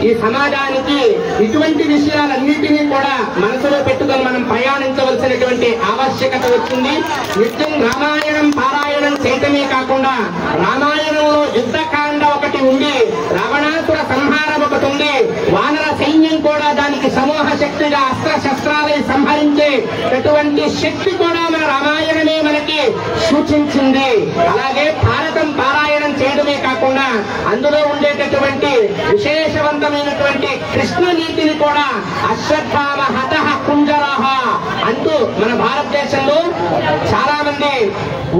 ఈ సమాజానికి ఇటువంటి విషయాలన్నిటినీ కూడా మనసులో పెట్టుకొని మనం ప్రయాణించవలసినటువంటి ఆవశ్యకత వచ్చింది. నిత్యం రామాయణం పారాయణం చేయటమే కాకుండా రామాయణంలో యుద్ధకాండ ఒకటి ఉంది, రావణాసుర సంహారం ఒకటి ఉంది, వానర సైన్యం కూడా దానికి సమూహ శక్తిగా అస్త్ర శస్త్రాలని సంహరించేటటువంటి శక్తి కూడా మన రామాయణమే మనకి సూచించింది. అలాగే భారతం పారాయణం చేయడమే కాకుండా అందులో ఉండేటటువంటి విశేషవంతమైనటువంటి కృష్ణ నీతిని కూడా అశ్వత్థామ హతః కుంజరః అంటూ మన భారతదేశంలో చాలా మంది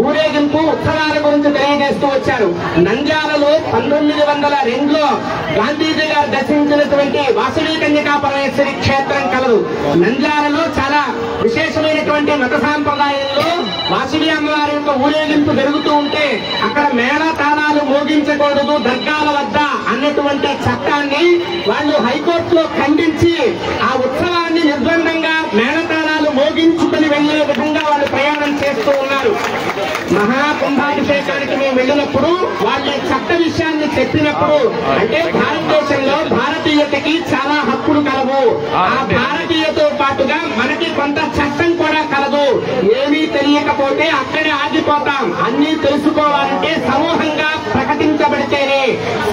ఊరేగింపు ఉత్సవాల గురించి తెలియజేస్తూ వచ్చారు. నంద్యాలలో 1902లో గాంధీజీ గారు దర్శించినటువంటి వాసవి కన్యకా పరమేశ్వరి క్షేత్రం కలదు. నంద్యాలలో చాలా విశేషమైనటువంటి మత సాంప్రదాయంలో వాసవి అమ్మవారి యొక్క ఊరేగింపు జరుగుతూ ఉంటే అక్కడ మేళతాళాలు మోగించకూడదు దర్గాల వద్ద అన్నటువంటి చట్టాన్ని వాళ్ళు హైకోర్టులో ఖండించి ఆ ఉత్సవాన్ని నిర్బంధంగా మేళతాళాలు మోగించుకుని వెళ్లే విధంగా వాళ్ళు ప్రయాణం చేస్తూ ఉన్నారు. మహాకుంభాభిషేకానికి మేము వెళ్ళినప్పుడు వాళ్ళు చట్ట విషయాన్ని చెప్పినప్పుడు, అంటే భారతదేశంలో భారతీయతకి చాలా హక్కులు కలవు, ఆ భారతీయతో పాటుగా మనకి కొంత చట్టం కూడా కలదు, ఏమీ తెలియకపోతే అక్కడే ఆగిపోతాం, అన్నీ తెలుసుకోవాలంటే సమూహంగా ప్రకటించబడితేనే,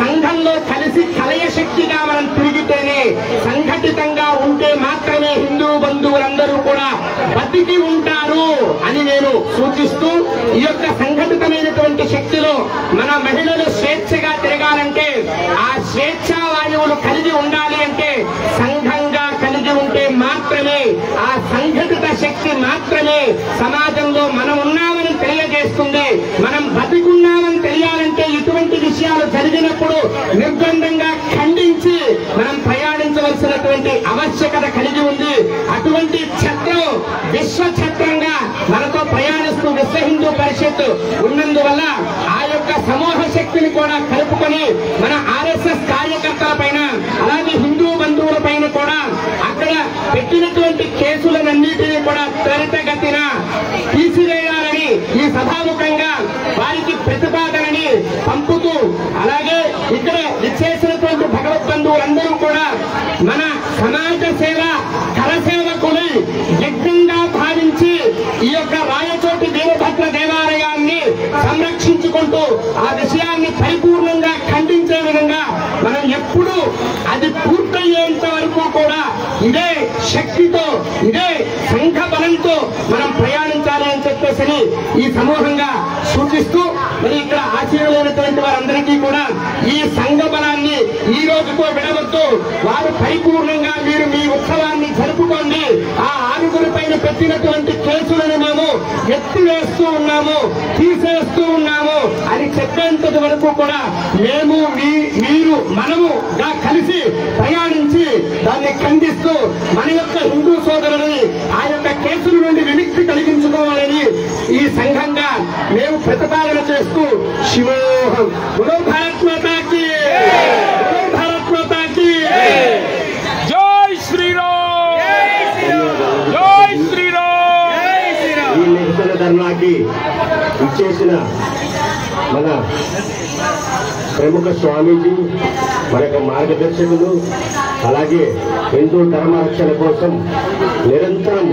సంఘంలో కలిసి కలయ శక్తిగా మనం తిరిగితేనే, సంఘటితంగా ఉంటే మాత్రమే హిందూ బంధువులందరూ కూడా బతికి ఉంటారు అని నేను సూచిస్తూ, ఈ యొక్క సంఘటితమైనటువంటి శక్తిలో మన మహిళలు స్వేచ్ఛగా తిరగాలంటే, ఆ స్వేచ్ఛా వాయువులు కలిగి ఉండాలి అంటే సంఘంగా కలిగి ఉంటే మాత్రమే, ఆ సంఘటిత శక్తి మాత్రమే సమాజంలో మనం ఉన్నామని తెలియజేస్తుంది. మనం బతికున్నామని తెలియాలంటే ఇటువంటి విషయాలు జరిగినప్పుడు నిర్బంధంగా ఖండించి మనం ప్రయాణించవలసినటువంటి ఆవశ్యకత కలిగి ఉంది. అటువంటి ఛత్రం విశ్వ ఛత్రంగా మనతో ప్రయాణిస్తూ విశ్వ హిందూ పరిషత్ ఉన్నందువల్ల ఆ యొక్క సమూహ శక్తిని కూడా కలుపుకొని మన ఆర్ఎస్ఎస్ కార్యకర్తల పైన అలాగే హిందూ బంధువుల పైన కూడా అక్కడ పెట్టినటువంటి కేసులన్నింటినీ కూడా త్వరితగతిన తీసివేయాలని ఈ సభాముఖంగా వారికి ప్రతిపాదనని పంపుతూ, అలాగే ఇక్కడ విచ్చేసినటువంటి భగవద్బంధువులందరూ కూడా మన సమాజ సేవ కరసేవకులు యజ్ఞంగా భావించి ఈ యొక్క రాయచోటి వీరభద్ర దేవాలయాన్ని సంరక్షించుకుంటూ ఆ విషయాన్ని పరిపూర్ణంగా ఖండించే విధంగా మనం ఎప్పుడు అది పూర్తయ్యేంత వరకు కూడా ఇదే శక్తితో ఇదే సంఘ బలంతో మనం ప్రయాణించాలి అని చెప్పేసి ఈ సమూహంగా సూచిస్తూ, మరి ఇక్కడ ఆశీర్వైనటువంటి వారందరికీ కూడా ఈ సంఘ బలాన్ని ఈ రోజుతో విడవద్దు, వారు పరిపూర్ణంగా మీరు మీ ఉత్సవాన్ని జరుపుకోండి, ఆ 6 పైన పెట్టినటువంటి కేసులను మేము ఎత్తివేస్తూ ఉన్నాము, తీసేస్తూ ఉన్నాము అని చెప్పేంతటి వరకు కూడా మేము మీరు మనము కలిసి ప్రయాణించి దాన్ని ఖండిస్తూ మన యొక్క హిందూ సోదరులని ఆ యొక్క కేసుల నుండి విముక్తి కలిగించుకోవాలని ఈ సంఘంగా మేము ప్రతిపాదన చేస్తూ శివోహం బోలో భారత్ మాతాకి, బోలో భారత్ మాతాకి జై శ్రీరామ్, జై శ్రీరామ్. ఈ నిరసన ధర్నాకి ఇచ్చేసిన మన ప్రముఖ స్వామీజీ, మన యొక్క మార్గదర్శకులు, అలాగే హిందూ ధర్మ రక్షణ కోసం నిరంతరం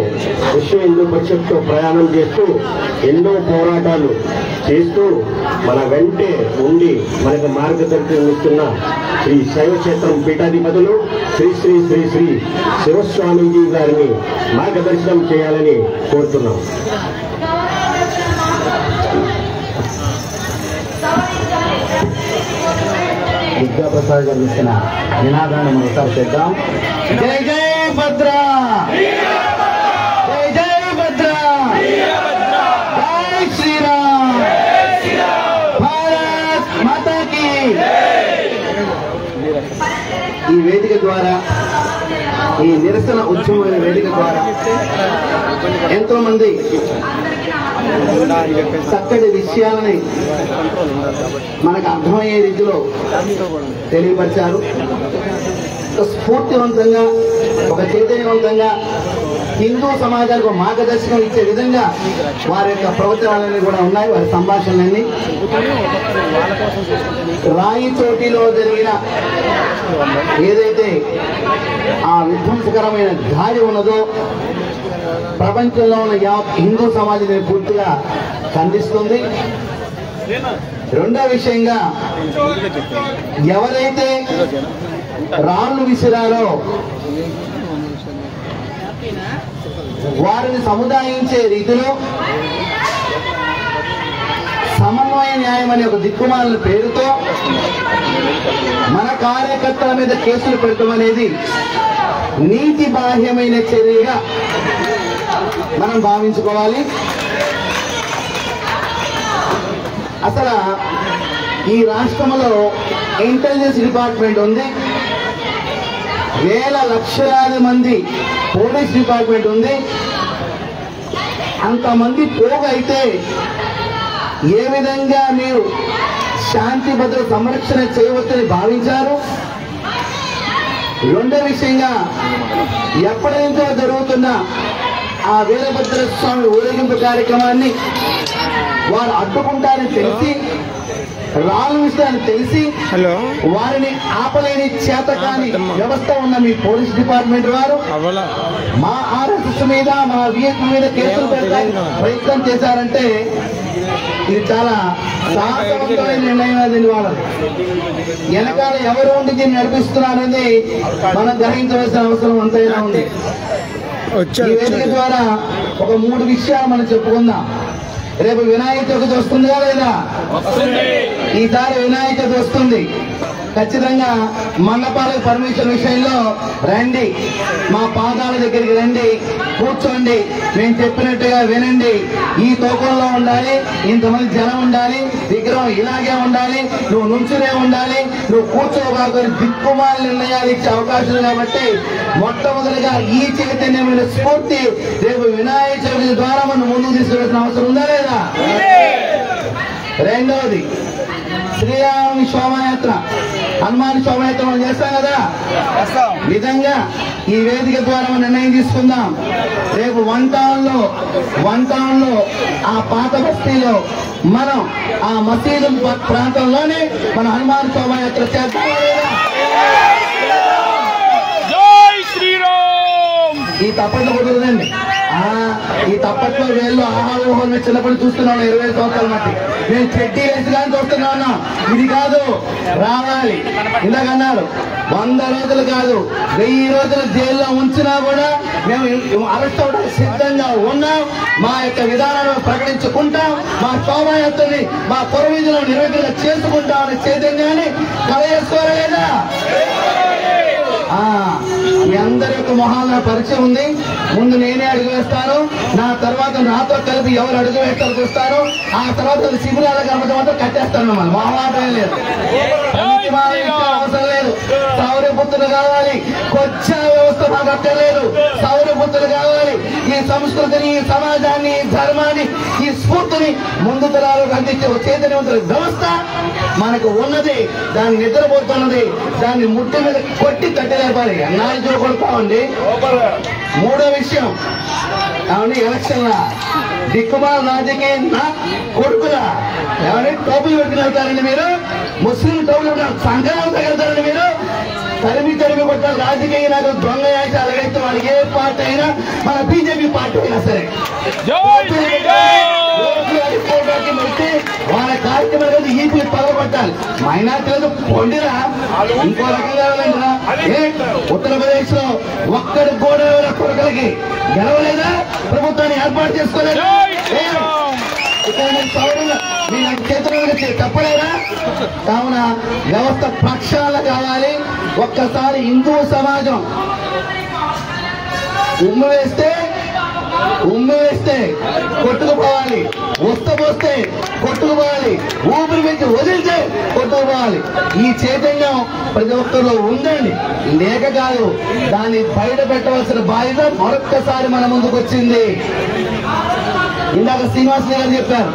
విశ్వ హిందూ పరిషత్తో ప్రయాణం చేస్తూ ఎన్నో పోరాటాలు చేస్తూ మన వెంటే ఉండి మనకు మార్గదర్శనం ఇస్తున్న శ్రీ శైవక్షేత్రం పీఠాధిపతులు శ్రీ శ్రీ శ్రీ శ్రీ శివస్వామీజీ గారిని మార్గదర్శనం చేయాలని కోరుతున్నాం. దుర్గా ప్రసాద్ గారు ఇచ్చిన నినాదాన్ని మనం ఒకసారి చేద్దాం. జై జై భద్ర, జై జై భద్ర, జై శ్రీరామ్, భారత్ మాతాకి. ఈ వేదిక ద్వారా, ఈ నిరసన ఉద్యమమైన వేదిక ద్వారా ఎంతో మంది చక్కటి విషయాలని మనకు అర్థమయ్యే రీతిలో తెలియపరిచారు. స్ఫూర్తివంతంగా, ఒక చైతన్యవంతంగా హిందూ సమాజానికి ఒక మార్గదర్శకం ఇచ్చే విధంగా వారి యొక్క ప్రవచనాలన్నీ కూడా ఉన్నాయి, వారి సంభాషణలన్నీ. రాయి చోటిలో జరిగిన ఏదైతే ఆ విధ్వంసకరమైన దాడి ఉన్నదో ప్రపంచంలో ఉన్న హిందూ సమాజాన్ని పూర్తిగా ఖండిస్తుంది. రెండో విషయంగా, ఎవరైతే రాళ్ళు విసిరారో వారిని సముదాయించే రీతిలో సమన్వయ న్యాయం అనే ఒక దిక్కుమాలిన పేరుతో మన కార్యకర్తల మీద కేసులు పెట్టడం అనేది నీతి బాహ్యమైన చర్యగా మనం భావించుకోవాలి. అసలు ఈ రాష్ట్రంలో ఇంటెలిజెన్స్ డిపార్ట్మెంట్ ఉంది, వేల లక్షలాది మంది పోలీస్ డిపార్ట్మెంట్ ఉంది. అంతమంది పోగైతే ఏ విధంగా మీరు శాంతి భద్రత సంరక్షణ చేయవచ్చని భావించారు? రెండో విషయంగా, ఎప్పటి నుంచో జరుగుతున్న ఆ వీరభద్ర స్వామి ఊరేగింపు కార్యక్రమాన్ని వారు అడ్డుకుంటారని తెలిసి, రాళ్ళు విషయాన్ని తెలిసి వారిని ఆపలేని చేతకాని వ్యవస్థ ఉన్న మీ పోలీస్ డిపార్ట్మెంట్ వారు మా ఆర్ఎస్ఎస్ మీద, మా విఎస్పీ మీద కేసులు పెట్టడానికి ప్రయత్నం చేశారంటే ఇది చాలా సాహసవంతమైన నిర్ణయం. అది వాళ్ళది వెనకాల ఎవరు ఉండి దీన్ని నడిపిస్తున్నారనేది మనం గ్రహించవలసిన అవసరం అంతైనా ఉంది. ఈ వేదిక ద్వారా ఒక 3 విషయాలు మనం చెప్పుకుందాం. రేపు వినాయక చవితి వస్తుందిగా లేదా? ఈసారి వినాయక చవితి వస్తుంది. ఖచ్చితంగా మండపాలకు పర్మిషన్ విషయంలో రండి, మా పాదాల దగ్గరికి రండి, కూర్చోండి, మేము చెప్పినట్టుగా వినండి. ఈ తూకంలో ఉండాలి, ఇంతమంది జనం ఉండాలి, విగ్రహం ఇలాగే ఉండాలి, నువ్వు నుంచునే ఉండాలి, నువ్వు కూర్చోబాకుని దిక్కుమాల నిర్ణయాలు ఇచ్చే అవకాశం. కాబట్టి మొట్టమొదటిగా ఈ చైతన్యమైన స్ఫూర్తి రేపు వినాయక చవితి ద్వారా మనం ముందుకు తీసుకెళ్లాల్సిన అవసరం ఉందా లేదా? రెండవది, శ్రీరాముని శోభాయాత్ర, హనుమాన్ శోభాయాత్ర మనం చేస్తాం కదా. విధంగా ఈ వేదిక ద్వారా మనం నిర్ణయం తీసుకుందాం. రేపు వన్ టౌన్ లో ఆ పాత బస్తీలో మనం ఆ మసీదు ప్రాంతంలోనే మన హనుమాన్ శోభాయాత్ర చేద్దాం. ఈ తప్పట్లో కుదరదండి. ఈ తప్పట్లో వేళ్ళు ఆహారోహం చిన్నప్పుడు చూస్తున్నాను 20 సంవత్సరాల మట్టి. నేను చెడ్డీ వేసి కానీ చూస్తున్నా ఉన్నాం. ఇది కాదు, రావాలి. ఇందాకన్నారు 100 రోజులు కాదు, 1000 రోజులు జైల్లో ఉంచినా కూడా మేము అరెస్ట్ అవడానికి సిద్ధంగా ఉన్నాం. మా యొక్క విధానాలను ప్రకటించుకుంటాం, మా శోభాయాత్రని మా పూర్వీకులను నిర్వహించగా చేసుకుంటామని చైతన్యాన్ని కలయేసుకోలేదా? మీ అందరి యొక్క మొహాల పరిచయం ఉంది. ముందు నేనే అడుగు వేస్తాను, నా తర్వాత నాతో కలిపి ఎవరు అడుగు వేస్తారో చూస్తాను. ఆ తర్వాత శిబిరాల కనపడటం మాత్రం కట్టేస్తాను. మన మొహమాటం లేదు, అవసరం లేదు. సౌరపుత్రులు కావాలి, కొచ్చ వ్యవస్థ మాకు అక్కర్లేదు. సౌరపుత్రులు కావాలి. ఈ సంస్కృతిని, ఈ సమాజాన్ని, ఈ ధర్మాన్ని, ఈ స్ఫూర్తిని ముందు తరాలకు అందించే చైతన్యవంతుల వ్యవస్థ మనకు ఉన్నది. దాన్ని నిద్రపోతున్నది, దాన్ని ముట్టి మీద కొట్టి కట్టలేపాలి. అన్నాళ్ళు చూడకొడతామండి. మూడో విషయం, ఏమండి, ఎలక్షన్ల దిక్కుమాల రాజకీయ కొడుకులా ఏమంటే టోపులు పెట్టుకుని వెళ్తారండి మీరు. ముస్లిం టోపులు సంఘాలతో వెళ్తారండి మీరు. తరిమి కొట్టాలి రాజకీయ నాయకులు దొంగ యాసి అలాగైతే వాళ్ళకి ఏ పార్టీ అయినా, మన బీజేపీ పార్టీ అయినా సరే వెళ్తే వాళ్ళ కార్యక్రమాలు ఈపీ పగలగొట్టాలి. మైనార్టీలకు పొండిరా, ఇంకో రకంగా వెళ్ళండిరా. ఉత్తరప్రదేశ్ లో ఒక్కడి గోడ కొడుకులకి గెలవలేదా? ప్రభుత్వాన్ని ఏర్పాటు చేసుకోలేదు. ఇక్కడ మీరు నాకు చేతులు తప్పలేదా? కావున వ్యవస్థ ప్రక్షాళన కావాలి. ఒక్కసారి హిందూ సమాజం ఉమ్ము వేస్తే కొట్టుకుపోవాలి, ఉస్తపోస్తే కొట్టుకుపోవాలి, ఊపిరి పెంచి వదిలితే కొట్టుకుపోవాలి. ఈ చైతన్యం ప్రతి ఒక్కరిలో ఉందండి, లేక కాదు. దాన్ని బయట పెట్టవలసిన బాధ్యత మరొక్కసారి మన ముందుకు వచ్చింది. ఇందాక శ్రీనివాసరావు గారు చెప్పారు,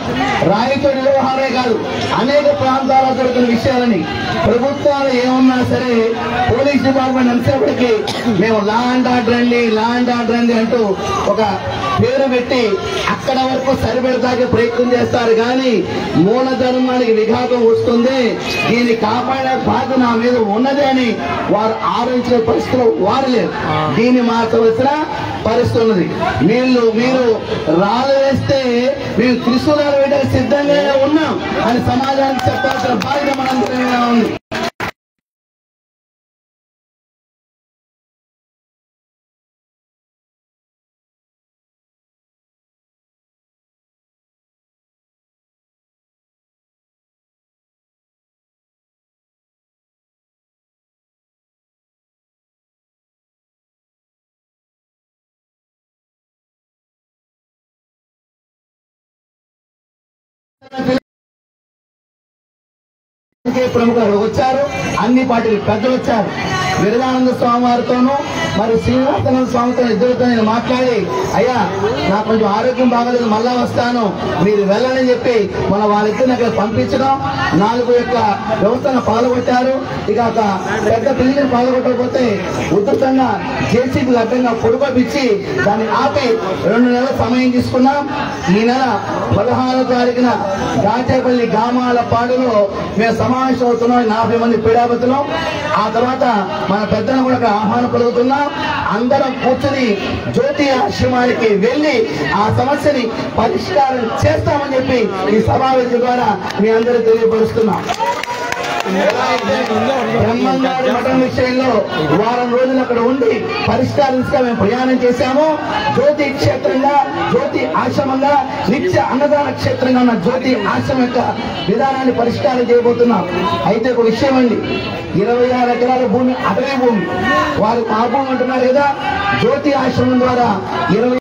రాయచోటి వ్యవహారమే కాదు అనేక ప్రాంతాల్లో జరుగుతున్న విషయాలని ప్రభుత్వాలు ఏమన్నా సరే పోలీస్ డిపార్ట్మెంట్ అంతసేపటికి మేము లా అండ్ ఆర్డర్ అండి అంటూ ఒక పేరు పెట్టి అక్కడ వరకు సరిపెడతాకే ప్రయత్నం చేస్తారు. కానీ మూల ధర్మానికి విఘాతం వస్తుంది, దీన్ని కాపాడే బాధ్యత నా మీద ఉన్నది అని వారు ఆలోచించిన పరిస్థితిలో వారు లేరు. దీన్ని మార్చవలసిన పరిస్థితి ఉన్నది. మీరు రాళ్ళు వేస్తే మేము త్రిశూలాలు వేయడానికి సిద్ధంగానే ఉన్నాం అని సమాజానికి చెప్పాల్సిన బాధ్యత మనందరిగా ఉంది. ప్రముఖులు వచ్చారు, అన్ని పార్టీలు పెద్దలు వచ్చారు. విరదానంద స్వామి వారితోనూ మరి శ్రీనివాసానంద స్వామితో ఇద్దరితో నేను మాట్లాడి, అయ్యా నాకు కొంచెం ఆరోగ్యం బాగలేదు, మళ్ళా వస్తాను, మీరు వెళ్ళని చెప్పి మన వాళ్ళిద్దరిని అక్కడ పంపించడం. 4 యొక్క వ్యవస్థను పాల్గొట్టారు. ఇక ఒక పెద్ద బిల్డింగ్ పాల్గొట్టకపోతే ఉధృతంగా జేసీబీలు అడ్డంగా పొడుగొప్పించి దాన్ని ఆపి 2 నెలల సమయం తీసుకున్నాం. ఈ నెల 16వ తారీఖున దాచేపల్లి గ్రామాల పాడులో మేము సమావేశం అవుతున్నాం, 40 మంది పీడాపతులు. ఆ తర్వాత మన పెద్దలను కూడా అక్కడ ఆహ్వానం పలుకుతున్నాం. అందరం కూర్చుని జ్యోతి ఆశ్రమానికి వెళ్లి ఆ సమస్యని పరిష్కారం చేస్తామని చెప్పి ఈ సమావేశం ద్వారా మీ అందరూ తెలియపరుస్తున్నాం. బ్రహ్మంగారి మఠం విషయంలో వారం రోజులు అక్కడ ఉండి పరిష్కారించగా మేము ప్రయాణం చేశాము. జ్యోతి క్షేత్రంగా, జ్యోతి ఆశ్రమంగా, నిత్య అన్నదాన క్షేత్రంగా ఉన్న జ్యోతి ఆశ్రమం యొక్క విధానాన్ని పరిష్కారం చేయబోతున్నాం. అయితే ఒక విషయం అండి, 26 ఎకరాల భూమి అటవీ భూమి, వారు మా భూమి అంటున్నారు కదా. జ్యోతి ఆశ్రమం ద్వారా 20